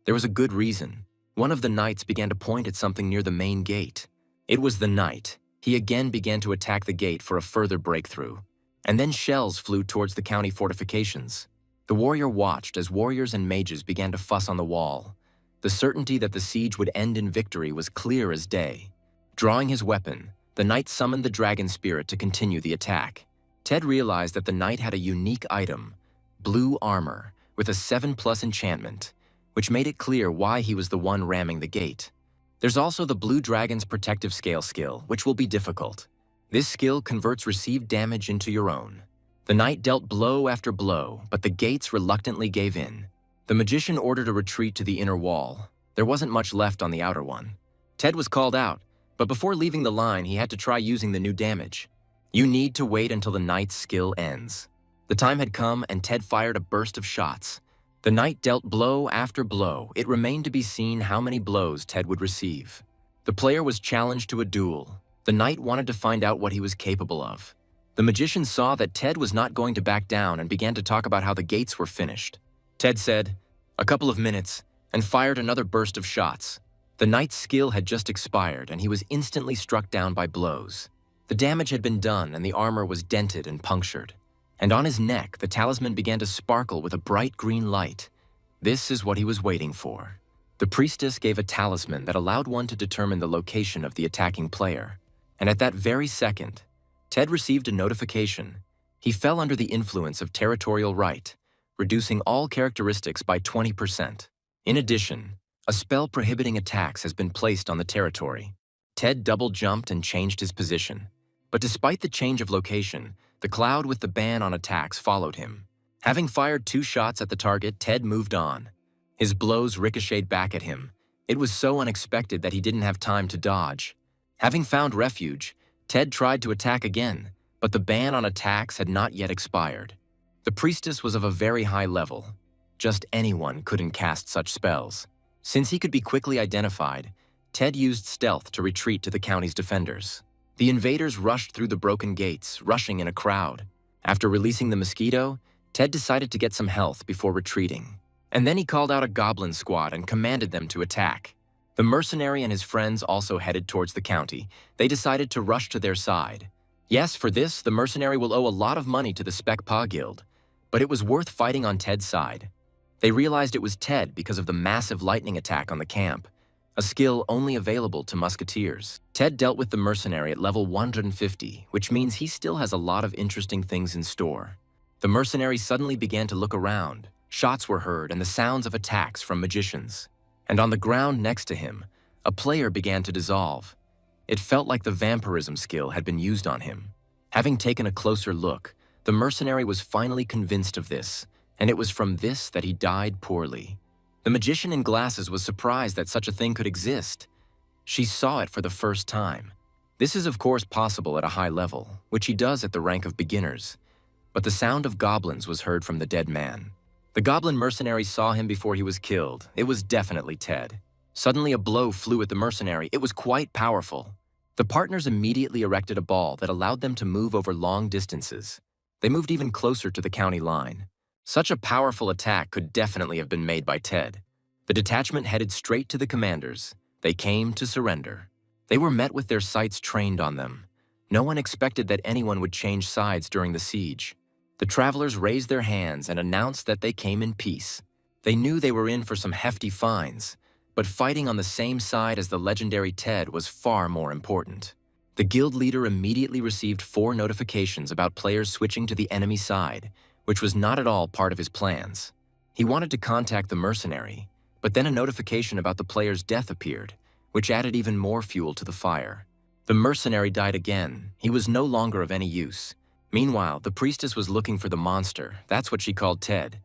There was a good reason. One of the knights began to point at something near the main gate. It was the knight. He again began to attack the gate for a further breakthrough. And then shells flew towards the county fortifications. The warrior watched as warriors and mages began to fuss on the wall. The certainty that the siege would end in victory was clear as day. Drawing his weapon, the knight summoned the dragon spirit to continue the attack. Ted realized that the knight had a unique item, blue armor, with a 7+ enchantment, which made it clear why he was the one ramming the gate. There's also the blue dragon's protective scale skill, which will be difficult. This skill converts received damage into your own. The knight dealt blow after blow, but the gates reluctantly gave in. The magician ordered a retreat to the inner wall. There wasn't much left on the outer one. Ted was called out, but before leaving the line, he had to try using the new damage. You need to wait until the knight's skill ends. The time had come, and Ted fired a burst of shots. The knight dealt blow after blow. It remained to be seen how many blows Ted would receive. The player was challenged to a duel. The knight wanted to find out what he was capable of. The magician saw that Ted was not going to back down and began to talk about how the gates were finished. Ted said, "A couple of minutes," and fired another burst of shots. The knight's skill had just expired, and he was instantly struck down by blows. The damage had been done, and the armor was dented and punctured. And on his neck, the talisman began to sparkle with a bright green light. This is what he was waiting for. The priestess gave a talisman that allowed one to determine the location of the attacking player. And at that very second, Ted received a notification. He fell under the influence of territorial right, reducing all characteristics by 20%. In addition, a spell prohibiting attacks has been placed on the territory. Ted double-jumped and changed his position. But despite the change of location, the cloud with the ban on attacks followed him. Having fired 2 shots at the target, Ted moved on. His blows ricocheted back at him. It was so unexpected that he didn't have time to dodge. Having found refuge, Ted tried to attack again, but the ban on attacks had not yet expired. The priestess was of a very high level. just anyone couldn't cast such spells. Since he could be quickly identified, Ted used stealth to retreat to the county's defenders. The invaders rushed through the broken gates, rushing in a crowd. After releasing the mosquito, Ted decided to get some health before retreating. And then he called out a goblin squad and commanded them to attack. The mercenary and his friends also headed towards the county. They decided to rush to their side. Yes, for this, the mercenary will owe a lot of money to the Spec Pa Guild, but it was worth fighting on Ted's side. They realized it was Ted because of the massive lightning attack on the camp, a skill only available to musketeers. Ted dealt with the mercenary at level 150, which means he still has a lot of interesting things in store. The mercenary suddenly began to look around. Shots were heard and the sounds of attacks from magicians. And on the ground next to him, a player began to dissolve. It felt like the vampirism skill had been used on him. Having taken a closer look, the mercenary was finally convinced of this, and it was from this that he died poorly. The magician in glasses was surprised that such a thing could exist. She saw it for the first time. This is of course possible at a high level, which he does at the rank of beginners. But the sound of goblins was heard from the dead man. The goblin mercenary saw him before he was killed. It was definitely Ted. Suddenly a blow flew at the mercenary. It was quite powerful. The partners immediately erected a ball that allowed them to move over long distances. They moved even closer to the county line. Such a powerful attack could definitely have been made by Ted. The detachment headed straight to the commanders. They came to surrender. They were met with their sights trained on them. No one expected that anyone would change sides during the siege. The travelers raised their hands and announced that they came in peace. They knew they were in for some hefty fines, but fighting on the same side as the legendary Ted was far more important. The guild leader immediately received 4 notifications about players switching to the enemy side, which was not at all part of his plans. He wanted to contact the mercenary, but then a notification about the player's death appeared, which added even more fuel to the fire. The mercenary died again. He was no longer of any use. Meanwhile, the priestess was looking for the monster. That's what she called Ted.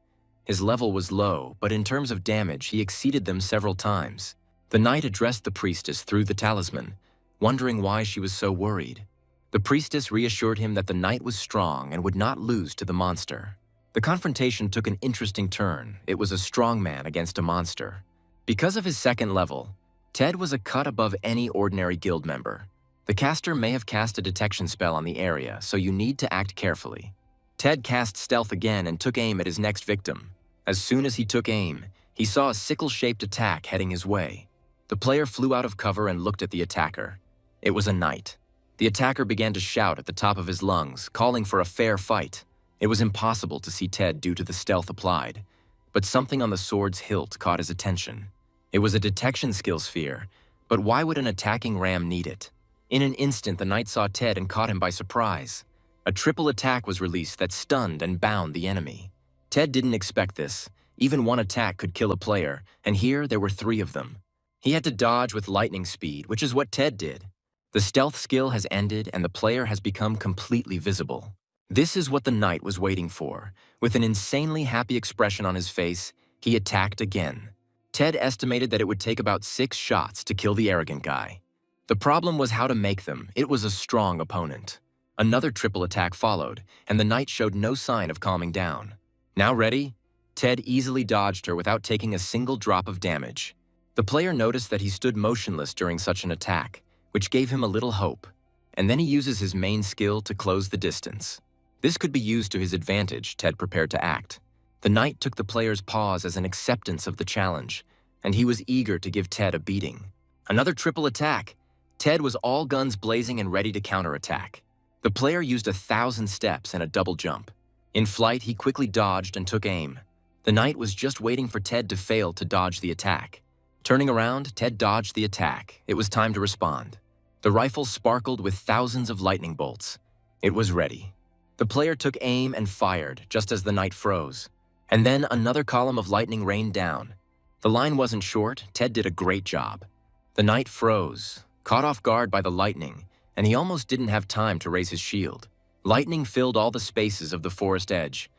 His level was low, but in terms of damage, he exceeded them several times. The knight addressed the priestess through the talisman, wondering why she was so worried. The priestess reassured him that the knight was strong and would not lose to the monster. The confrontation took an interesting turn. It was a strong man against a monster. Because of his second level, Ted was a cut above any ordinary guild member. The caster may have cast a detection spell on the area, so you need to act carefully. Ted cast stealth again and took aim at his next victim. As soon as he took aim, he saw a sickle-shaped attack heading his way. The player flew out of cover and looked at the attacker. It was a knight. The attacker began to shout at the top of his lungs, calling for a fair fight. It was impossible to see Ted due to the stealth applied, but something on the sword's hilt caught his attention. It was a detection skill sphere, but why would an attacking ram need it? In an instant, the knight saw Ted and caught him by surprise. A triple attack was released that stunned and bound the enemy. Ted didn't expect this. Even one attack could kill a player, and here there were 3 of them. He had to dodge with lightning speed, which is what Ted did. The stealth skill has ended and the player has become completely visible. This is what the knight was waiting for. With an insanely happy expression on his face, he attacked again. Ted estimated that it would take about 6 shots to kill the arrogant guy. The problem was how to make them. It was a strong opponent. Another triple attack followed, and the knight showed no sign of calming down. Now ready? Ted easily dodged her without taking a single drop of damage. The player noticed that he stood motionless during such an attack, which gave him a little hope, and then he uses his main skill to close the distance. This could be used to his advantage. Ted prepared to act. The knight took the player's pause as an acceptance of the challenge, and he was eager to give Ted a beating. Another triple attack. Ted was all guns blazing and ready to counterattack. The player used 1,000 steps and a double jump. In flight, he quickly dodged and took aim. The knight was just waiting for Ted to fail to dodge the attack. Turning around, Ted dodged the attack. It was time to respond. The rifle sparkled with thousands of lightning bolts. It was ready. The player took aim and fired, just as the knight froze. And then another column of lightning rained down. The line wasn't short. Ted did a great job. The knight froze, caught off guard by the lightning, and he almost didn't have time to raise his shield. Lightning filled all the spaces of the forest edge.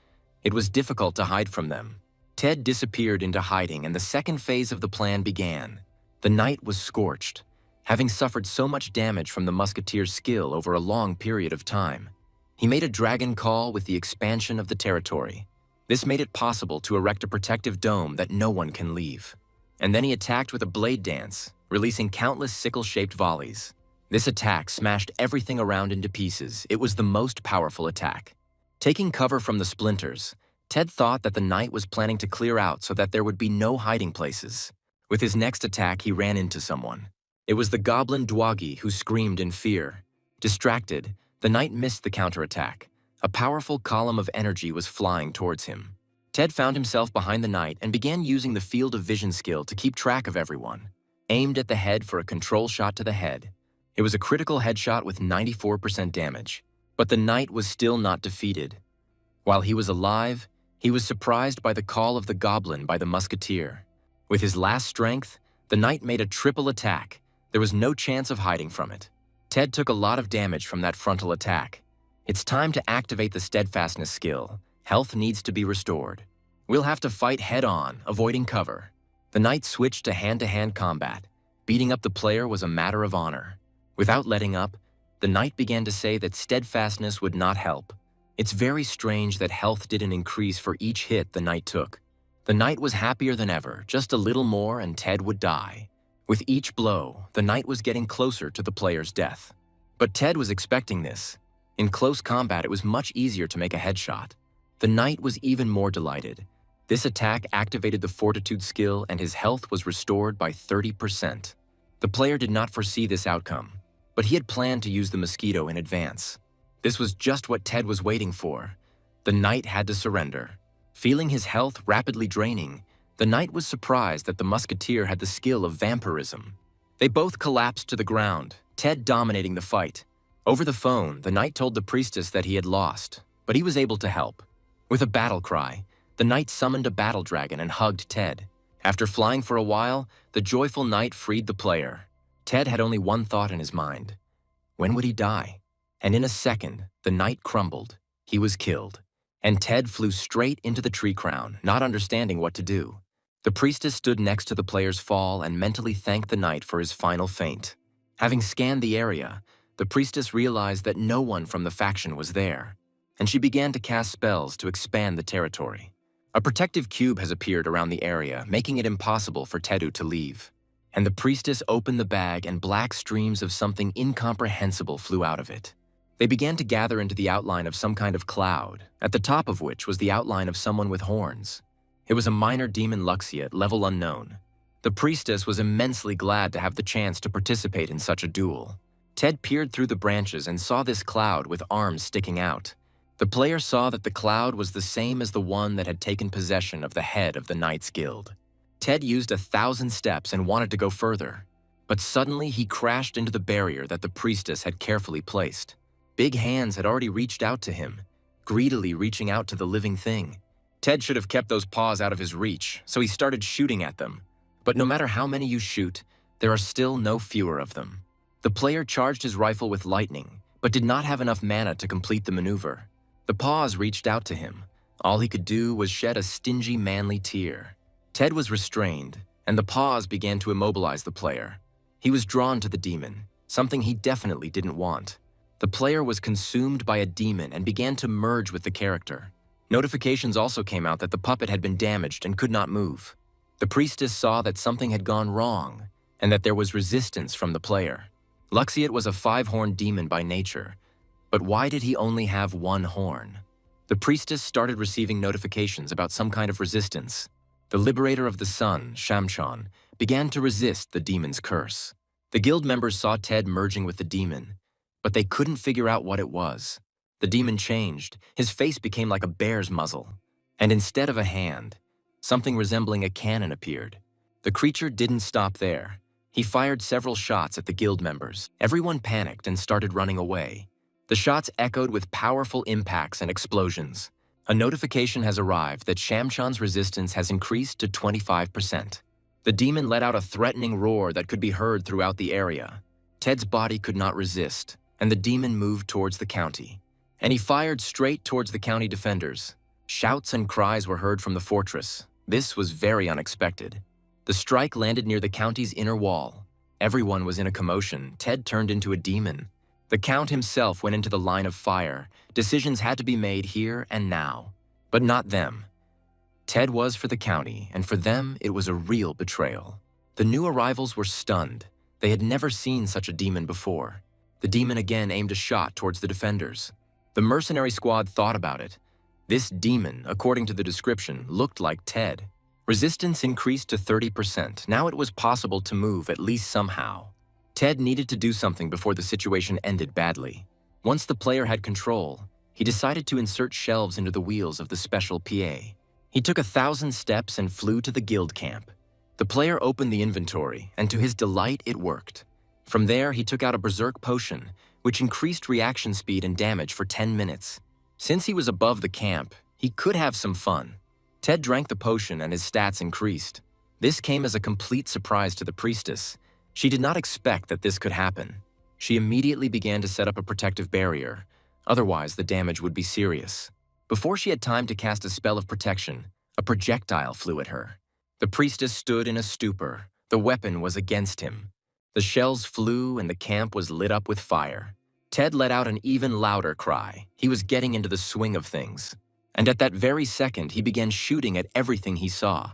It was difficult to hide from them. Ted disappeared into hiding, and the second phase of the plan began. The knight was scorched, having suffered so much damage from the musketeer's skill over a long period of time. He made a dragon call with the expansion of the territory. This made it possible to erect a protective dome that no one can leave. And then he attacked with a blade dance, releasing countless sickle-shaped volleys. This attack smashed everything around into pieces. It was the most powerful attack. Taking cover from the splinters, Ted thought that the knight was planning to clear out so that there would be no hiding places. With his next attack, he ran into someone. It was the goblin Dwagi, who screamed in fear. Distracted, the knight missed the counterattack. A powerful column of energy was flying towards him. Ted found himself behind the knight and began using the field of vision skill to keep track of everyone. Aimed at the head for a control shot to the head. It was a critical headshot with 94% damage. But the knight was still not defeated. While he was alive, he was surprised by the call of the goblin by the musketeer. With his last strength, the knight made a triple attack. There was no chance of hiding from it. Ted took a lot of damage from that frontal attack. It's time to activate the steadfastness skill. Health needs to be restored. We'll have to fight head-on, avoiding cover. The knight switched to hand-to-hand combat. Beating up the player was a matter of honor. Without letting up, the knight began to say that steadfastness would not help. It's very strange that health didn't increase for each hit the knight took. The knight was happier than ever, just a little more and Ted would die. With each blow, the knight was getting closer to the player's death. But Ted was expecting this. In close combat, it was much easier to make a headshot. The knight was even more delighted. This attack activated the fortitude skill and his health was restored by 30%. The player did not foresee this outcome, but he had planned to use the mosquito in advance. This was just what Ted was waiting for. The knight had to surrender. Feeling his health rapidly draining, the knight was surprised that the musketeer had the skill of vampirism. They both collapsed to the ground, Ted dominating the fight. Over the phone, the knight told the priestess that he had lost, but he was able to help. With a battle cry, the knight summoned a battle dragon and hugged Ted. After flying for a while, the joyful knight freed the player. Ted had only one thought in his mind. When would he die? And in a second, the knight crumbled. He was killed. And Ted flew straight into the tree crown, not understanding what to do. The priestess stood next to the player's fall and mentally thanked the knight for his final feint. Having scanned the area, the priestess realized that no one from the faction was there, and she began to cast spells to expand the territory. A protective cube has appeared around the area, making it impossible for Tedu to leave. And the priestess opened the bag and black streams of something incomprehensible flew out of it. They began to gather into the outline of some kind of cloud, at the top of which was the outline of someone with horns. It was a minor demon Luxiat, level unknown. The priestess was immensely glad to have the chance to participate in such a duel. Ted peered through the branches and saw this cloud with arms sticking out. The player saw that the cloud was the same as the one that had taken possession of the head of the Knights Guild. Ted used 1,000 steps and wanted to go further, but suddenly he crashed into the barrier that the priestess had carefully placed. Big hands had already reached out to him, greedily reaching out to the living thing. Ted should have kept those paws out of his reach, so he started shooting at them. But no matter how many you shoot, there are still no fewer of them. The player charged his rifle with lightning, but did not have enough mana to complete the maneuver. The paws reached out to him. All he could do was shed a stingy, manly tear. Ted was restrained, and the paws began to immobilize the player. He was drawn to the demon, something he definitely didn't want. The player was consumed by a demon and began to merge with the character. Notifications also came out that the puppet had been damaged and could not move. The priestess saw that something had gone wrong, and that there was resistance from the player. Luxiat was a 5-horned demon by nature, but why did he only have 1 horn? The priestess started receiving notifications about some kind of resistance. The liberator of the sun, Shamchan, began to resist the demon's curse. The guild members saw Ted merging with the demon, but they couldn't figure out what it was. The demon changed. His face became like a bear's muzzle, and instead of a hand, something resembling a cannon appeared. The creature didn't stop there. He fired several shots at the guild members. Everyone panicked and started running away. The shots echoed with powerful impacts and explosions. A notification has arrived that Shamchan's resistance has increased to 25%. The demon let out a threatening roar that could be heard throughout the area. Ted's body could not resist, and the demon moved towards the county. And he fired straight towards the county defenders. Shouts and cries were heard from the fortress. This was very unexpected. The strike landed near the county's inner wall. Everyone was in a commotion. Ted turned into a demon. The count himself went into the line of fire. Decisions had to be made here and now. But not them. Ted was for the county, and for them, it was a real betrayal. The new arrivals were stunned. They had never seen such a demon before. The demon again aimed a shot towards the defenders. The mercenary squad thought about it. This demon, according to the description, looked like Ted. Resistance increased to 30%. Now it was possible to move at least somehow. Ted needed to do something before the situation ended badly. Once the player had control, he decided to insert shelves into the wheels of the special PA. He took 1,000 steps and flew to the guild camp. The player opened the inventory, and to his delight, it worked. From there, he took out a berserk potion, which increased reaction speed and damage for 10 minutes. Since he was above the camp, he could have some fun. Ted drank the potion and his stats increased. This came as a complete surprise to the priestess. She did not expect that this could happen. She immediately began to set up a protective barrier. Otherwise, the damage would be serious. Before she had time to cast a spell of protection, a projectile flew at her. The priestess stood in a stupor. The weapon was against him. The shells flew and the camp was lit up with fire. Ted let out an even louder cry. He was getting into the swing of things. And at that very second, he began shooting at everything he saw.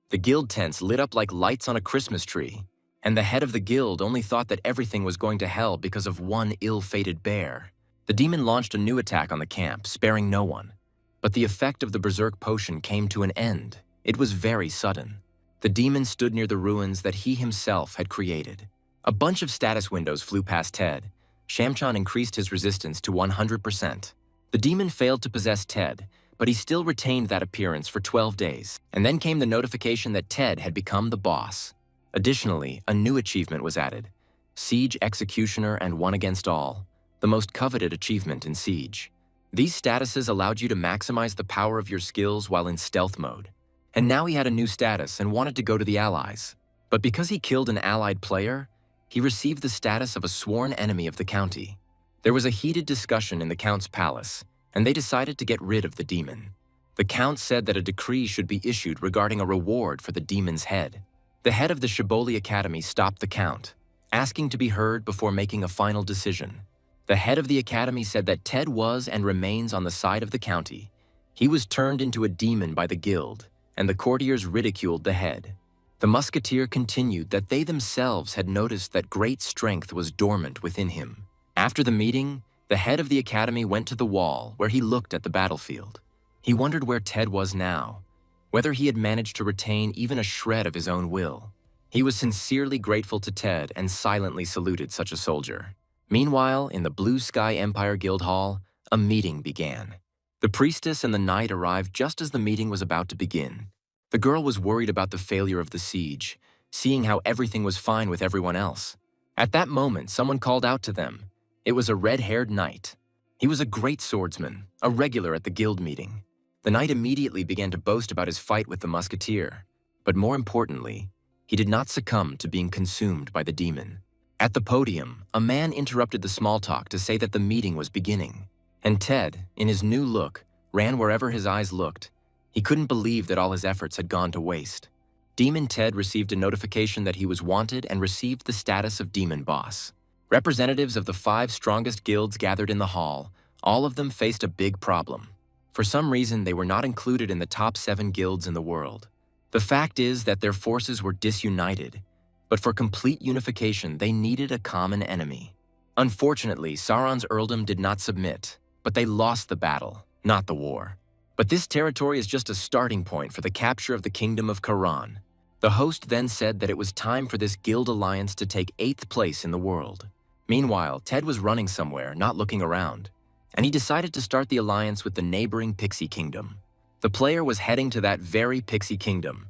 The guild tents lit up like lights on a Christmas tree. And the head of the guild only thought that everything was going to hell because of one ill-fated bear. The demon launched a new attack on the camp, sparing no one. But the effect of the berserk potion came to an end. It was very sudden. The demon stood near the ruins that he himself had created. A bunch of status windows flew past Ted. Shamchan increased his resistance to 100%. The demon failed to possess Ted, but he still retained that appearance for 12 days. And then came the notification that Ted had become the boss. Additionally, a new achievement was added: Siege Executioner and One Against All, the most coveted achievement in Siege. These statuses allowed you to maximize the power of your skills while in stealth mode. And now he had a new status and wanted to go to the allies. But because he killed an allied player, he received the status of a sworn enemy of the county. There was a heated discussion in the count's palace, and they decided to get rid of the demon. The count said that a decree should be issued regarding a reward for the demon's head. The head of the Shibboleth Academy stopped the count, asking to be heard before making a final decision. The head of the academy said that Ted was and remains on the side of the county. He was turned into a demon by the guild, and the courtiers ridiculed the head. The musketeer continued that they themselves had noticed that great strength was dormant within him. After the meeting, the head of the academy went to the wall where he looked at the battlefield. He wondered where Ted was now, whether he had managed to retain even a shred of his own will. He was sincerely grateful to Ted and silently saluted such a soldier. Meanwhile, in the Blue Sky Empire Guild Hall, a meeting began. The priestess and the knight arrived just as the meeting was about to begin. The girl was worried about the failure of the siege, seeing how everything was fine with everyone else. At that moment, someone called out to them. It was a red-haired knight. He was a great swordsman, a regular at the guild meeting. The knight immediately began to boast about his fight with the musketeer. But more importantly, he did not succumb to being consumed by the demon. At the podium, a man interrupted the small talk to say that the meeting was beginning. And Ted, in his new look, ran wherever his eyes looked. He couldn't believe that all his efforts had gone to waste. Demon Ted received a notification that he was wanted and received the status of Demon Boss. Representatives of the 5 strongest guilds gathered in the hall. All of them faced a big problem. For some reason, they were not included in the top 7 guilds in the world. The fact is that their forces were disunited. But for complete unification, they needed a common enemy. Unfortunately, Sauron's earldom did not submit, but they lost the battle, not the war. But this territory is just a starting point for the capture of the kingdom of Khura'in. The host then said that it was time for this guild alliance to take 8th place in the world. Meanwhile, Ted was running somewhere, not looking around, and he decided to start the alliance with the neighboring Pixie Kingdom. The player was heading to that very Pixie Kingdom,